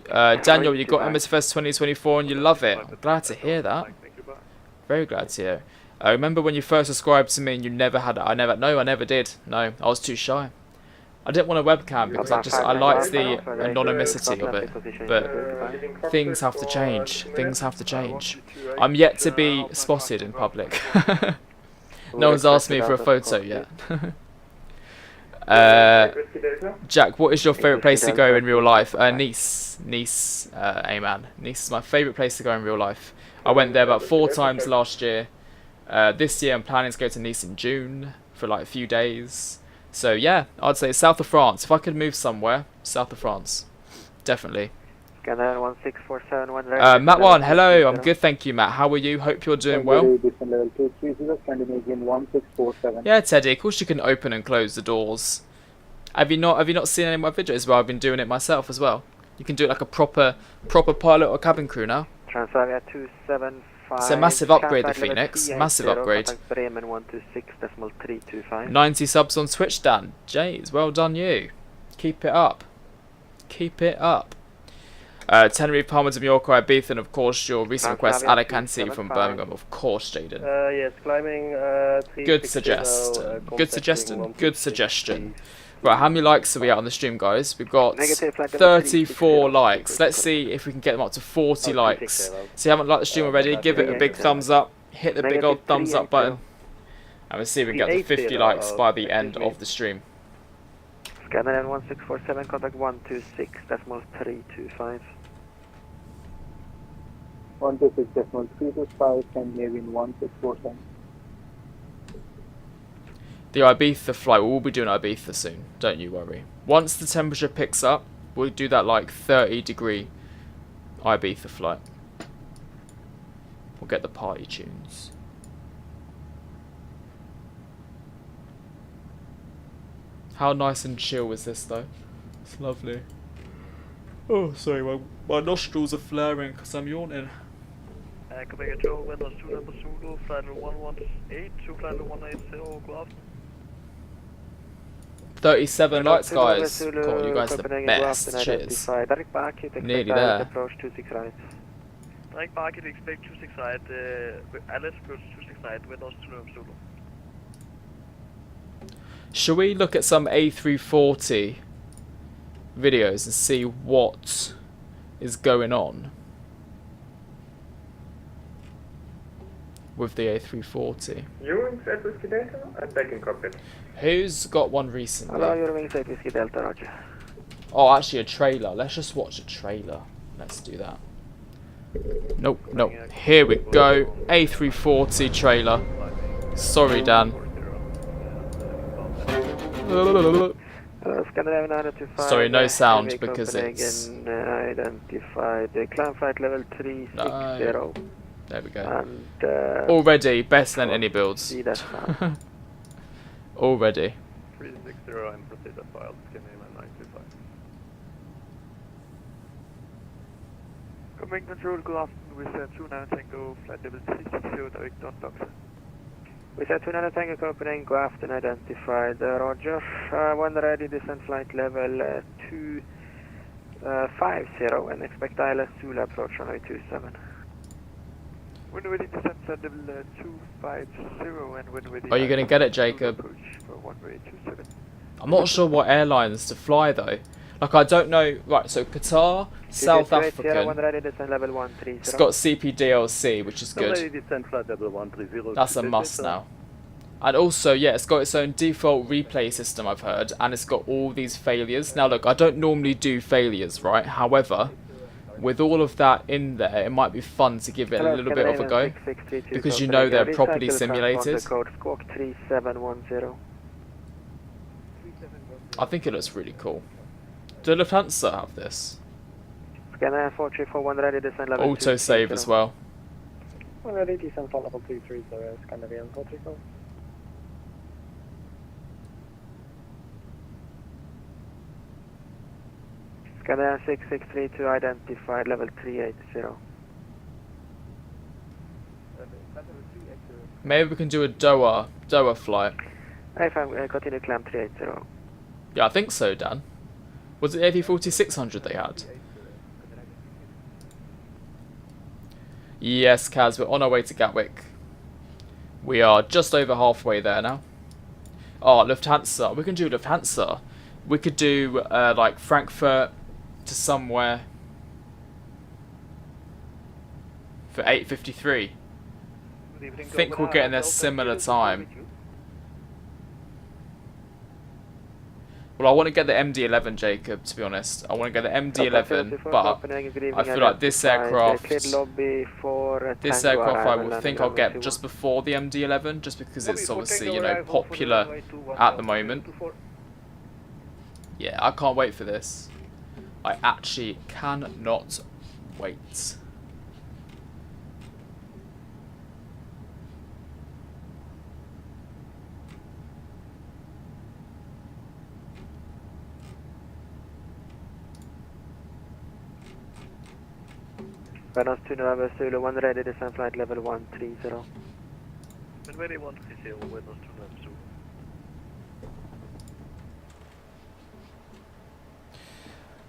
[SPEAKER 8] 126.235.
[SPEAKER 1] Daniel, you got Msfs 2024 and you love it. I'm glad to hear that. Very glad to hear. I remember when you first subscribed to me and you never had it. I never did. No, I was too shy. I didn't want a webcam because I liked the anonymity of it. But things have to change. Things have to change. I'm yet to be spotted in public. No one's asked me for a photo yet. Jack, what is your favourite place to go in real life? Nice, man. Nice is my favourite place to go in real life. I went there about 4 times last year. This year I'm planning to go to Nice in June for like a few days. So yeah, I'd say south of France. If I could move somewhere, south of France, definitely. Matt 1, hello. I'm good, thank you, Matt. How are you? Hope you're doing well. Yeah, Teddy. Of course you can open and close the doors. Have you not seen any of my videos where I've been doing it myself as well? You can do it like a proper pilot or cabin crew now. It's a massive upgrade, the Phoenix. Massive upgrade. 90 subs on Twitch, Dan. Jays, well done you. Keep it up. Keep it up. Tenerife, Palma de Mallorca, Ibiza, and of course your recent request, Alicante from Birmingham. Of course, Jaden.
[SPEAKER 11] Yes, climbing.
[SPEAKER 1] Good suggestion. Good suggestion. Good suggestion. Right, how many likes are we at on the stream, guys? We've got 34 likes. Let's see if we can get them up to 40 likes. So you haven't liked the stream already, give it a big thumbs up. Hit the big old thumbs up button. And we'll see if we can get to 50 likes by the end of the stream.
[SPEAKER 10] Scanner 1647, contact 126.325.
[SPEAKER 14] 126.325, and Navin 1647.
[SPEAKER 1] The Ibiza flight, we'll be doing Ibiza soon, don't you worry. Once the temperature picks up, we'll do that like 30-degree Ibiza flight. We'll get the party tunes. How nice and chill is this though? It's lovely. Oh, sorry, my nostrils are flaring because I'm yawning.
[SPEAKER 15] Quebec Joe, Windows 2 number Zulu, flight 118 to flight 180, go up.
[SPEAKER 1] 37 likes, guys. Cool, you guys are the best. Cheers. Nearly there.
[SPEAKER 15] Direct market, expect 26 right, Alice approach 26 right, Windows 2 number Zulu.
[SPEAKER 1] Shall we look at some A340 videos and see what is going on with the A340?
[SPEAKER 12] Eurowings at Whiskey Delta, I'm back in cockpit.
[SPEAKER 1] Who's got one recently?
[SPEAKER 10] Hello, Eurowings at Whiskey Delta, roger.
[SPEAKER 1] Oh, actually a trailer. Let's just watch a trailer. Let's do that. Nope, nope. Here we go. A340 trailer. Sorry, Dan. Sorry, no sound because it's...
[SPEAKER 10] Identified climb flight level 360.
[SPEAKER 1] No. There we go.
[SPEAKER 10] And,
[SPEAKER 1] already better than any builds. Already.
[SPEAKER 8] 360 and proceed as filed. Scandinavian 925.
[SPEAKER 10] Coming control, good afternoon with 29 Tango, flight level 360, direct on docks. We said 2 Tango Copenhagen, go after and identified. Roger. When ready, descend flight level 250 and expect ILS Zulu approach runway 27.
[SPEAKER 15] When ready, descend flight level 250 and when ready.
[SPEAKER 1] Are you going to get it, Jacob?
[SPEAKER 15] For runway 27.
[SPEAKER 1] I'm not sure what airlines to fly though. Like I don't know. Right, so Qatar, South African.
[SPEAKER 10] When ready, descend level 130.
[SPEAKER 1] It's got CPDLC, which is good.
[SPEAKER 6] Descend flight level 130.
[SPEAKER 1] That's a must now. And also, yeah, it's got its own default replay system, I've heard, and it's got all these failures. Now, look, I don't normally do failures, right? However, with all of that in there, it might be fun to give it a little bit of a go, because you know they're properly simulated. I think it looks really cool. Do Lufthansa have this? Auto save as well.
[SPEAKER 9] Ready, descend flight level 230, Scandinavian 434.
[SPEAKER 10] Scanner 6632 identified level 380.
[SPEAKER 1] Maybe we can do a Doha flight.
[SPEAKER 10] I continue climb 380.
[SPEAKER 1] Yeah, I think so, Dan. Was it AV4600 they had? Yes, Kaz, we're on our way to Gatwick. We are just over halfway there now. Oh, Lufthansa. We can do Lufthansa. We could do like Frankfurt to somewhere for 8:53. I think we're getting there similar time. Well, I want to get the MD-11, Jacob, to be honest. I want to get the MD-11, but I feel like this aircraft I think I'll get just before the MD-11, just because it's obviously, you know, popular at the moment. Yeah, I can't wait for this. I actually cannot wait.
[SPEAKER 10] Venus 2 November Zulu 1 ready, descend flight level 130.
[SPEAKER 15] When ready 130, Venus 2 November Zulu.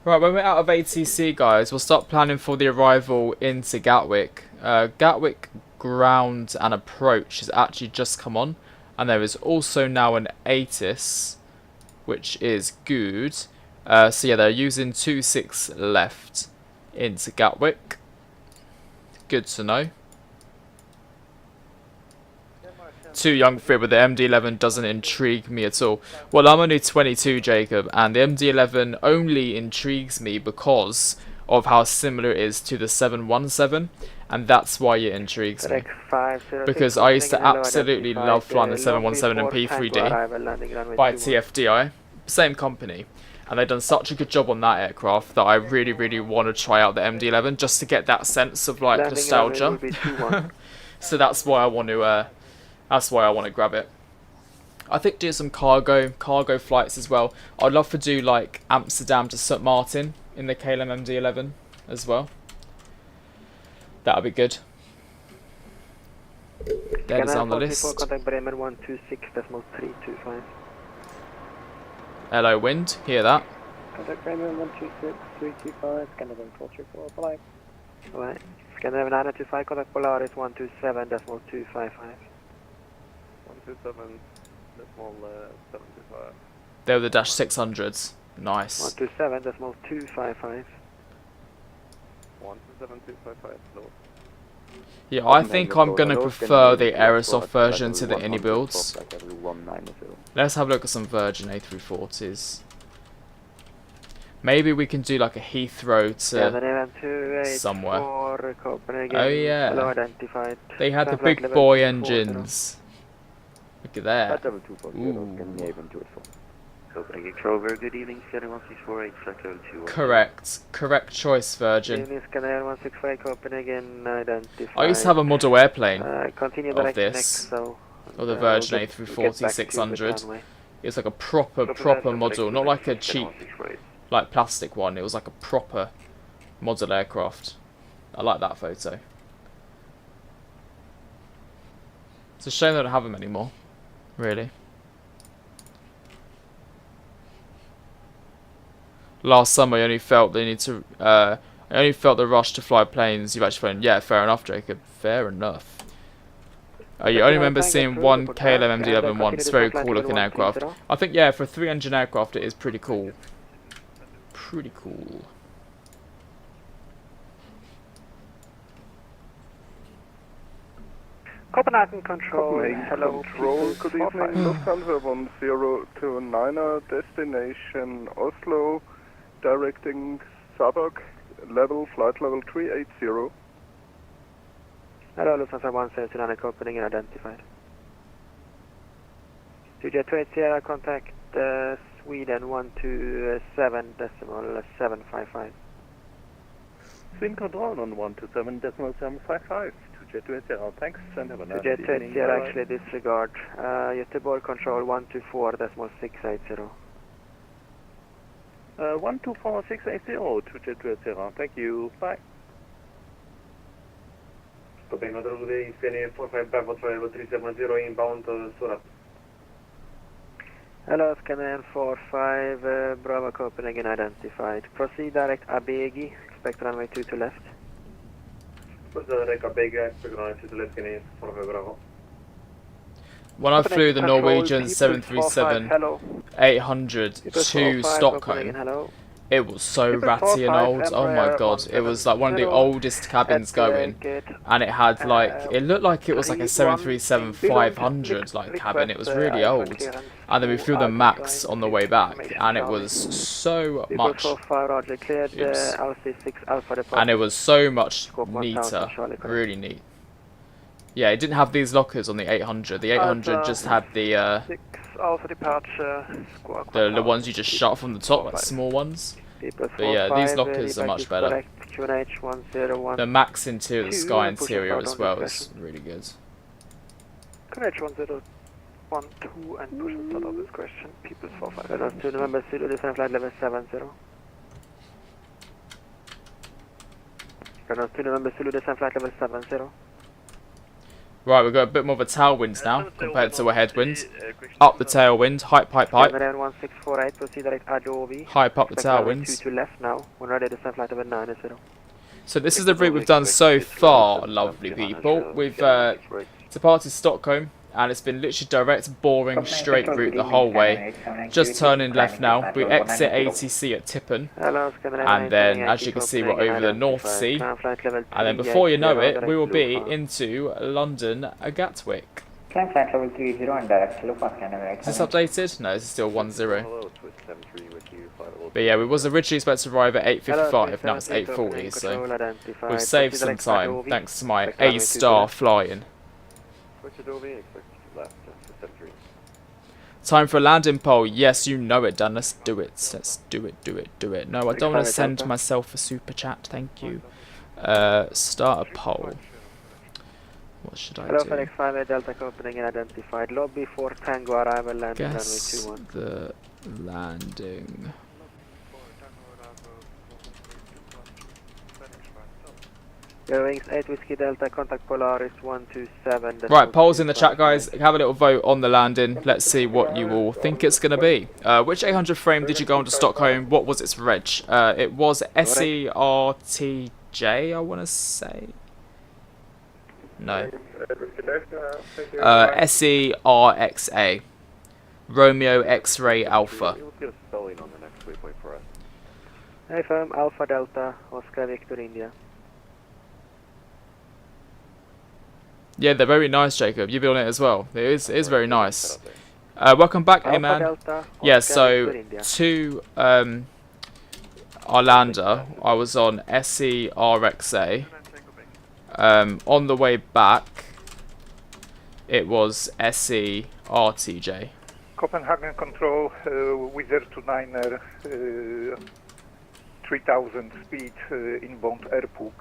[SPEAKER 1] Right, when we're out of ATC, guys, we'll start planning for the arrival into Gatwick. Gatwick ground and approach has actually just come on, and there is also now an ATIS, which is good. So yeah, they're using 26 left into Gatwick. Good to know. Too young for it, but the MD-11 doesn't intrigue me at all. Well, I'm only 22, Jacob, and the MD-11 only intrigues me because of how similar it is to the 717, and that's why it intrigues me. Because I used to absolutely love flying the 717 and P3D by TFDI, same company, and they've done such a good job on that aircraft that I really, really want to try out the MD-11 just to get that sense of like nostalgia. So that's why I want to. That's why I want to grab it. I think do some cargo flights as well. I'd love to do like Amsterdam to St. Martin in the KLM MD-11 as well. That would be good. That is on the list.
[SPEAKER 10] Contact Bremen 126.325.
[SPEAKER 1] Hello, wind. Hear that?
[SPEAKER 9] Contact Bremen 126.325. Scandinavian 434. Polite.
[SPEAKER 10] Right. Scandinavian 925. Contact Polaris 127.255.
[SPEAKER 12] 127.725.
[SPEAKER 1] They were the Dash 600s. Nice.
[SPEAKER 10] 127.255.
[SPEAKER 12] 127.255. Slow.
[SPEAKER 1] Yeah, I think I'm going to prefer the Aerosoft version to the Innie builds. Let's have a look at some Virgin A340s. Maybe we can do like a Heathrow to somewhere. Oh yeah. They had the big boy engines. Look at that. Ooh.
[SPEAKER 5] Good evening, 7168, flight level 2.
[SPEAKER 1] Correct choice, Virgin. I used to have a model airplane of this, or the Virgin A340 600. It was like a proper model, not like a cheap, like plastic one. It was like a proper model aircraft. I like that photo. It's a shame they don't have them anymore, really. Last summer, I only felt they need to. I only felt the rush to fly planes. You've actually flown. Yeah, fair enough, Jacob. Fair enough. You only remember seeing one KLEVV MD-11 once. Very cool looking aircraft. I think, yeah, for a 3-engine aircraft, it is pretty cool. Pretty cool.
[SPEAKER 10] Copenhagen Control, hello.
[SPEAKER 6] Control, good evening. Lufthansa 1029er, destination Oslo, directing Sabak, flight level 380.
[SPEAKER 10] Hello, Lufthansa 1029er, Copenhagen identified. To Jet 280, contact Sweden 127.755.
[SPEAKER 6] Sweden control on 127.755. Jet 280, thanks, and have a nice
[SPEAKER 10] Jet
[SPEAKER 6] evening.
[SPEAKER 10] 280, actually disregard. Göteborg Control 124.680.
[SPEAKER 6] 124.680 to Jet 280, thank you, bye.
[SPEAKER 12] Copenhagen Control, Infinity 45 Bravo 370 inbound Surat.
[SPEAKER 10] Hello, Scanner 45 Bravo Copenhagen identified. Proceed direct Abegi, expect runway 2 to left.
[SPEAKER 1] When I flew the Norwegian 737-800 to Stockholm, it was so ratty and old. Oh my god, it was like one of the oldest cabins going, and it had like, it looked like it was like a 737-500 like cabin. It was really old, and then we flew the Max on the way back, and it was so much, and it was so much neater, really neat. Yeah, it didn't have these lockers on the 800. The 800 just had the ones you just shut from the top, like small ones. But yeah, these lockers are much better. The Max interior, the Sky interior as well is really good.
[SPEAKER 10] QNH 1012 and push and start of this question. People's 45. Reynolds to November Zulu, descend flight level 70. Reynolds to November Zulu, descend flight level 70.
[SPEAKER 1] Right, we've got a bit more of a tailwind now compared to a headwind. Up the tailwind, hype, hype, hype.
[SPEAKER 10] 1648, proceed direct Ajovi.
[SPEAKER 1] Hype up the tailwinds.
[SPEAKER 10] To left now, when ready to descend flight level 90.
[SPEAKER 1] So this is the route we've done so far, lovely people. We've departed Stockholm, and it's been literally direct, boring, straight route the whole way. Just turning left now. We exit ATC at Tippen, and then as you can see we're over the North Sea, and then before you know it we will be into London Gatwick.
[SPEAKER 16] Climb flight level 30 and direct look.
[SPEAKER 1] Is this updated? No, this is still 10. But yeah, we was originally supposed to arrive at 8:55, now it's 8:40, so we've saved some time thanks to my A-star flying. Time for a landing pole. Yes, you know it, Dan. Let's do it. Let's do it, do it, do it. No, I don't want to send myself a super chat. Thank you. Start a poll. What should I do?
[SPEAKER 10] Hello, FedEx 5 Delta Copenhagen identified. Lobby for Tango arrival landing runway
[SPEAKER 1] Guess
[SPEAKER 10] 21.
[SPEAKER 1] the landing.
[SPEAKER 10] Wings 8 Whiskey Delta, contact Polaris 127.
[SPEAKER 1] Right, polls in the chat, guys. Have a little vote on the landing. Let's see what you all think it's going to be. Which 800 frame did you go on to Stockholm? What was its reg? It was SERTJ, I want to say. No. SERXA. Romeo X-Ray Alpha.
[SPEAKER 10] Hey firm, Alpha Delta, Oscar Victor India.
[SPEAKER 1] Yeah, they're very nice, Jacob. You've been on it as well. It is very nice. Welcome back, A-Man. Yeah, so to Arlanda, I was on SERXA. On the way back, it was SERTJ.
[SPEAKER 2] Copenhagen Control, Wizard 29er, 3000 speed, inbound airport.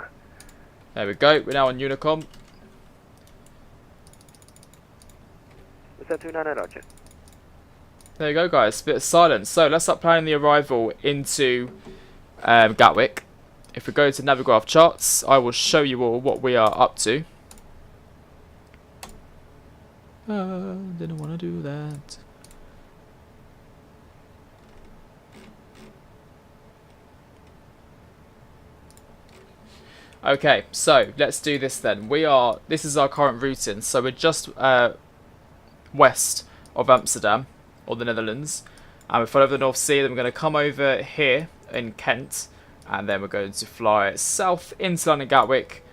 [SPEAKER 1] There we go. We're now on Unicom. There you go, guys. Bit of silence. So let's start planning the arrival into Gatwick. If we go to Navigraph charts, I will show you all what we are up to. Didn't want to do that. Okay, so let's do this then. This is our current routing. So we're just west of Amsterdam, or the Netherlands. And we fly over the North Sea, then we're going to come over here in Kent. And then we're going to fly south into London Gatwick.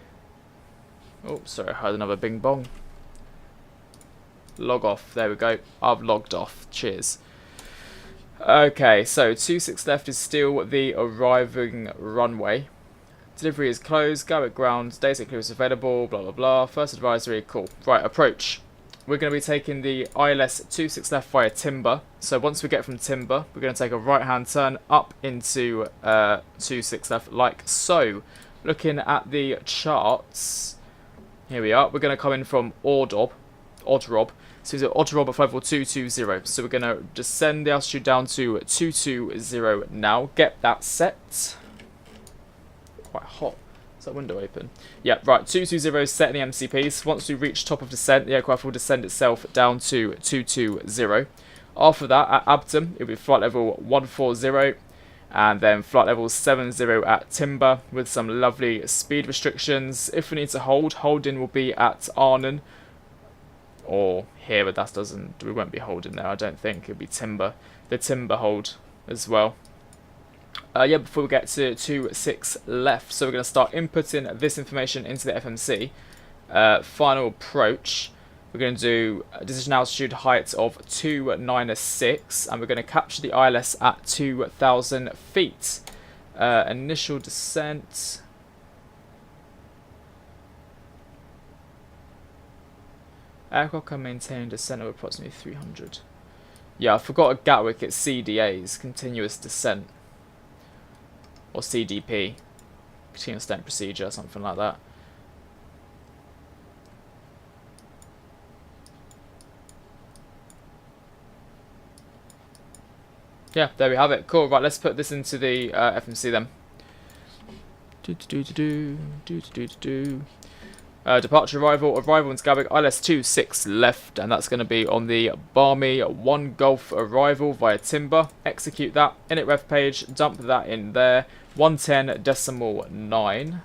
[SPEAKER 1] Oh, sorry, I heard another bing bong. Log off, there we go. I've logged off, cheers. Okay, so 26 left is still the arriving runway. Delivery is closed, Gatwick ground, days clearance available, blah blah blah. First advisory, cool. Right, approach. We're going to be taking the ILS 26 left via Timber. So once we get from Timber, we're going to take a right hand turn up into 26 left, like so. Looking at the charts, here we are. We're going to come in from Oddrob. So it's Oddrob at flight level 220. So we're going to descend the altitude down to 220 now. Get that set. Quite hot. Is that window open? Yeah, right. 220 set in the MCPs. Once we reach top of descent, the aircraft will descend itself down to 220. After that, at Abtom, it will be flight level 140, and then flight level 70 at Timber with some lovely speed restrictions. If we need to hold-in will be at Arnhem or here, but that doesn't. We won't be holding there. I don't think it'll be Timber. The Timber hold as well. Yeah, before we get to 26 left, so we're going to start inputting this information into the FMC. Final approach, we're going to do a decision altitude height of 296, and we're going to capture the ILS at 2,000 feet. Initial descent. Aircraft can maintain descent of approximately 300. Yeah, I forgot at Gatwick it's CDA's, continuous descent. Or CDP, continuous descent procedure, something like that. Yeah, there we have it. Cool. Right, let's put this into the FMC then. Departure arrival into Gatwick, ILS 26 left, and that's going to be on the balmy 1 Golf arrival via Timber. Execute that, init ref page, dump that in there, 110.9.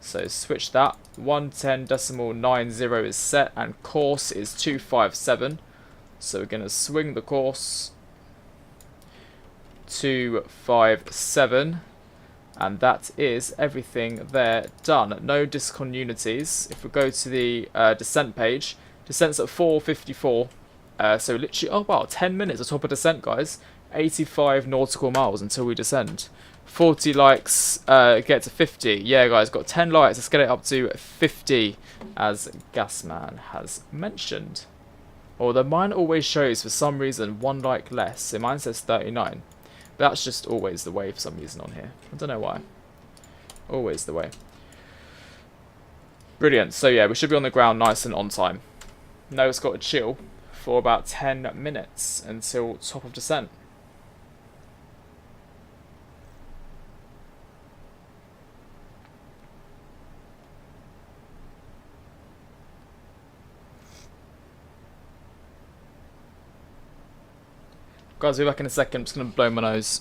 [SPEAKER 1] So switch that, 110.90 is set, and course is 257. So we're going to swing the course 257. And that is everything there done. No discontinuities. If we go to the descent page, descent's at 4:54. So literally, oh wow, 10 minutes atop of descent, guys. 85 nautical miles until we descend. 40 likes, get to 50. Yeah, guys, got 10 likes. Let's get it up to 50, as Gasman has mentioned. Although mine always shows, for some reason, 1 like less. So mine says 39. That's just always the way for some reason on here. I don't know why. Always the way. Brilliant. So yeah, we should be on the ground nice and on time. Now it's got to chill for about 10 minutes until top of descent. Guys, we'll be back in a second. I'm just going to blow my nose.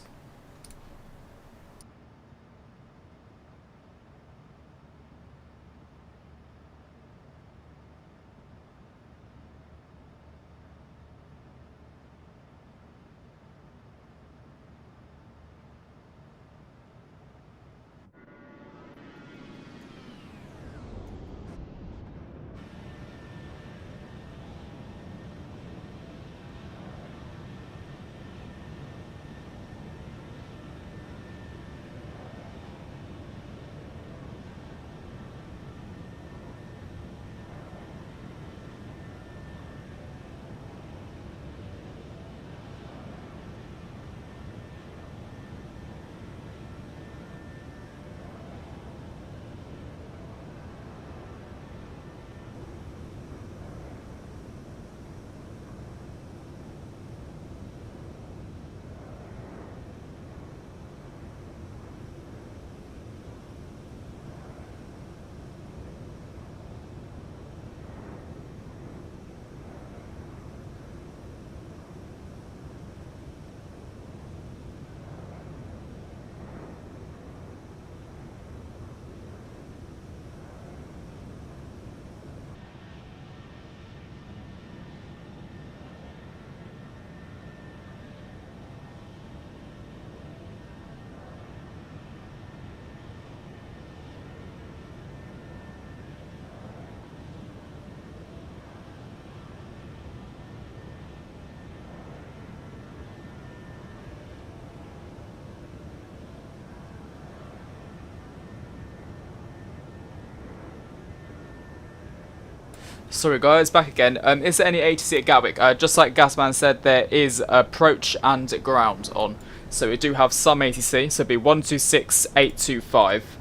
[SPEAKER 1] Sorry guys, back again. Is there any ATC at Gatwick? Just like Gasman said, there is approach and ground on. So we do have some ATC, so it'll be 126825.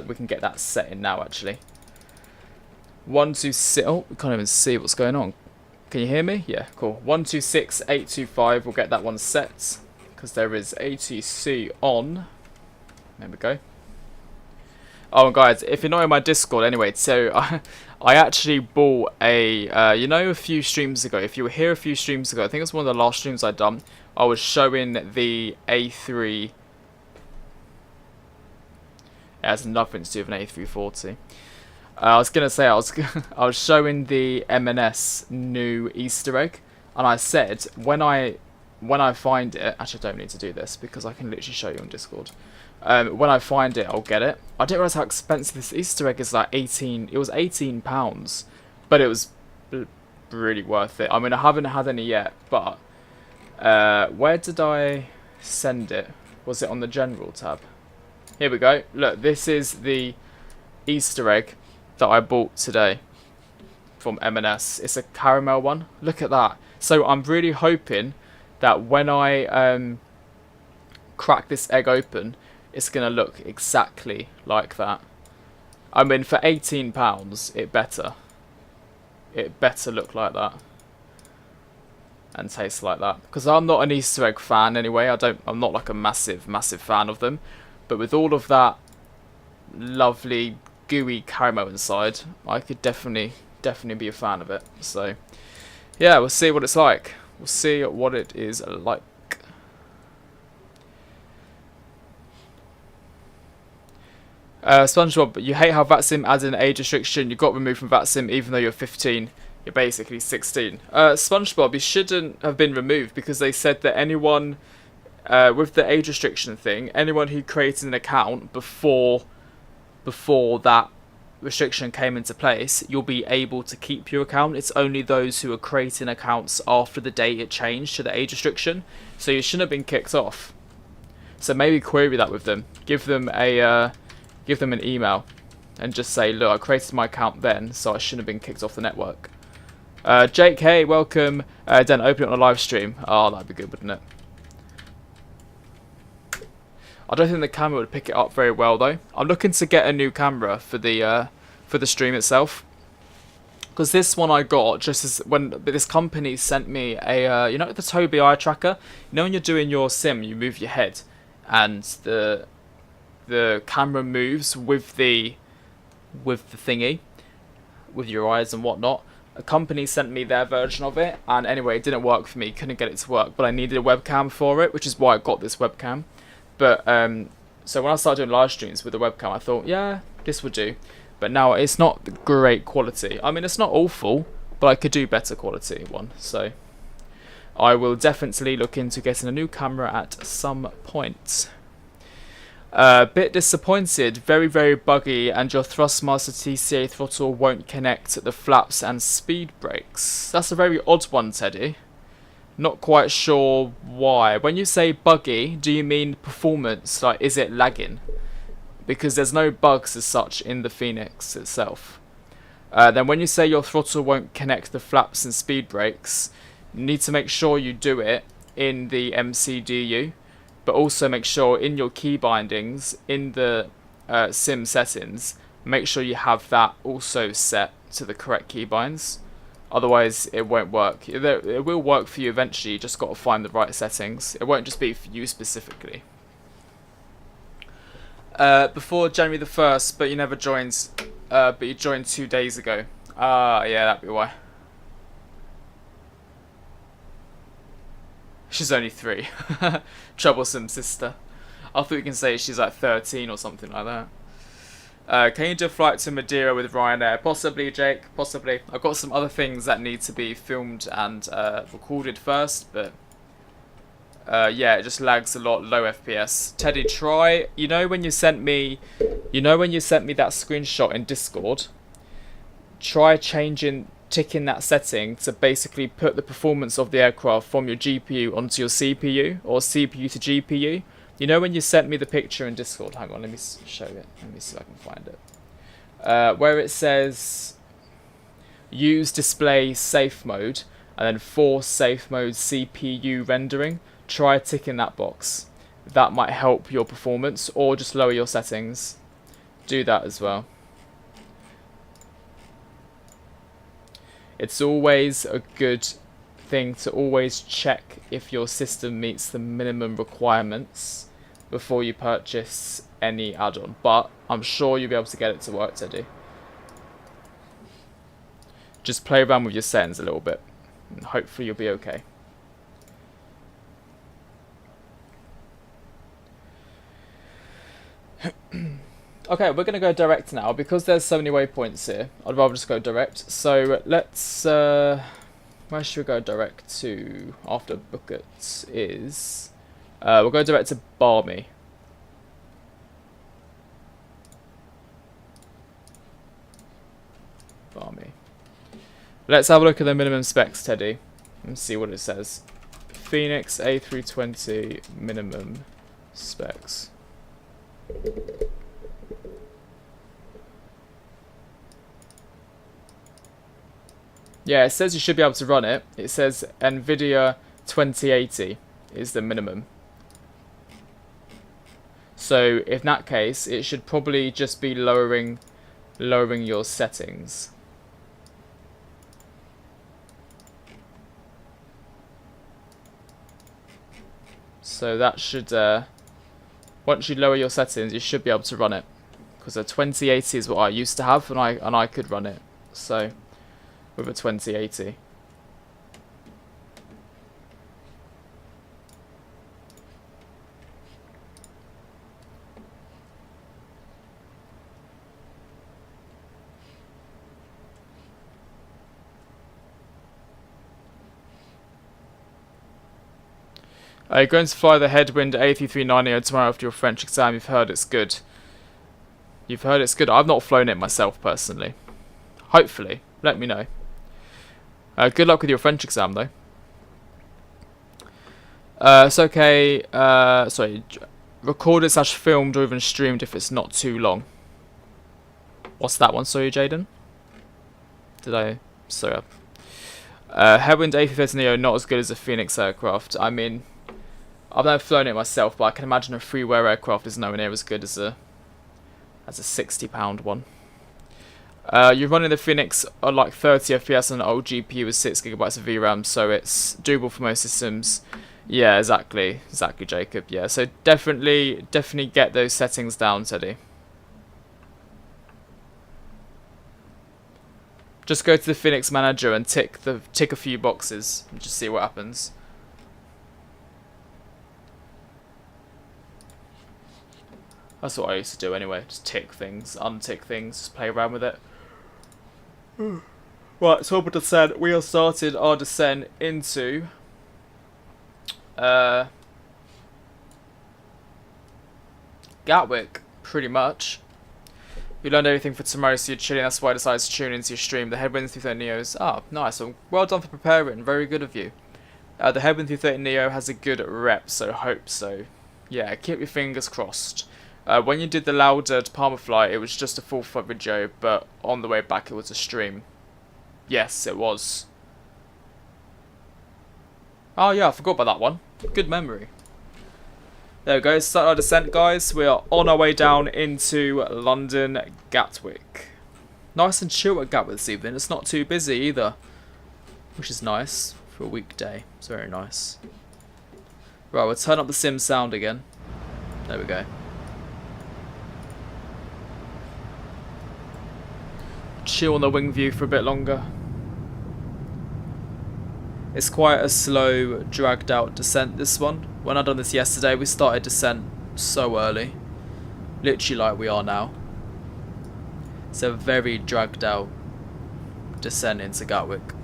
[SPEAKER 1] We can get that set in now actually. 126, oh, we can't even see what's going on. Can you hear me? Yeah, cool. 126825, we'll get that one set. Because there is ATC on. There we go. Oh, and guys, if you're not in my Discord anyway, so I actually bought a, you know, a few streams ago, if you were here a few streams ago, I think it was one of the last streams I'd done, I was showing the A3, it has nothing to do with an A340. I was going to say, I was showing the M&S new Easter egg, and I said, when I find it, actually I don't need to do this, because I can literally show you on Discord. When I find it, I'll get it. I didn't realise how expensive this Easter egg is. Like it was £18, but it was really worth it. I mean, I haven't had any yet, but where did I send it? Was it on the general tab? Here we go. Look, this is the Easter egg that I bought today from M&S. It's a caramel one. Look at that. So I'm really hoping that when I crack this egg open, it's going to look exactly like that. I mean, for £18, it better look like that. And taste like that. Because I'm not an Easter egg fan anyway. I'm not like a massive fan of them. But with all of that lovely, gooey caramel inside, I could definitely be a fan of it. So, yeah, we'll see what it's like. We'll see what it is like. SpongeBob, you hate how Vatsim added an age restriction. You got removed from Vatsim even though you're 15. You're basically 16. SpongeBob, you shouldn't have been removed because they said that anyone with the age restriction thing, anyone who created an account before that restriction came into place, you'll be able to keep your account. It's only those who are creating accounts after the date it changed to the age restriction. So you shouldn't have been kicked off. So maybe query that with them. Give them an email and just say, look, I created my account then, so I shouldn't have been kicked off the network. Jake, hey, welcome. Then open it on a live stream. Oh, that'd be good, wouldn't it? I don't think the camera would pick it up very well though. I'm looking to get a new camera for the stream itself, because this one I got just as when this company sent me a you know, the Tobii eye tracker. You know, when you're doing your sim, you move your head, and the camera moves with the thingy, with your eyes and whatnot. A company sent me their version of it, and anyway, it didn't work for me. Couldn't get it to work, but I needed a webcam for it, which is why I got this webcam. But so when I started doing live streams with the webcam, I thought, yeah, this would do. But now it's not great quality. I mean, it's not awful, but I could do better quality one. So I will definitely look into getting a new camera at some point. Bit disappointed, very buggy, and your Thrustmaster TCA throttle won't connect the flaps and speed brakes. That's a very odd one, Teddy. Not quite sure why. When you say buggy, do you mean performance? Like, is it lagging? Because there's no bugs as such in the Phoenix itself. Then when you say your throttle won't connect the flaps and speed brakes, you need to make sure you do it in the MCDU, but also make sure in your key bindings, in the sim settings, make sure you have that also set to the correct key binds. Otherwise, it won't work. It will work for you eventually, you just got to find the right settings. It won't just be for you specifically. Before January the 1st, but you never joined, but you joined 2 days ago. Yeah, that'd be why. She's only 3. Troublesome sister. I thought you can say she's like 13 or something like that. Can you do a flight to Madeira with Ryanair? Possibly, Jake. Possibly. I've got some other things that need to be filmed and recorded first, but yeah, it just lags a lot. Low FPS. Teddy, try. You know when you sent me that screenshot in Discord. Try ticking that setting to basically put the performance of the aircraft from your GPU onto your CPU, or CPU to GPU. You know when you sent me the picture in Discord? Hang on, let me show it. Let me see if I can find it. Where it says use display safe mode, and then force safe mode CPU rendering. Try ticking that box. That might help your performance, or just lower your settings. Do that as well. It's always a good thing to always check if your system meets the minimum requirements before you purchase any add-on, but I'm sure you'll be able to get it to work, Teddy. Just play around with your settings a little bit, and hopefully you'll be okay. Okay, we're going to go direct now. Because there's so many waypoints here, I'd rather just go direct. So let's... where should we go direct to after Bucket is... we'll go direct to Barmy. Barmy. Let's have a look at the minimum specs, Teddy, and see what it says. Phoenix A320 minimum specs. Yeah, it says you should be able to run it. It says NVIDIA 2080 is the minimum. So in that case, it should probably just be lowering your settings. So that should, once you lower your settings, you should be able to run it. Because a 2080 is what I used to have, and I could run it. So with a 2080. You're going to fly the Headwind A330 tomorrow after your French exam. You've heard it's good. You've heard it's good. I've not flown it myself personally. Hopefully. Let me know. Good luck with your French exam, though. It's okay. Sorry. Recorded / filmed or even streamed if it's not too long. What's that one? Sorry, Jaden? Did I? Sorry. Headwind A330 not as good as a Phoenix aircraft. I mean, I've never flown it myself, but I can imagine a freeware aircraft is nowhere near as good as a £60 one. You're running the Phoenix on like 30 FPS on an old GPU with 6GB of VRAM, so it's doable for most systems. Yeah, exactly, Jacob. Yeah, so definitely get those settings down, Teddy. Just go to the Phoenix manager and tick a few boxes and just see what happens. That's what I used to do anyway. Just tick things, untick things, just play around with it. Right, so for descent, we have started our descent into Gatwick, pretty much. You learned everything for tomorrow, so you're chilling. That's why I decided to tune into your stream. The Headwind 330 Neos. Ah, nice. So well done for preparing. Very good of you. The Headwind 330 Neo has a good rep, so hope so. Yeah, keep your fingers crossed. When you did the Lauda to Palma flight, it was just a full flight video, but on the way back it was a stream. Yes, it was. Oh yeah, I forgot about that one. Good memory. There we go, start our descent, guys. We are on our way down into London Gatwick. Nice and chill at Gatwick this evening. It's not too busy either, which is nice for a weekday. It's very nice. Right, we'll turn up the sim sound again. There we go. Chill on the wing view for a bit longer. It's quite a slow, dragged out descent, this one. When I done this yesterday, we started descent so early. Literally like we are now. It's a very dragged out descent into Gatwick.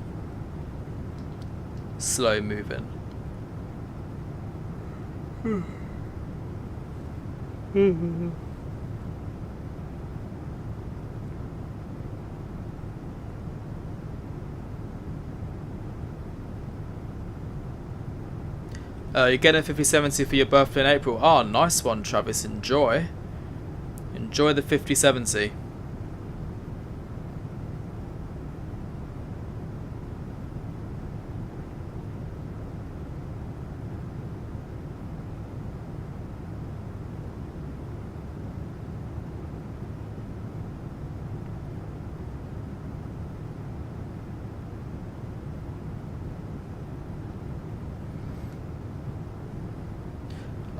[SPEAKER 1] Slow moving. You're getting a 5070 for your birthday in April. Oh, nice one, Travis. Enjoy. Enjoy the 5070.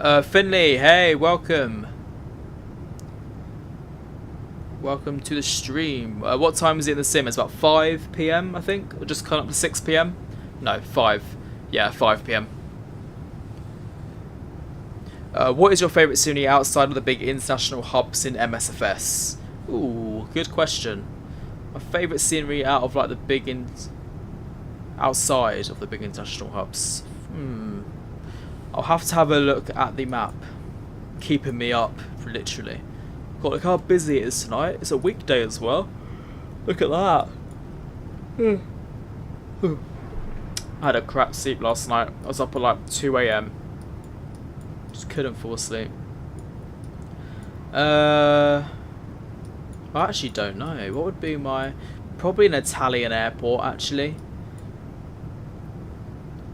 [SPEAKER 1] Finley, hey, welcome. Welcome to the stream. What time is it in the sim? It's about 5 PM, I think, or just coming up to 6 PM. No, 5. Yeah, 5 PM. What is your favourite scenery outside of the big international hubs in MSFS? Ooh, good question. My favourite scenery out of like the big outside of the big international hubs. I'll have to have a look at the map. Keeping me up, literally. God, look how busy it is tonight. It's a weekday as well. Look at that. I had a crap sleep last night. I was up at like 2 AM. Just couldn't fall asleep. I actually don't know. What would be my... Probably an Italian airport, actually.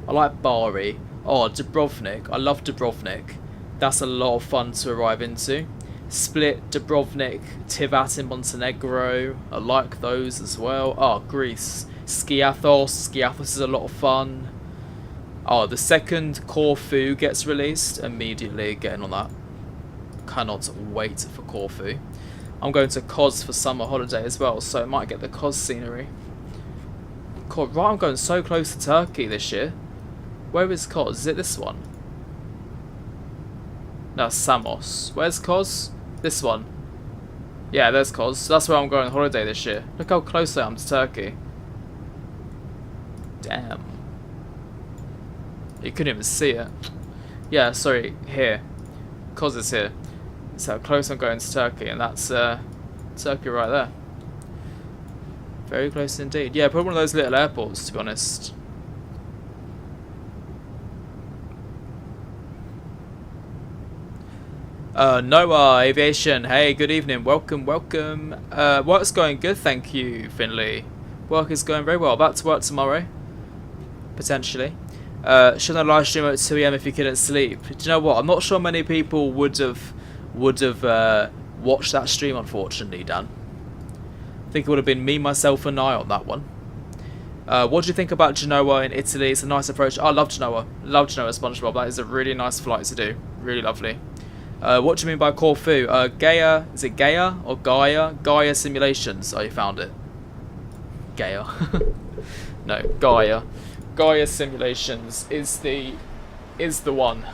[SPEAKER 1] I like Bari. Oh, Dubrovnik. I love Dubrovnik. That's a lot of fun to arrive into. Split, Dubrovnik, Tivat in Montenegro. I like those as well. Oh, Greece. Skiathos. Skiathos is a lot of fun. Oh, the second Corfu gets released. Immediately getting on that. Cannot wait for Corfu. I'm going to Kos for summer holiday as well, so I might get the Kos scenery. God, right, I'm going so close to Turkey this year. Where is Kos? Is it this one? No, Samos. Where's Kos? This one. Yeah, there's Kos. That's where I'm going on holiday this year. Look how close I am to Turkey. Damn. You couldn't even see it. Yeah, sorry, here. Kos is here. That's how close I'm going to Turkey, and that's Turkey right there. Very close indeed. Yeah, probably one of those little airports, to be honest. Noah, Aviation, hey, good evening, welcome, welcome. Work's going good, thank you, Finley. Work is going very well. About to work tomorrow, potentially. Shouldn't I live stream at 2 AM if you couldn't sleep? Do you know what? I'm not sure many people would have watched that stream, unfortunately, Dan. I think it would have been me, myself, and I on that one. What do you think about Genoa in Italy? It's a nice approach. I love Genoa. Love Genoa, SpongeBob. That is a really nice flight to do. Really lovely. What do you mean by Corfu? Gaia, is it Gaia or Gaia? Gaia Simulations. Oh, you found it. Gaia. No, Gaia. Gaia Simulations is the one.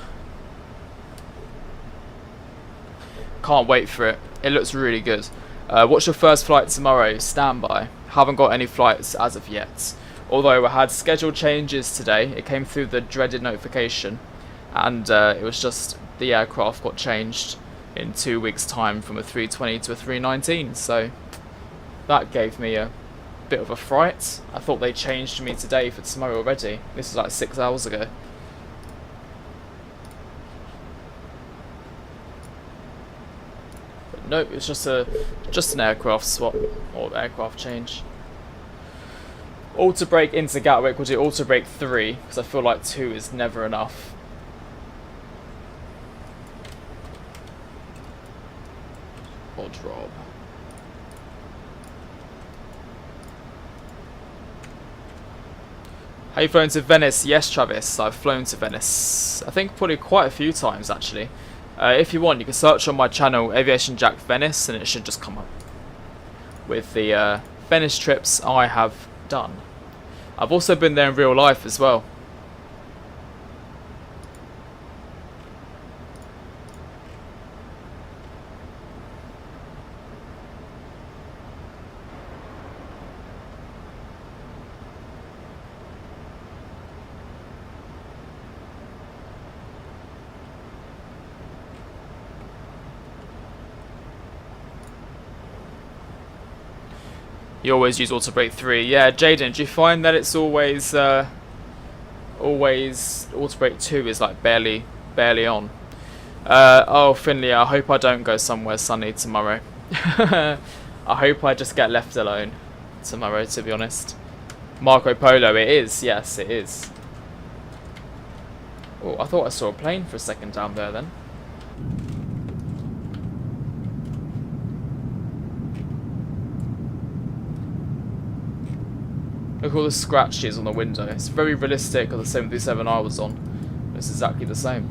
[SPEAKER 1] Can't wait for it. It looks really good. What's your first flight tomorrow? Standby. Haven't got any flights as of yet. Although I had schedule changes today. It came through the dreaded notification, and it was just the aircraft got changed in 2 weeks' time from a 320 to a 319. So that gave me a bit of a fright. I thought they changed me today for tomorrow already. This is like 6 hours ago. But no, it's just an aircraft swap or aircraft change. Auto brake into Gatwick. We'll do auto brake 3 because I feel like 2 is never enough. Or drop. Have you flown to Venice? Yes, Travis, I've flown to Venice. I think probably quite a few times actually. If you want, you can search on my channel AviationJack Venice, and it should just come up with the Venice trips I have done. I've also been there in real life as well. You always use auto brake 3. Yeah, Jaden, do you find that it's always auto brake 2 is like barely on? Oh, Finley, I hope I don't go somewhere sunny tomorrow. I hope I just get left alone tomorrow, to be honest. Marco Polo, it is. Yes, it is. Oh, I thought I saw a plane for a second down there then. Look at all the scratches on the window. It's very realistic of the 737 I was on. It's exactly the same.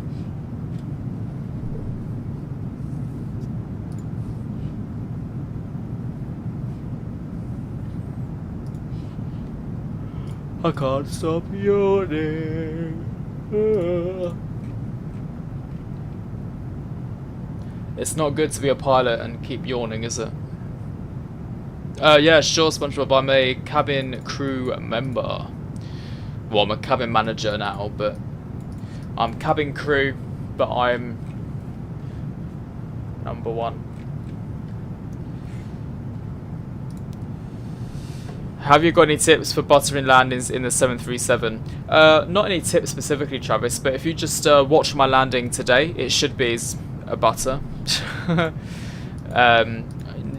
[SPEAKER 1] I can't stop yawning. It's not good to be a pilot and keep yawning, is it? Yeah, sure, SpongeBob. I'm a cabin crew member. Well, I'm a cabin manager now, but I'm cabin crew, but I'm number one. Have you got any tips for buttering landings in the 737? Not any tips specifically, Travis, but if you just watch my landing today, it should be a butter.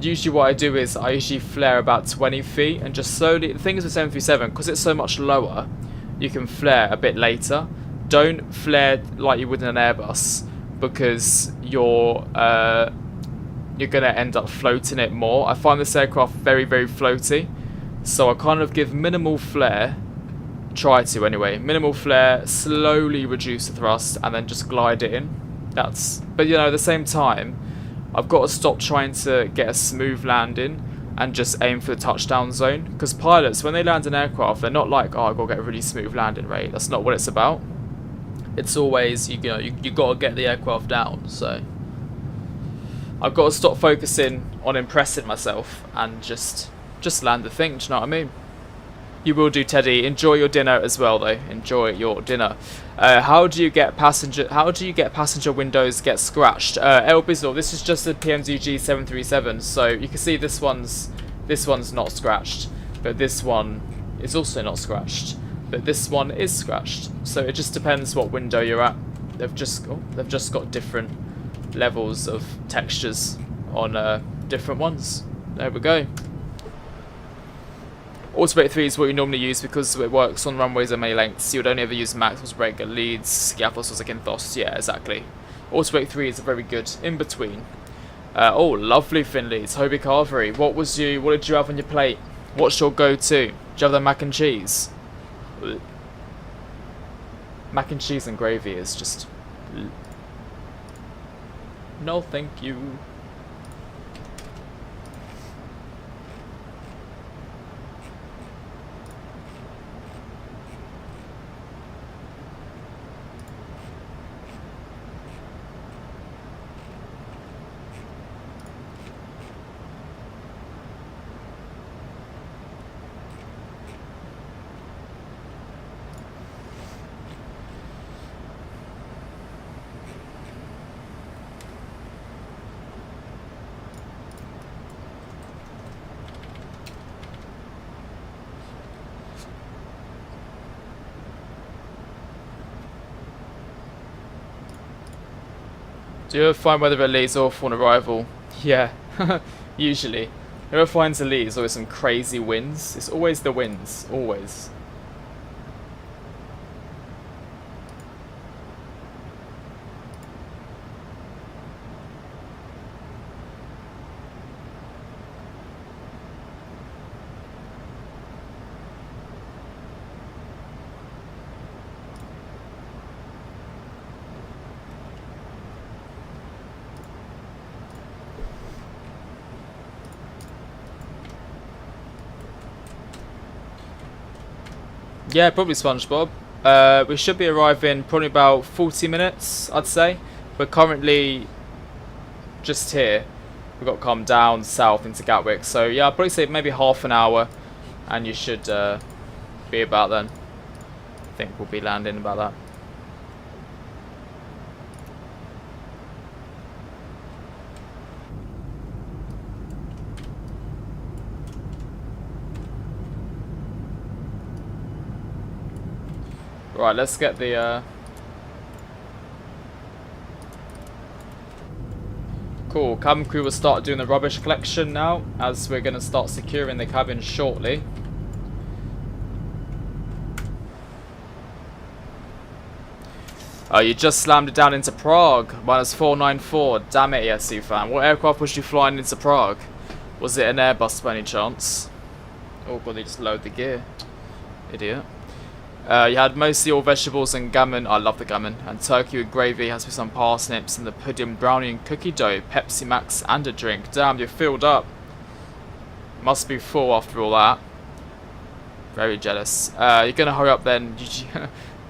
[SPEAKER 1] Usually what I do is I usually flare about 20 feet and just slowly... The thing is with 737, because it's so much lower, you can flare a bit later. Don't flare like you would in an Airbus, because you're going to end up floating it more. I find this aircraft very, very floaty. So I kind of give minimal flare, try to anyway, minimal flare, slowly reduce the thrust, and then just glide it in. But you know, at the same time, I've got to stop trying to get a smooth landing and just aim for the touchdown zone. Because pilots, when they land an aircraft, they're not like, oh, I've got to get a really smooth landing rate. That's not what it's about. It's always, you got to get the aircraft down. So I've got to stop focusing on impressing myself and just land the thing, do you know what I mean? You will do, Teddy. Enjoy your dinner as well, though. Enjoy your dinner. How do you get passenger windows get scratched? Elbizor, this is just a Pmdg 737, so you can see this one's not scratched, but this one is also not scratched, but this one is scratched. So it just depends what window you're at. They've just got different levels of textures on different ones. There we go. Autobrake 3 is what you normally use because it works on runways and many lengths. You would only ever use max, brake at leads, Gaffos was like Inthos. Yeah, exactly. Autobrake 3 is a very good in between. Oh, lovely Finleys. Hobie Carvery. What did you have on your plate? What's your go-to? Do you have the mac and cheese? Mac and cheese and gravy is just... No, thank you. Do you ever find weather at Leeds awful on arrival? Yeah, usually. Whoever finds a Leeds, always some crazy winds. It's always the winds, always. Yeah, probably SpongeBob. We should be arriving probably about 40 minutes, I'd say. We're currently just here. We've got to come down south into Gatwick. So yeah, I'd probably say maybe half an hour and you should be about then. I think we'll be landing about that. Right, let's get the cool, cabin crew will start doing the rubbish collection now, as we're going to start securing the cabin shortly. Oh, you just slammed it down into Prague, -494, damn it ESC fan. What aircraft was you flying into Prague? Was it an Airbus by any chance? Oh god, they just load the gear. Idiot. You had mostly all vegetables and gammon. I love the gammon. And turkey with gravy, has with some parsnips, and the pudding, brownie and cookie dough, Pepsi Max and a drink. Damn, you're filled up. Must be full after all that. Very jealous. You're gonna hurry up then.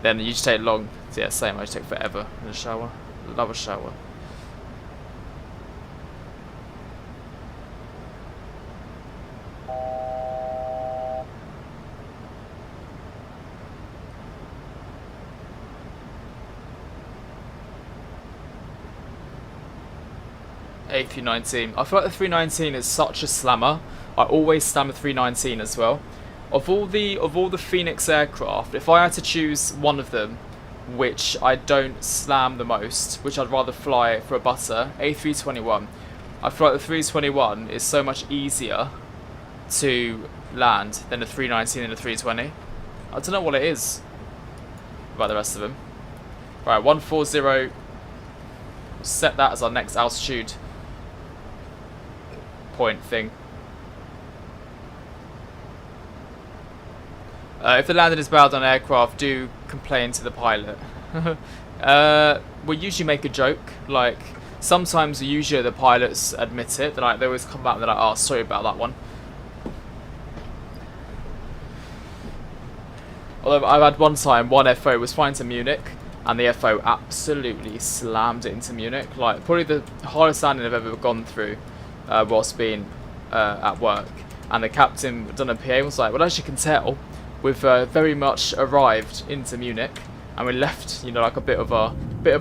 [SPEAKER 1] Then you just take long. Yeah, same. I just take forever in the shower. Love a shower. A319. I feel like the 319 is such a slammer. I always slam a 319 as well. Of all the Phoenix aircraft, if I had to choose one of them, which I don't slam the most, which I'd rather fly for a butter, A321. I feel like the 321 is so much easier to land than the 319 and the 320. I don't know what it is about the rest of them. Right, 140. Set that as our next altitude point thing. If the landing is bad on aircraft, do complain to the pilot. We usually make a joke. Like, sometimes usually the pilots admit it. They always come back and they're like, oh, sorry about that one. Although I've had one time, one FO was flying to Munich, and the FO absolutely slammed it into Munich. Like, probably the hardest landing I've ever gone through whilst being at work. And the captain done a PA and was like, well, as you can tell, we've very much arrived into Munich, and we left, you know, like a bit of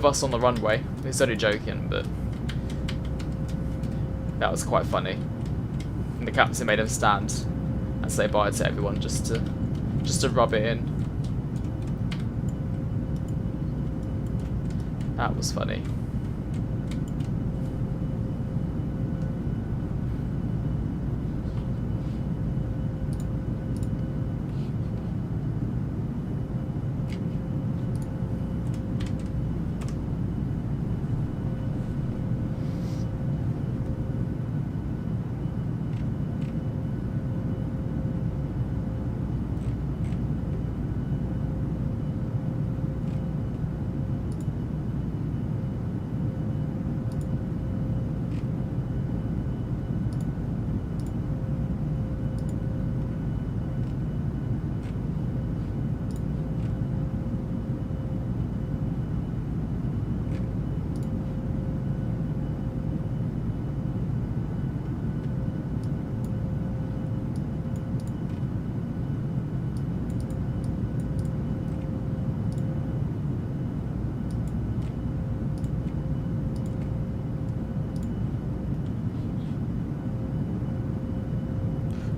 [SPEAKER 1] us on the runway. He's only joking, but that was quite funny. And the captain made him stand and say bye to everyone just to rub it in. That was funny.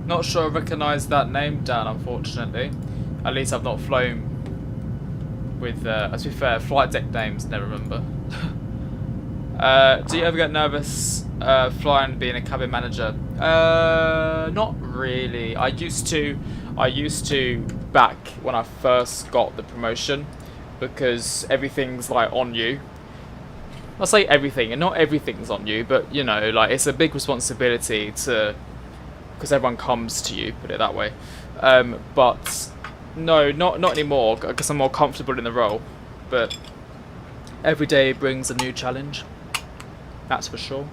[SPEAKER 1] Not sure I recognise that name, Dan, unfortunately. At least I've not flown with, to be fair, flight deck names, never remember. Do you ever get nervous flying, being a cabin manager? Not really. I used to back when I first got the promotion, because everything's like on you. I'll say everything, and not everything's on you, but you know, like it's a big responsibility to, because everyone comes to you, put it that way. But no, not anymore, because I'm more comfortable in the role. But every day brings a new challenge, that's for sure.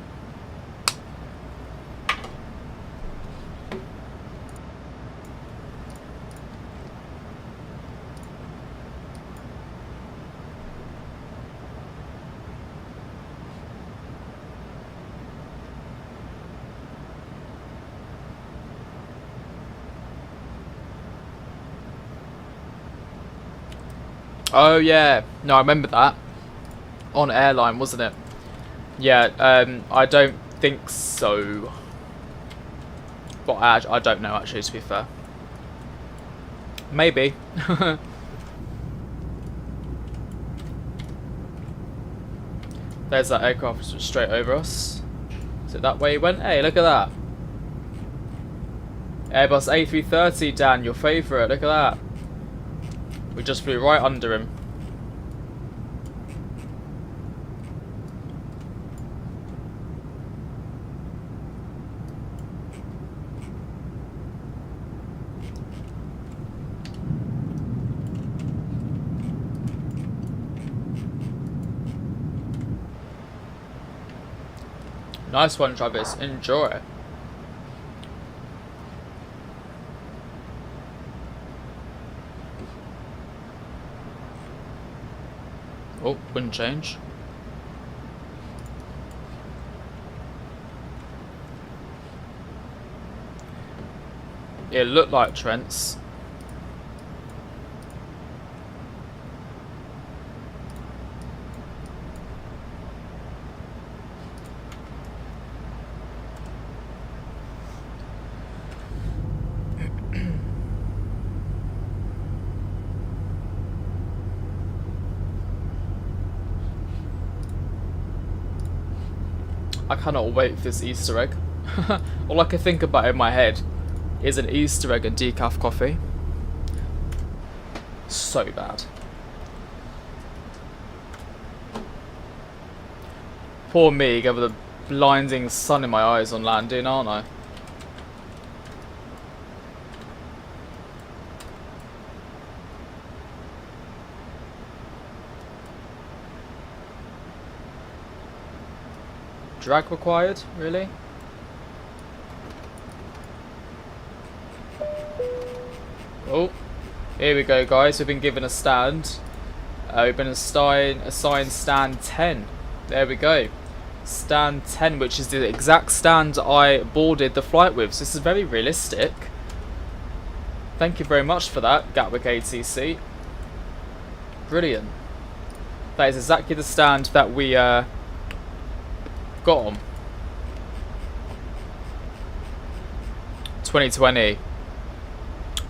[SPEAKER 1] Oh yeah, no, I remember that. On airline, wasn't it? Yeah, I don't think so. But I don't know, actually, to be fair. Maybe. There's that aircraft straight over us. Is it that way he went? Hey, look at that. Airbus A330, Dan, your favourite. Look at that. We just flew right under him. Nice one, Travis. Enjoy. Oh, wind change. It looked like Trent's. I cannot wait for this Easter egg. All I can think about in my head is an Easter egg and decaf coffee. So bad. Poor me, get the blinding sun in my eyes on landing, aren't I? Drag required, really? Oh, here we go, guys. We've been given a stand. We've been assigned stand 10. There we go. Stand 10, which is the exact stand I boarded the flight with. So this is very realistic. Thank you very much for that, Gatwick ATC. Brilliant. That is exactly the stand that we got on. 2020.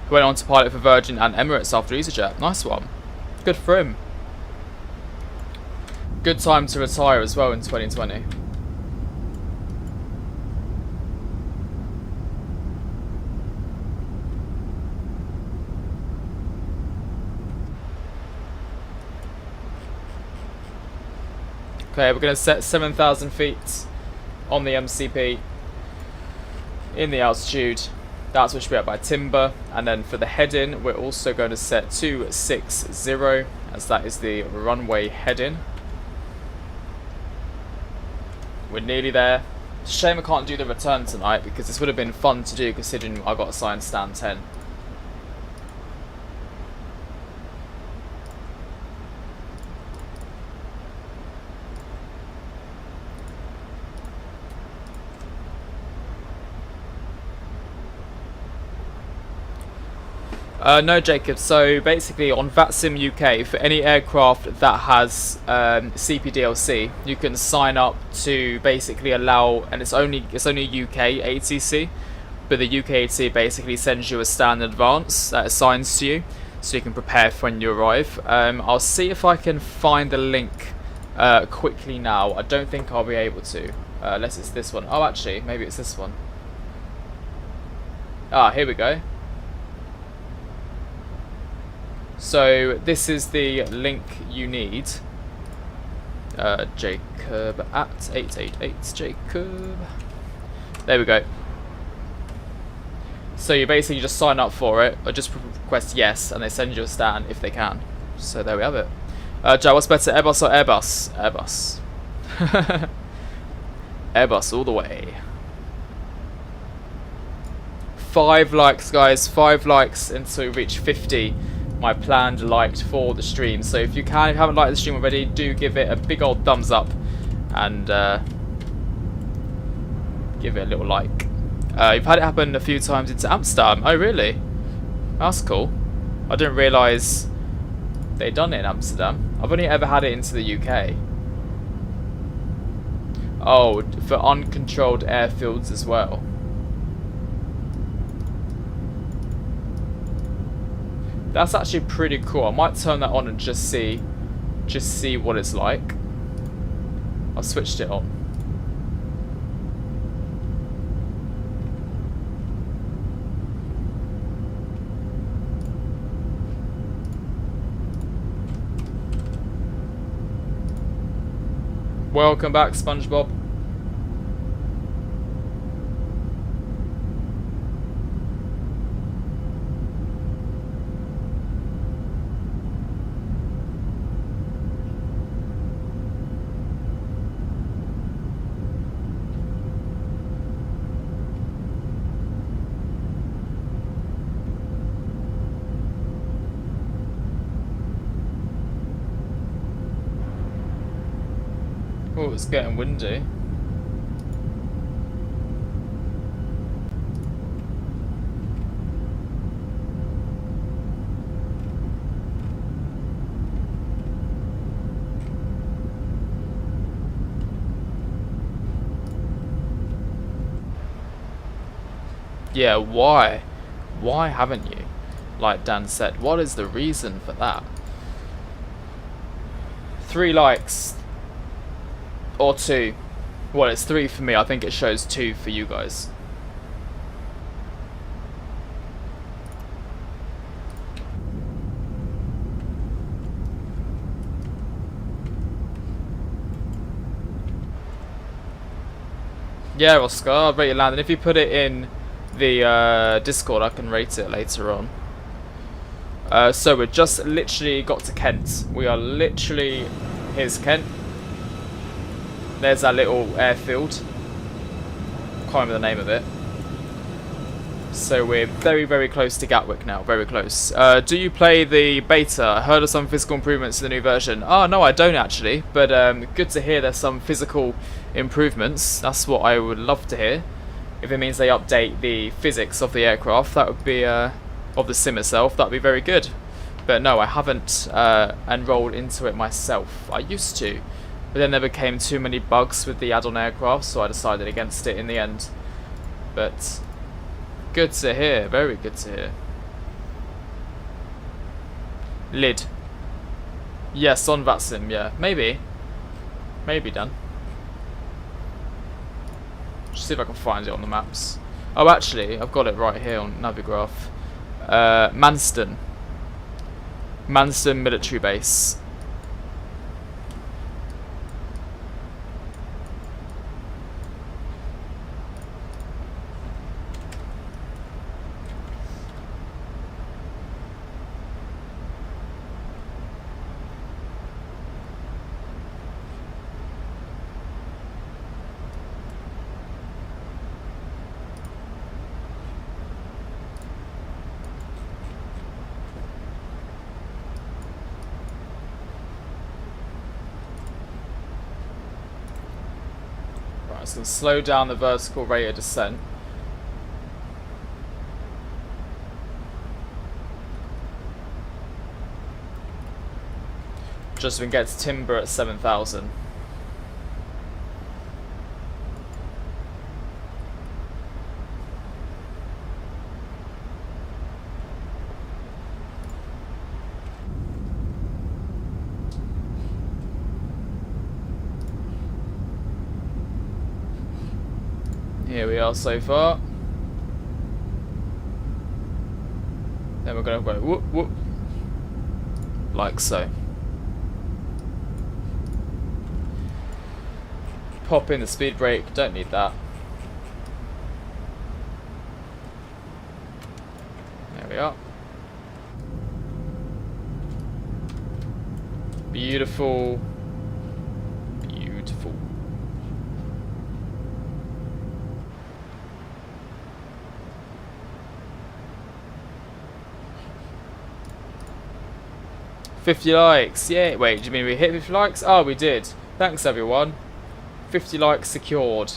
[SPEAKER 1] Who went on to pilot for Virgin and Emirates after EasyJet. Nice one. Good for him. Good time to retire as well in 2020. Okay, we're going to set 7,000 feet on the MCP in the altitude. That's what should be up by timber. And then for the heading, we're also going to set 260, as that is the runway heading. We're nearly there. Shame I can't do the return tonight, because this would have been fun to do considering I got assigned stand 10. No, Jacob. So basically, on Vatsim UK, for any aircraft that has CPDLC, you can sign up to basically allow, and it's only UK ATC, but the UK ATC basically sends you a stand in advance that assigns to you, so you can prepare for when you arrive. I'll see if I can find the link quickly now. I don't think I'll be able to, unless it's this one. Oh, actually, maybe it's this one. Ah, here we go. So this is the link you need. Jacob at 888 Jacob. There we go. So you basically just sign up for it, or just request yes, and they send you a stand if they can. So there we have it. Joe, what's better, Airbus or Airbus? Airbus. Airbus all the way. 5 likes, guys. 5 likes until we reach 50. My planned liked for the stream. So if you haven't liked the stream already, do give it a big old thumbs up and give it a little like. You've had it happen a few times into Amsterdam. Oh really? That's cool. I didn't realise they'd done it in Amsterdam. I've only ever had it into the UK. Oh, for uncontrolled airfields as well. That's actually pretty cool. I might turn that on and just see what it's like. I've switched it on. Welcome back, SpongeBob. Oh, it's getting windy. Yeah, why? Why haven't you? Like Dan said, what is the reason for that? 3 likes. Or 2. Well, it's 3 for me. I think it shows 2 for you guys. Yeah, Oscar, I'll rate your landing. If you put it in the Discord, I can rate it later on. So we've just literally got to Kent. We are literally... Here's Kent. There's that little airfield. Can't remember the name of it. So we're very, very close to Gatwick now. Very close. Do you play the beta? I heard of some physical improvements to the new version. Oh, no, I don't actually. But good to hear there's some physical improvements. That's what I would love to hear. If it means they update the physics of the aircraft, that would be... of the sim itself, that would be very good. But no, I haven't enrolled into it myself. I used to. But then there became too many bugs with the add-on aircraft, so I decided against it in the end. But... good to hear, very good to hear. Lid. Yes, on Vatsim, yeah. Maybe. Maybe done. Just see if I can find it on the maps. Oh, actually, I've got it right here on Navigraph. Manston. Manston military base. It's going to slow down the vertical rate of descent. Just so we can get to timber at 7,000. Here we are so far. Then we're going to go whoop whoop. Like so. Pop in the speed brake, don't need that. There we are. Beautiful. Beautiful. $50 likes, yeah. Wait, do you mean we hit 50 likes? Oh, we did. Thanks, everyone. 50 likes secured.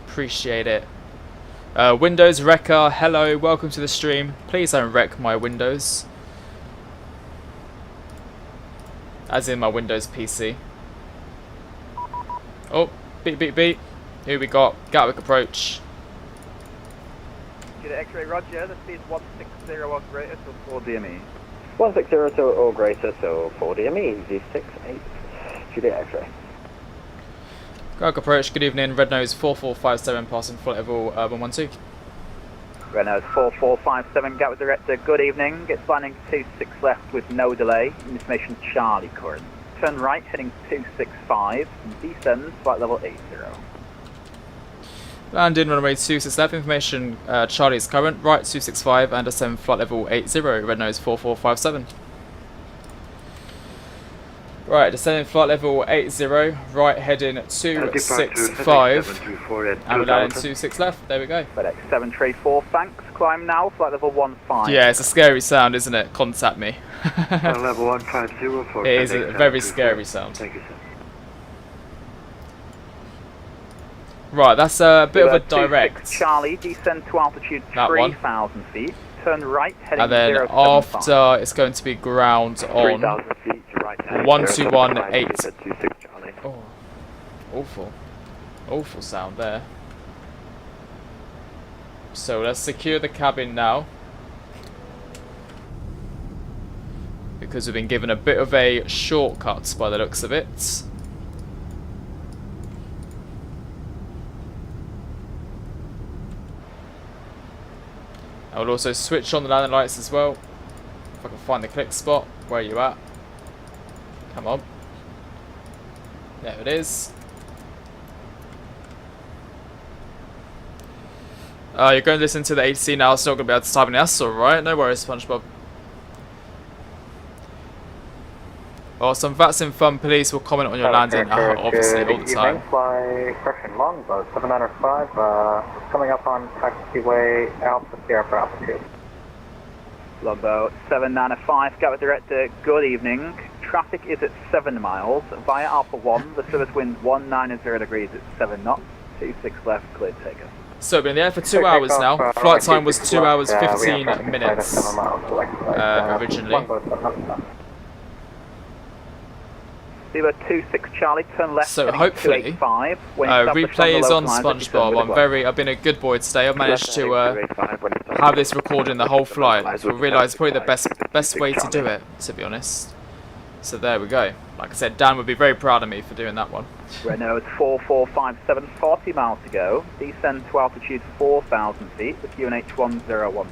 [SPEAKER 1] Appreciate it. Windows Wrecker, hello, welcome to the stream. Please don't wreck my Windows. As in my Windows PC. Oh, beep, beep, beep. Here we got Gatwick approach.
[SPEAKER 17] Get an X-ray, roger. The speed is 160 or greater, so 4 DME.
[SPEAKER 16] 160 or greater, so 4 DME, Z68, Juliet X-ray.
[SPEAKER 1] Gatwick approach, good evening, Red Nose 4457, passing flight level 112.
[SPEAKER 17] Red Nose 4457, Gatwick Director, good evening. It's landing 26 left with no delay, information Charlie current. Turn right, heading 265, descend, flight level 80.
[SPEAKER 1] Land in runway 26 left, information Charlie's current, right 265 and ascend flight level 80, Red Nose 4457. Right, descending flight level 80, right heading 265 and we're landing 26 left, there we go.
[SPEAKER 17] FedEx 734, thanks, climb now, flight level 15.
[SPEAKER 1] Yeah, it's a scary sound, isn't it? Contact me.
[SPEAKER 18] Level 150 for
[SPEAKER 1] it is a very scary sound.
[SPEAKER 18] Thank you, sir.
[SPEAKER 1] Right, that's a bit of a direct.
[SPEAKER 17] Charlie, descend to altitude 3,000 feet. Turn right, heading
[SPEAKER 1] And then
[SPEAKER 17] 075.
[SPEAKER 1] after, it's going to be ground on
[SPEAKER 7] 3,000 feet, right.
[SPEAKER 1] 1218.
[SPEAKER 7] Charlie.
[SPEAKER 1] Oh, awful. Awful sound there. So let's secure the cabin now. Because we've been given a bit of a shortcut by the looks of it. I will also switch on the landing lights as well. If I can find the click spot. Where are you at? Come on. There it is. You're going to listen to the AC now. It's not going to be able to type in. That's alright. No worries, SpongeBob. Or some Vatsim Fun Police will comment on your landing, obviously, all the time.
[SPEAKER 16] Fly correction longboat 795, coming up on taxiway Alpha Sierra for altitude.
[SPEAKER 17] Longboat 795, Gatwick Director, good evening. Traffic is at 7 miles. Via Alpha 1, the service wind 190 degrees at 7 knots. 26 left, clear takeoff.
[SPEAKER 1] So we've been there for 2 hours now. Flight time was 2 hours 15 minutes originally.
[SPEAKER 17] Zero 26 Charlie, turn left.
[SPEAKER 1] So hopefully, replay is on SpongeBob. I've been a good boy today. I've managed to have this recording the whole flight. I realise probably the best way to do it, to be honest. So there we go. Like I said, Dan would be very proud of me for doing that one.
[SPEAKER 17] Renault 4457, 40 miles to go. Descend to altitude 4,000 feet with QNH 1012.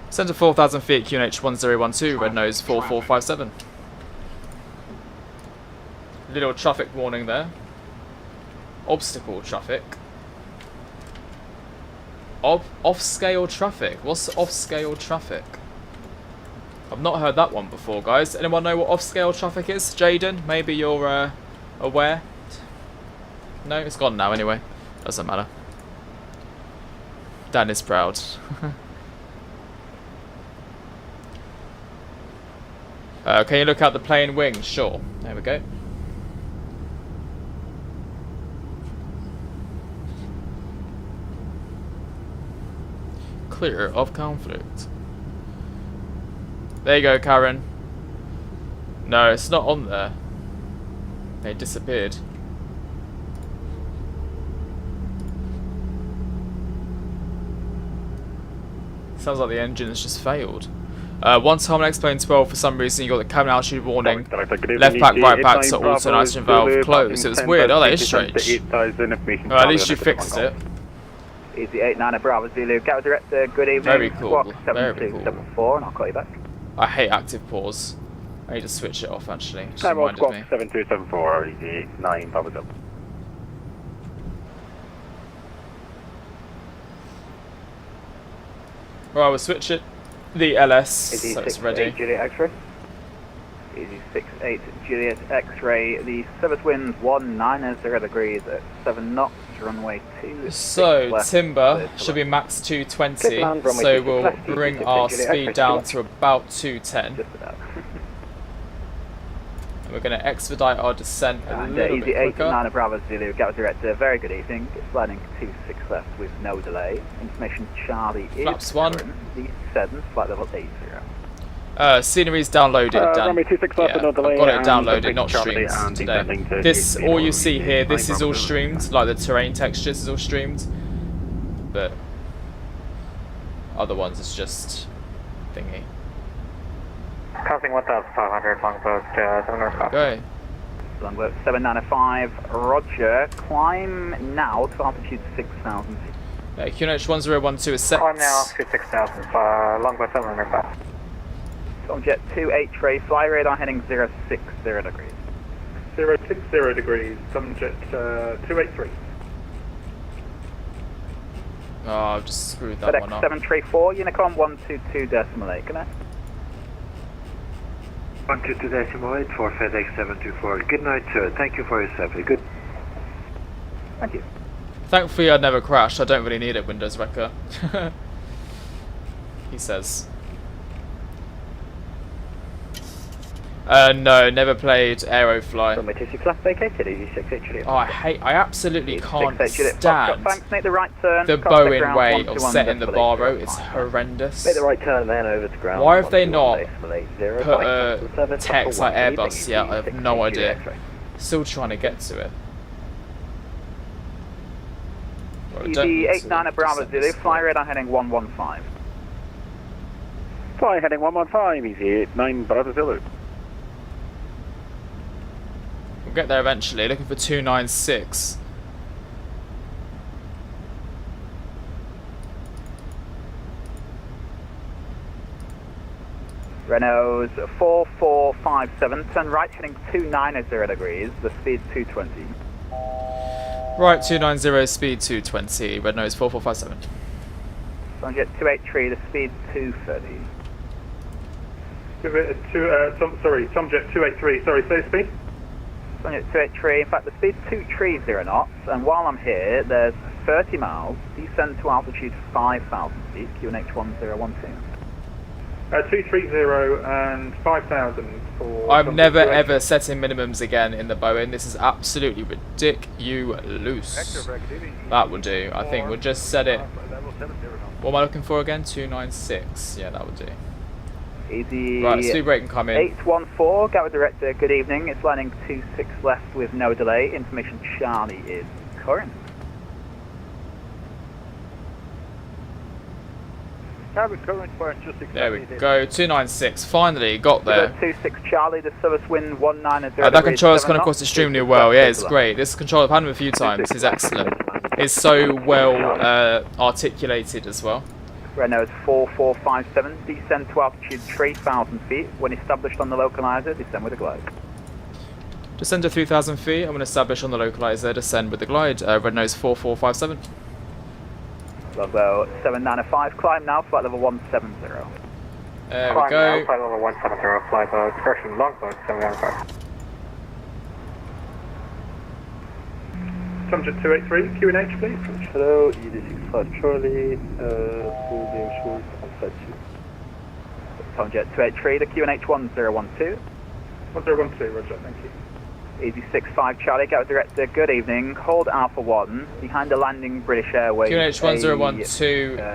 [SPEAKER 1] Descend to 4,000 feet, QNH 1012, Red Nose 4457. Little traffic warning there. Obstacle traffic. Off-scale traffic. What's off-scale traffic? I've not heard that one before, guys. Anyone know what off-scale traffic is? Jaden, maybe you're aware? No, it's gone now anyway. Doesn't matter. Dan is proud. Can you look out the plane wing? Sure. There we go. Clear of conflict. There you go, Karen. No, it's not on there. They disappeared. Sounds like the engine has just failed. One time on X-Plane 12, for some reason you got the cabin altitude warning. Left pack, right pack, so auto nitrogen valve closed. It was weird. Oh, that is strange. Well, at least you fixed it.
[SPEAKER 17] Easy 89 Bravo Zulu, Gatwick Director, good evening.
[SPEAKER 1] Very cool.
[SPEAKER 17] Squawk
[SPEAKER 1] Very cool.
[SPEAKER 17] 7274, and I'll call you back.
[SPEAKER 1] I hate active pause. I need to switch it off actually. Just
[SPEAKER 7] Squawk
[SPEAKER 1] reminded me.
[SPEAKER 7] 7274, easy 9 Bravo Zulu.
[SPEAKER 1] Right, we'll switch it. The LS, so it's ready.
[SPEAKER 17] Juliet X-ray. Easy 68 Juliet X-ray. The service wind 190 degrees at 7 knots. Runway 2.
[SPEAKER 1] So timber should be max 220. So we'll bring our speed down to about 210.
[SPEAKER 17] Just about.
[SPEAKER 1] And we're going to expedite our descent a little
[SPEAKER 17] easy
[SPEAKER 1] bit quicker.
[SPEAKER 17] 89 Bravo Zulu, Gatwick Director. Very good evening. Sliding 26 left with no delay. Information Charlie is
[SPEAKER 1] Flaps 1.
[SPEAKER 17] D7, flight level 80.
[SPEAKER 1] Scenery's downloaded, Dan.
[SPEAKER 8] Runway 26 left, no delay.
[SPEAKER 1] I've got it downloaded, not streamed today. This, all you see here, this is all streamed, like the terrain textures is all streamed. But other ones is just thingy.
[SPEAKER 16] Crossing 1,500, longboat 705.
[SPEAKER 1] Okay.
[SPEAKER 17] Longboat 795, roger. Climb now to altitude 6,000 feet.
[SPEAKER 1] QNH 1012 is set.
[SPEAKER 16] Climb now to 6,000, longboat 705.
[SPEAKER 17] Jet 2 ray, fly radar heading 060 degrees.
[SPEAKER 12] 060 degrees, Jet 283.
[SPEAKER 1] Oh, I've just screwed that
[SPEAKER 17] FedEx
[SPEAKER 1] one up.
[SPEAKER 17] 734, Unicom 122.8, connect.
[SPEAKER 18] 122.8 for FedEx 724. Good night, sir. Thank you for your safety. Good.
[SPEAKER 17] Thank you.
[SPEAKER 1] Thankfully, I'd never crashed. I don't really need it, Windows Wrecker. He says. No, never played Aerofly.
[SPEAKER 5] Runway 26 left vacated, easy 68 Juliet.
[SPEAKER 1] Oh, I absolutely can't stand
[SPEAKER 17] Thanks, make the right turn.
[SPEAKER 1] the Boeing way of setting the bar out. It's horrendous.
[SPEAKER 5] Make the right turn then over to ground.
[SPEAKER 1] Why have they not put a text like Airbus yet? I have no idea. Still trying to get to it. Well,
[SPEAKER 17] Easy 89 at Bravo Zulu, fly radar heading 115.
[SPEAKER 8] Fly heading 115, easy 89 Bravo Zulu.
[SPEAKER 1] We'll get there eventually, looking for 296.
[SPEAKER 17] Renault's 4457, turn right heading 290 degrees, the speed 220.
[SPEAKER 1] Right, 290, speed 220, red nose 4457.
[SPEAKER 17] Sunjet 283, the speed 230.
[SPEAKER 12] Sorry, Tomjet 283, sorry, say the speed?
[SPEAKER 17] Sunjet 283, in fact the speed's 230 knots, and while I'm here, there's 30 miles, descend to altitude 5,000 feet, QNH 1012.
[SPEAKER 12] 230 and 5,000 for...
[SPEAKER 1] I'm never ever setting minimums again in the Boeing. This is absolutely ridiculous. That will do. I think we'll just set it... What am I looking for again? 296. Yeah, that will do.
[SPEAKER 17] Easy.
[SPEAKER 1] Right, speed brake can come in.
[SPEAKER 17] 814, Gatwick Director, good evening. It's landing 26 left with no delay. Information Charlie is current.
[SPEAKER 8] There we go,
[SPEAKER 1] 296. Finally got there.
[SPEAKER 17] 26 Charlie, the service wind 190.
[SPEAKER 1] That controller's come across extremely well. Yeah, it's great. This controller, I've had him a few times. It's excellent. It's so well articulated as well.
[SPEAKER 17] Renault's 4457, descend to altitude 3,000 feet. When established on the localizer, descend with a glide.
[SPEAKER 1] Descend to 3,000 feet. I'm going to establish on the localizer. Descend with the glide. Red nose 4457.
[SPEAKER 17] Level 795, climb now, flight level 170.
[SPEAKER 1] There we go.
[SPEAKER 16] Flight level 170, flight correction, longboat 795.
[SPEAKER 12] Tomjet 283, QNH please.
[SPEAKER 9] Hello, ED65 Charlie, holding short on flight 2.
[SPEAKER 17] Tomjet 283, the QNH 1012.
[SPEAKER 12] 1012, roger, thank you.
[SPEAKER 17] Easy 65 Charlie, Gatwick Director, good evening. Hold Alpha 1, behind the landing British Airways.
[SPEAKER 1] QNH 1012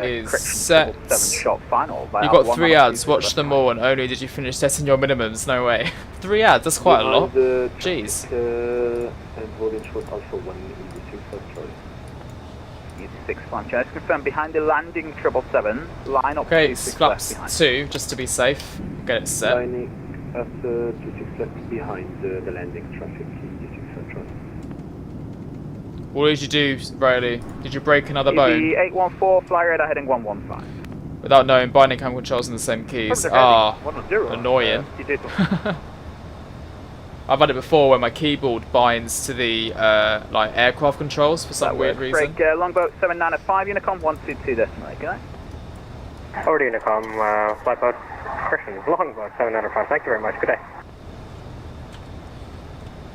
[SPEAKER 1] is set.
[SPEAKER 17] Shot final.
[SPEAKER 1] You've got 3 ads, watch them all, and only did you finish setting your minimums, no way. 3 ads, that's quite a lot. Jeez.
[SPEAKER 9] And holding short Alpha 1, ED65 Charlie.
[SPEAKER 17] Easy 65 Charlie, confirm behind the landing 777, line up.
[SPEAKER 1] Okay, flaps 2, just to be safe. Get it set.
[SPEAKER 9] Lining at 26 left behind the landing traffic, ED65 Charlie.
[SPEAKER 1] What did you do, Riley? Did you break another bone?
[SPEAKER 17] 814, fly radar heading 115.
[SPEAKER 1] Without knowing binding cam controls in the same keys. Ah, annoying. I've had it before where my keyboard binds to the like aircraft controls for some weird reason.
[SPEAKER 17] Break, longboat 795, Unicom 122 decimal, okay?
[SPEAKER 16] Over to Unicom, flight boat, correction, longboat 795, thank you very much, good day.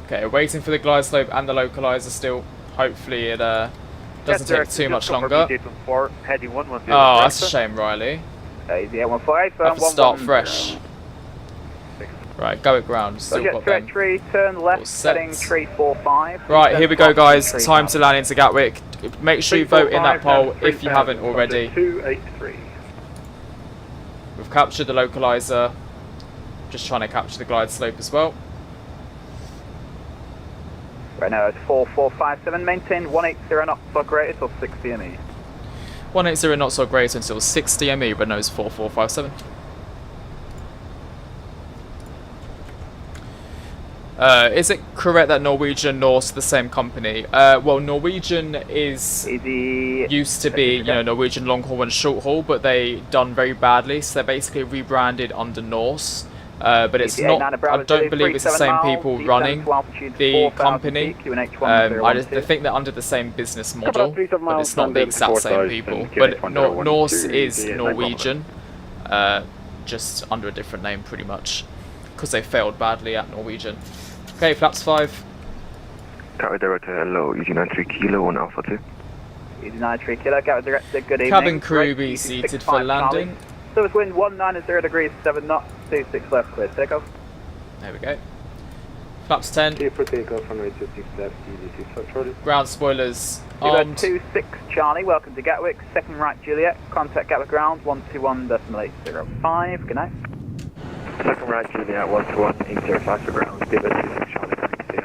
[SPEAKER 1] Okay, waiting for the glide slope and the localizer still. Hopefully it doesn't take too much longer. Oh, that's a shame, Riley.
[SPEAKER 17] Easy 814,
[SPEAKER 1] I have to start fresh. Right, go at ground. Still got them.
[SPEAKER 17] Turn left, heading 345.
[SPEAKER 1] Right, here we go, guys. Time to land into Gatwick. Make sure you vote in that poll if you haven't already.
[SPEAKER 12] 283.
[SPEAKER 1] We've captured the localizer. Just trying to capture the glide slope as well.
[SPEAKER 17] Right now it's 4457, maintain 180 knots or greater till 60 ME.
[SPEAKER 1] 180 knots or greater until 60 ME, but nose 4457. Is it correct that Norwegian and Norse are the same company? Well, Norwegian is used to be, you know, Norwegian long haul and short haul, but they done very badly, so they're basically rebranded under Norse. But it's not. I don't believe it's the same people running the company. I think they're under the same business model, but it's not the exact same people. But Norse is Norwegian, just under a different name, pretty much, because they failed badly at Norwegian. Okay, flaps 5.
[SPEAKER 6] Gatwick Director, hello, EG93 Kilo on Alpha 2.
[SPEAKER 17] EG93 Kilo, Gatwick Director, good evening.
[SPEAKER 1] Cabin crew be seated for landing.
[SPEAKER 17] Service wind 190 degrees, 7 knots, 26 left, clear, take off.
[SPEAKER 1] There we go. Flaps 10.
[SPEAKER 9] Clear for takeoff on rate 26 left, ED6 Charlie.
[SPEAKER 1] Ground spoilers
[SPEAKER 17] You've
[SPEAKER 1] armed.
[SPEAKER 17] 26 Charlie, welcome to Gatwick. Second right Juliet, contact Gatwick ground 121.805. Good night.
[SPEAKER 7] Second right Juliet, 121.805 for ground. Give us 26 Charlie, coming to you.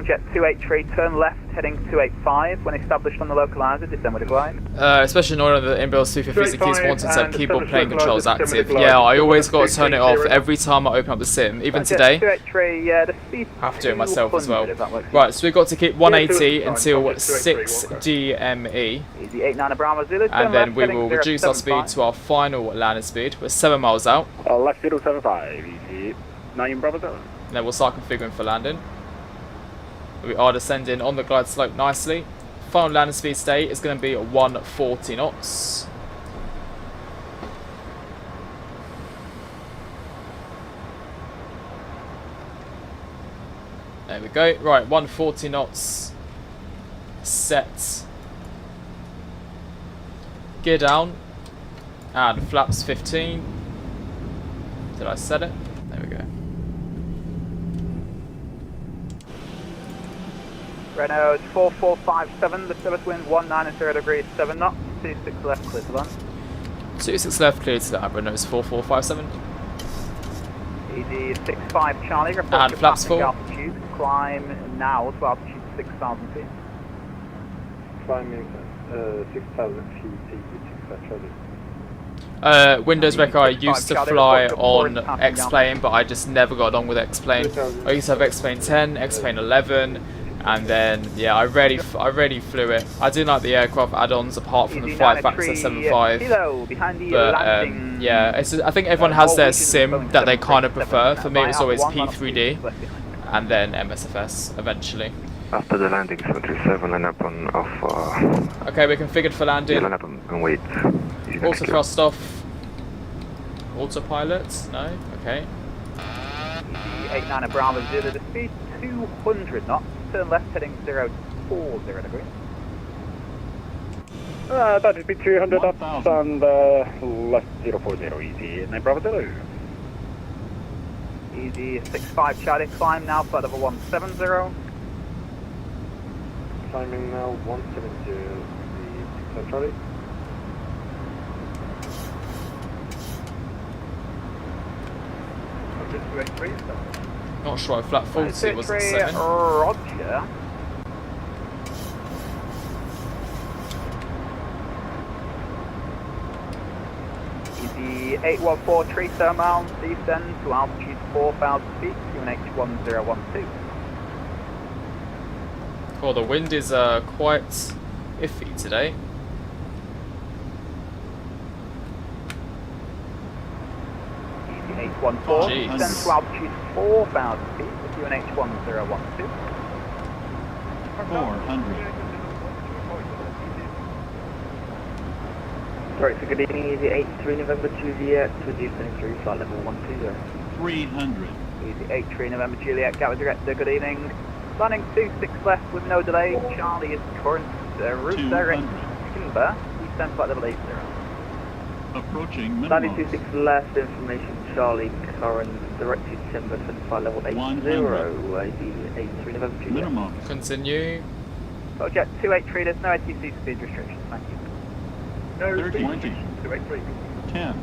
[SPEAKER 17] Jet 283, turn left, heading 285. When established on the localizer, descend with a glide.
[SPEAKER 1] Especially in order of the inbuilt superphysics keeps wanting to have keyboard playing controls active. Yeah, I always got to turn it off every time I open up the sim. Even today,
[SPEAKER 17] 283, the speed
[SPEAKER 1] I have to do it myself as well. Right, so we've got to keep 180 until 6 DME.
[SPEAKER 17] Easy 89 Bravo Zulu,
[SPEAKER 1] And then we will reduce our speed to our final landing speed. We're 7 miles out.
[SPEAKER 8] Left 075, easy 9 Bravo Zulu.
[SPEAKER 1] And then we'll start configuring for landing. We are descending on the glide slope nicely. Final landing speed today is going to be 140 knots. There we go. Right, 140 knots. Set. Gear down. And flaps 15. Did I set it? There we go.
[SPEAKER 17] Renault 4457, the service wind 190 degrees 7 knots, 26 left, clear to land.
[SPEAKER 1] 26 left, clear to land. Renault 4457.
[SPEAKER 17] Easy 65 Charlie, report
[SPEAKER 1] and
[SPEAKER 17] your
[SPEAKER 1] flaps
[SPEAKER 17] passing
[SPEAKER 1] full.
[SPEAKER 17] altitude, climb now to altitude 6,000 feet.
[SPEAKER 9] Climbing 6,000 feet, 86 Charlie.
[SPEAKER 1] Windows Rec I used to fly on X-Plane, but I just never got on with X-Plane. I used to have X-Plane 10, X-Plane 11, and then yeah, I really flew it. I didn't like the aircraft add-ons apart from the flight factor 7.5. But yeah, I think everyone has their sim that they kind of prefer. For me, it was always P3D, and then MSFS eventually.
[SPEAKER 7] After the landing, 737, line up on off.
[SPEAKER 1] Okay, we're configured for landing.
[SPEAKER 7] Line up and wait.
[SPEAKER 1] Auto thrust off. Autopilot? No? Okay.
[SPEAKER 17] 89 Bravo Zulu, the speed 200 knots. Turn left heading 040 degrees.
[SPEAKER 8] That would be 300 knots and left 040, easy 9 Bravo Zulu.
[SPEAKER 17] Easy 65 Charlie, climb now, flight level 170.
[SPEAKER 9] Climbing now 170, 6 Charlie.
[SPEAKER 1] Not sure I flat 40 wasn't 7.
[SPEAKER 17] Roger. Easy 814 tree thermal, descend to altitude 4,000 feet, QNH 1012.
[SPEAKER 1] Oh, the wind is quite iffy today.
[SPEAKER 17] Easy 814, descend to altitude 4,000 feet, QNH 1012.
[SPEAKER 19] 400.
[SPEAKER 4] Sorry, so good evening, easy 83 November Juliet to G23, flight level 120.
[SPEAKER 19] 300.
[SPEAKER 17] Easy 83 November Juliet, Gatwick director, good evening. Landing 26 left with no delay, Charlie is current route direct timber, descend flight level 80.
[SPEAKER 19] Approaching minimum.
[SPEAKER 4] Landing 26 left, information Charlie, current directed timber, descend flight level 80, 83 November Juliet.
[SPEAKER 19] Minimum.
[SPEAKER 1] Continue.
[SPEAKER 17] Jet 283, there's no ATC speed restrictions, thank you.
[SPEAKER 19] No 20. 10.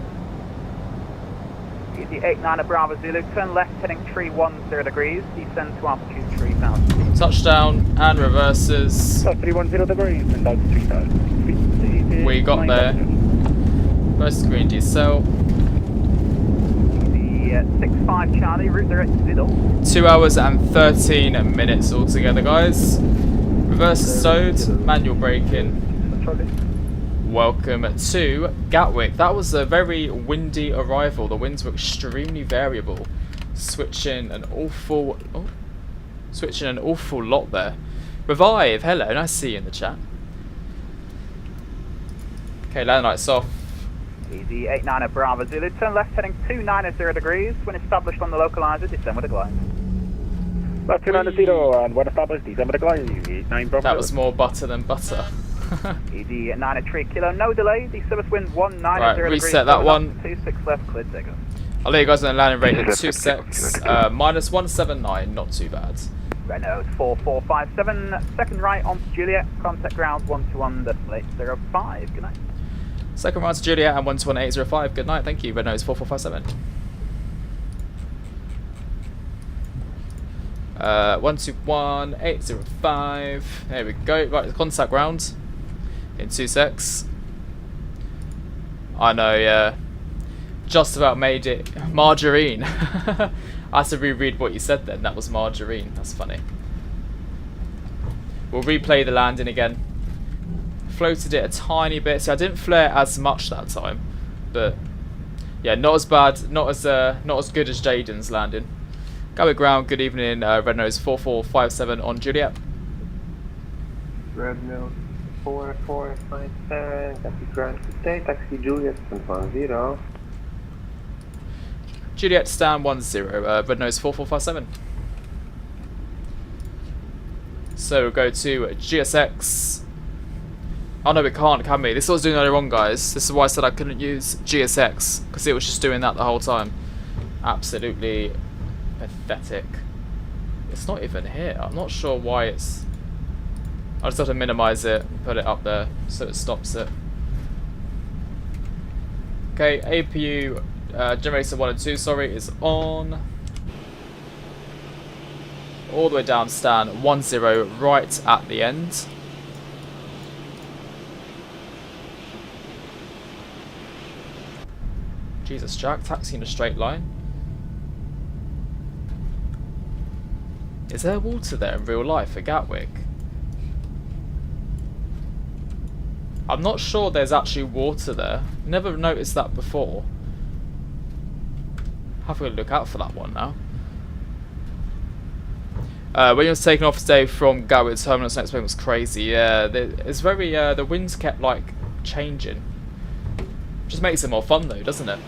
[SPEAKER 17] Easy 89 Bravo Zulu, turn left heading 310 degrees, descend to altitude 3,000 feet.
[SPEAKER 1] Touchdown and reverses.
[SPEAKER 8] 310 degrees and down to 3,000 feet.
[SPEAKER 1] We got there. First screen decel.
[SPEAKER 17] Easy 65 Charlie, route direct Zidle.
[SPEAKER 1] 2 hours and 13 minutes altogether, guys. Reverse stowed, manual braking. Welcome to Gatwick. That was a very windy arrival. The winds were extremely variable. Switching an awful lot there. Revive, hello, nice to see you in the chat. Okay, landing lights off.
[SPEAKER 17] Easy 89 Bravo Zulu, turn left heading 290 degrees. When established on the localizer, descend with a glide.
[SPEAKER 8] Left 290 and when established, descend with a glide. 9 Bravo.
[SPEAKER 1] That was more butter than butter.
[SPEAKER 17] Easy 93 kilo, no delay. The service wind 190
[SPEAKER 1] right,
[SPEAKER 17] degrees.
[SPEAKER 1] reset that one.
[SPEAKER 17] 26 left, cleared takeoff.
[SPEAKER 1] I'll let you guys know the landing rate at 26, minus 179, not too bad.
[SPEAKER 17] Renault 4457, second right on Juliet, contact ground 121.805, good night.
[SPEAKER 1] Second right to Juliet and 121.805, good night, thank you. Renault 4457. 121.805, there we go, right, contact ground in 2 secs. I know, yeah, just about made it. Margarine. I had to reread what you said then, that was margarine, that's funny. We'll replay the landing again. Floated it a tiny bit, see I didn't flare as much that time, but yeah, not as bad, not as good as Jaden's landing. Gatwick ground, good evening, Red Nose 4457 on Juliet.
[SPEAKER 9] Red Nose 4457, Gatwick ground, good day, taxi Juliet, 10.
[SPEAKER 1] Juliet stand 10, Red Nose 4457. So we'll go to GSX. Oh no, we can't, can we? This is what I was doing earlier on, guys. This is why I said I couldn't use GSX, because it was just doing that the whole time. Absolutely pathetic. It's not even here. I'm not sure why it's... I just have to minimize it and put it up there so it stops it. Okay, APU generator 1 and 2, sorry, is on. All the way down stand 10 right at the end. Jesus, Jack, taxi in a straight line. Is there water there in real life at Gatwick? I'm not sure there's actually water there. Never noticed that before. Have a look out for that one now. When you was taking off today from Gatwick terminal, next plane was crazy. Yeah, it's very. The winds kept like changing. Just makes it more fun though, doesn't it?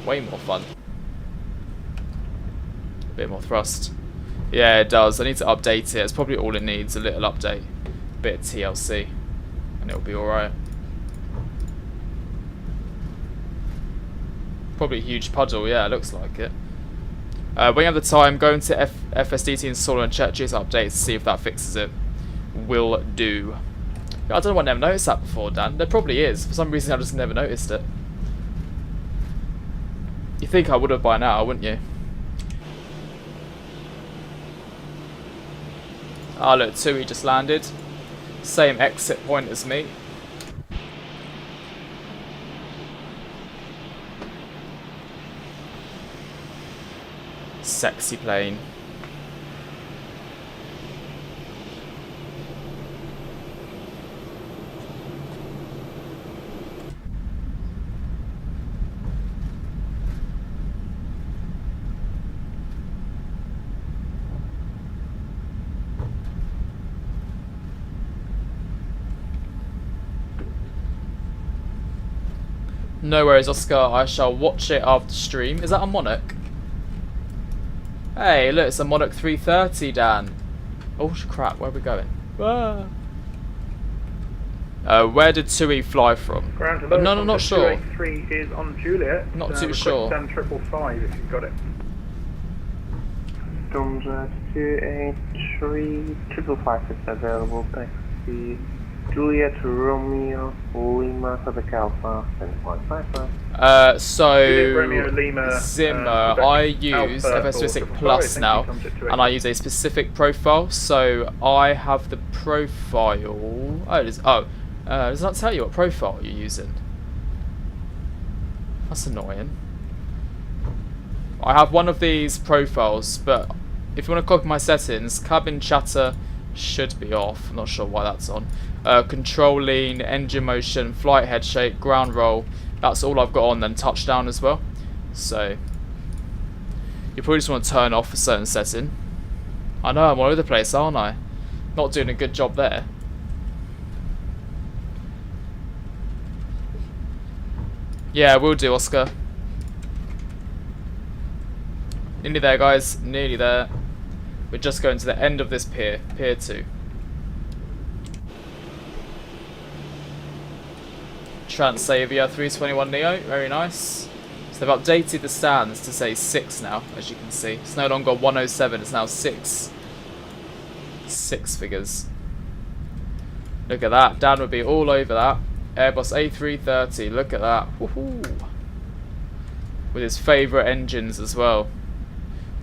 [SPEAKER 1] Way more fun. A bit more thrust. Yeah, it does. I need to update it. It's probably all it needs, a little update. Bit of TLC. And it'll be alright. Probably a huge puddle, yeah, it looks like it. When you have the time, go into FSDT installer and check GS updates to see if that fixes it. Will do. I don't know why I never noticed that before, Dan. There probably is. For some reason I just never noticed it. You think I would have by now, wouldn't you? Ah, look, Tui just landed. Same exit point as me. Sexy plane. No worries, Oscar. I shall watch it after stream. Is that a Monarch? Hey, look, it's a Monarch 330, Dan. Oh, crap. Where are we going? Ah. Where did Tui fly from? No, I'm not sure.
[SPEAKER 8] 283 is on Juliet.
[SPEAKER 1] Not too sure.
[SPEAKER 8] Stand 555 if you've got it.
[SPEAKER 9] Stormjet 283, 555 is available. Taxi Juliet Romeo Lima Quebec Alpha 10.55.
[SPEAKER 1] So Zimmer, I use FS26 Plus now, and I use a specific profile. So I have the profile. Does not tell you what profile you're using. That's annoying. I have one of these profiles, but if you want to copy my settings, cabin chatter should be off. I'm not sure why that's on. Control lean, engine motion, flight head shake, ground roll. That's all I've got on, then touchdown as well. So you probably just want to turn off a certain setting. I know, I'm all over the place, aren't I? Not doing a good job there. Yeah, we'll do, Oscar. Nearly there, guys. Nearly there. We're just going to the end of this pier. Pier 2. Transavia 321 Neo. Very nice. So they've updated the stands to say 6 now, as you can see. It's no longer 107, it's now 6. 6 figures. Look at that. Dan would be all over that. Airbus A330, look at that. Woohoo! With his favourite engines as well.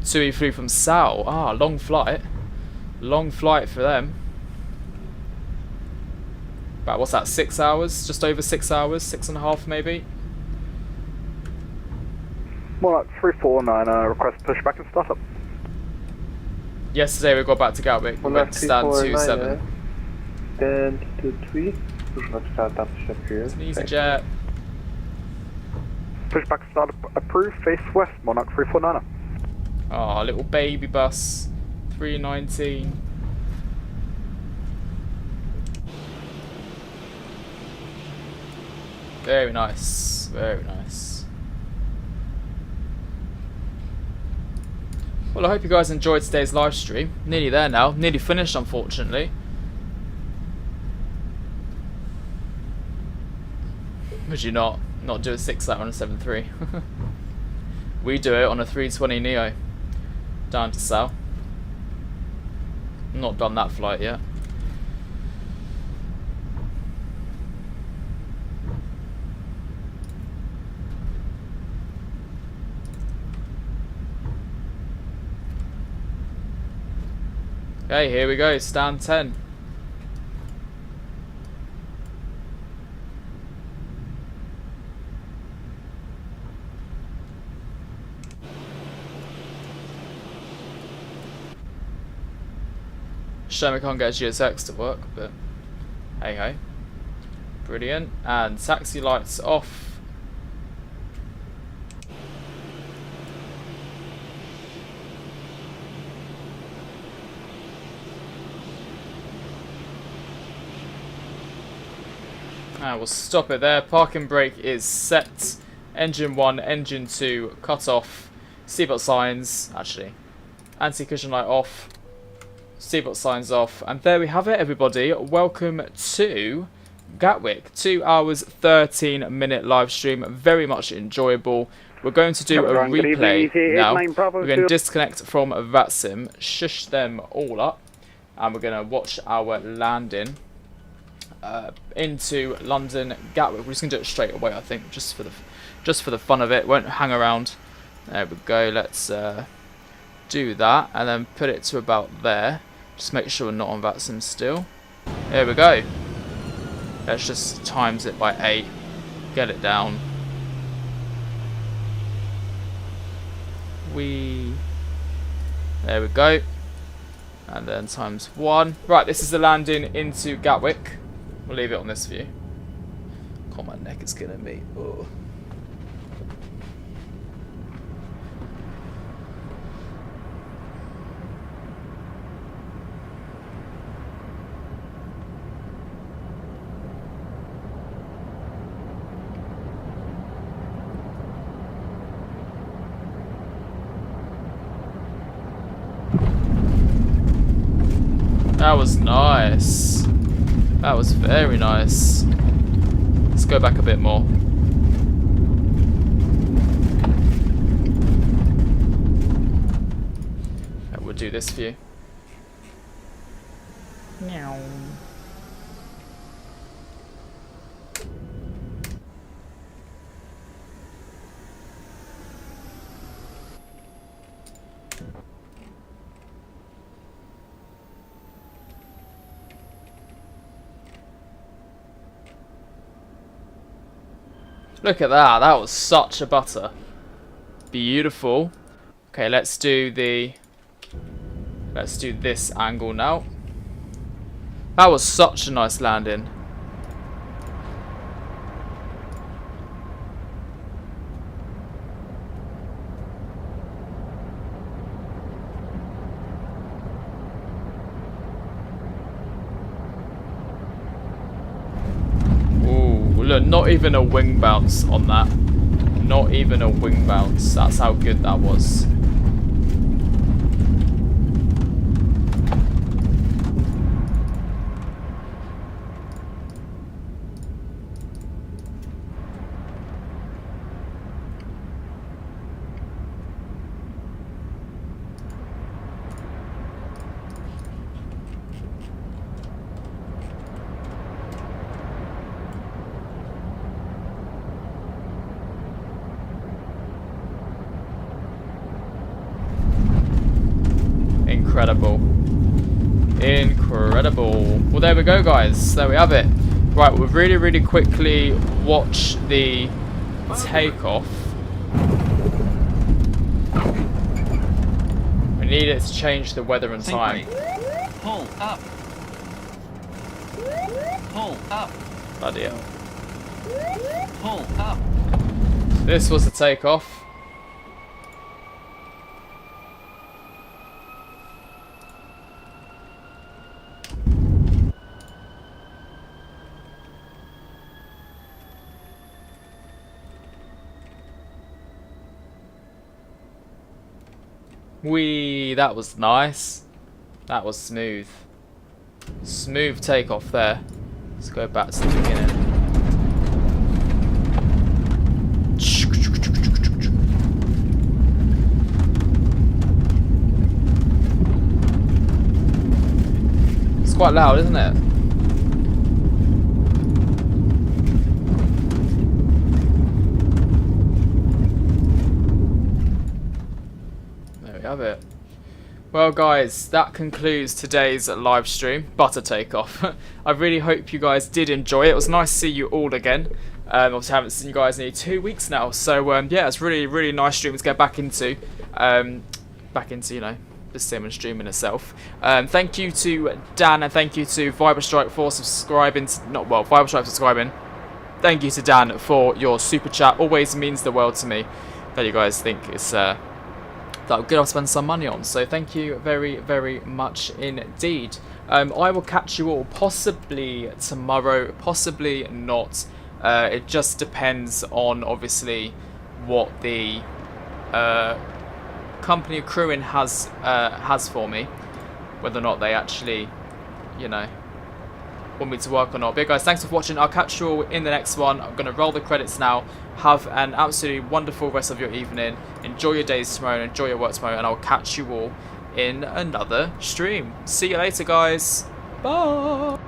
[SPEAKER 1] Tui flew from Sao. Ah, long flight. Long flight for them. About, what's that, 6 hours? Just over 6 hours? 6.5 maybe?
[SPEAKER 10] More like 349, request pushback and startup.
[SPEAKER 1] Yesterday we got back to Gatwick. We went to stand 27.
[SPEAKER 14] Stand 23. Pushback startup, check here.
[SPEAKER 1] It's an easy jet.
[SPEAKER 10] Pushback startup approved, face west, Monarch 349er.
[SPEAKER 1] Oh, little baby bus. 319. Very nice. Very nice. Well, I hope you guys enjoyed today's live stream. Nearly there now. Nearly finished, unfortunately. Would you not do a 6 hour on a 7.3? We do it on a 320 Neo. Down to Sal. Not done that flight yet. Okay, here we go, stand 10. Shame I can't get GSX to work, but hey hey. Brilliant. And taxi lights off. And we'll stop it there. Parking brake is set. Engine 1, engine 2 cut off. Seatbelt signs, actually. Anti-cushion light off. Seatbelt signs off. And there we have it, everybody. Welcome to Gatwick. 2 hours, 13-minute live stream. Very much enjoyable. We're going to do a replay now. We're going to disconnect from Vatsim, shush them all up, and we're going to watch our landing into London Gatwick. We're just going to do it straight away, I think, just for the fun of it. Won't hang around. There we go. Let's do that and then put it to about there. Just make sure we're not on Vatsim still. There we go. Let's just times it by 8. Get it down. There we go. And then times 1. Right, this is the landing into Gatwick. We'll leave it on this view. God, my neck is killing me. Oh. That was nice. That was very nice. Let's go back a bit more. We'll do this view. Meow. Look at that, that was such a butter. Beautiful. Okay, let's do this angle now. That was such a nice landing. Look, not even a wing bounce on that. Not even a wing bounce. That's how good that was. incredible. Incredible. Well, there we go, guys. There we have it. Right, we'll really, really quickly watch the takeoff. We need it to change the weather and time.
[SPEAKER 19] Pull up. Pull up.
[SPEAKER 1] Bloody hell.
[SPEAKER 19] Pull up.
[SPEAKER 1] This was the takeoff. Whee, that was nice. That was smooth. Smooth takeoff there. Let's go back to the beginning. It's quite loud, isn't it? Have it. Well, guys, that concludes today's live stream, butter takeoff. I really hope you guys did enjoy it. It was nice to see you all again. Obviously, I haven't seen you guys in nearly 2 weeks now, so yeah, it's really, really nice stream to get back into. You know, the sim and streaming itself. Thank you to Dan and thank you to Viberstrike for subscribing. Viberstrike subscribing. Thank you to Dan for your super chat. Always means the world to me that you guys think it's that I'm going to spend some money on, so thank you very, very much indeed. I will catch you all possibly tomorrow, possibly not. It just depends on obviously what the company crewing has for me, whether or not they actually, you know, want me to work or not. But guys, thanks for watching. I'll catch you all in the next one. I'm going to roll the credits now. Have an absolutely wonderful rest of your evening. Enjoy your days tomorrow and enjoy your work tomorrow, and I'll catch you all in another stream. See you later, guys. Bye.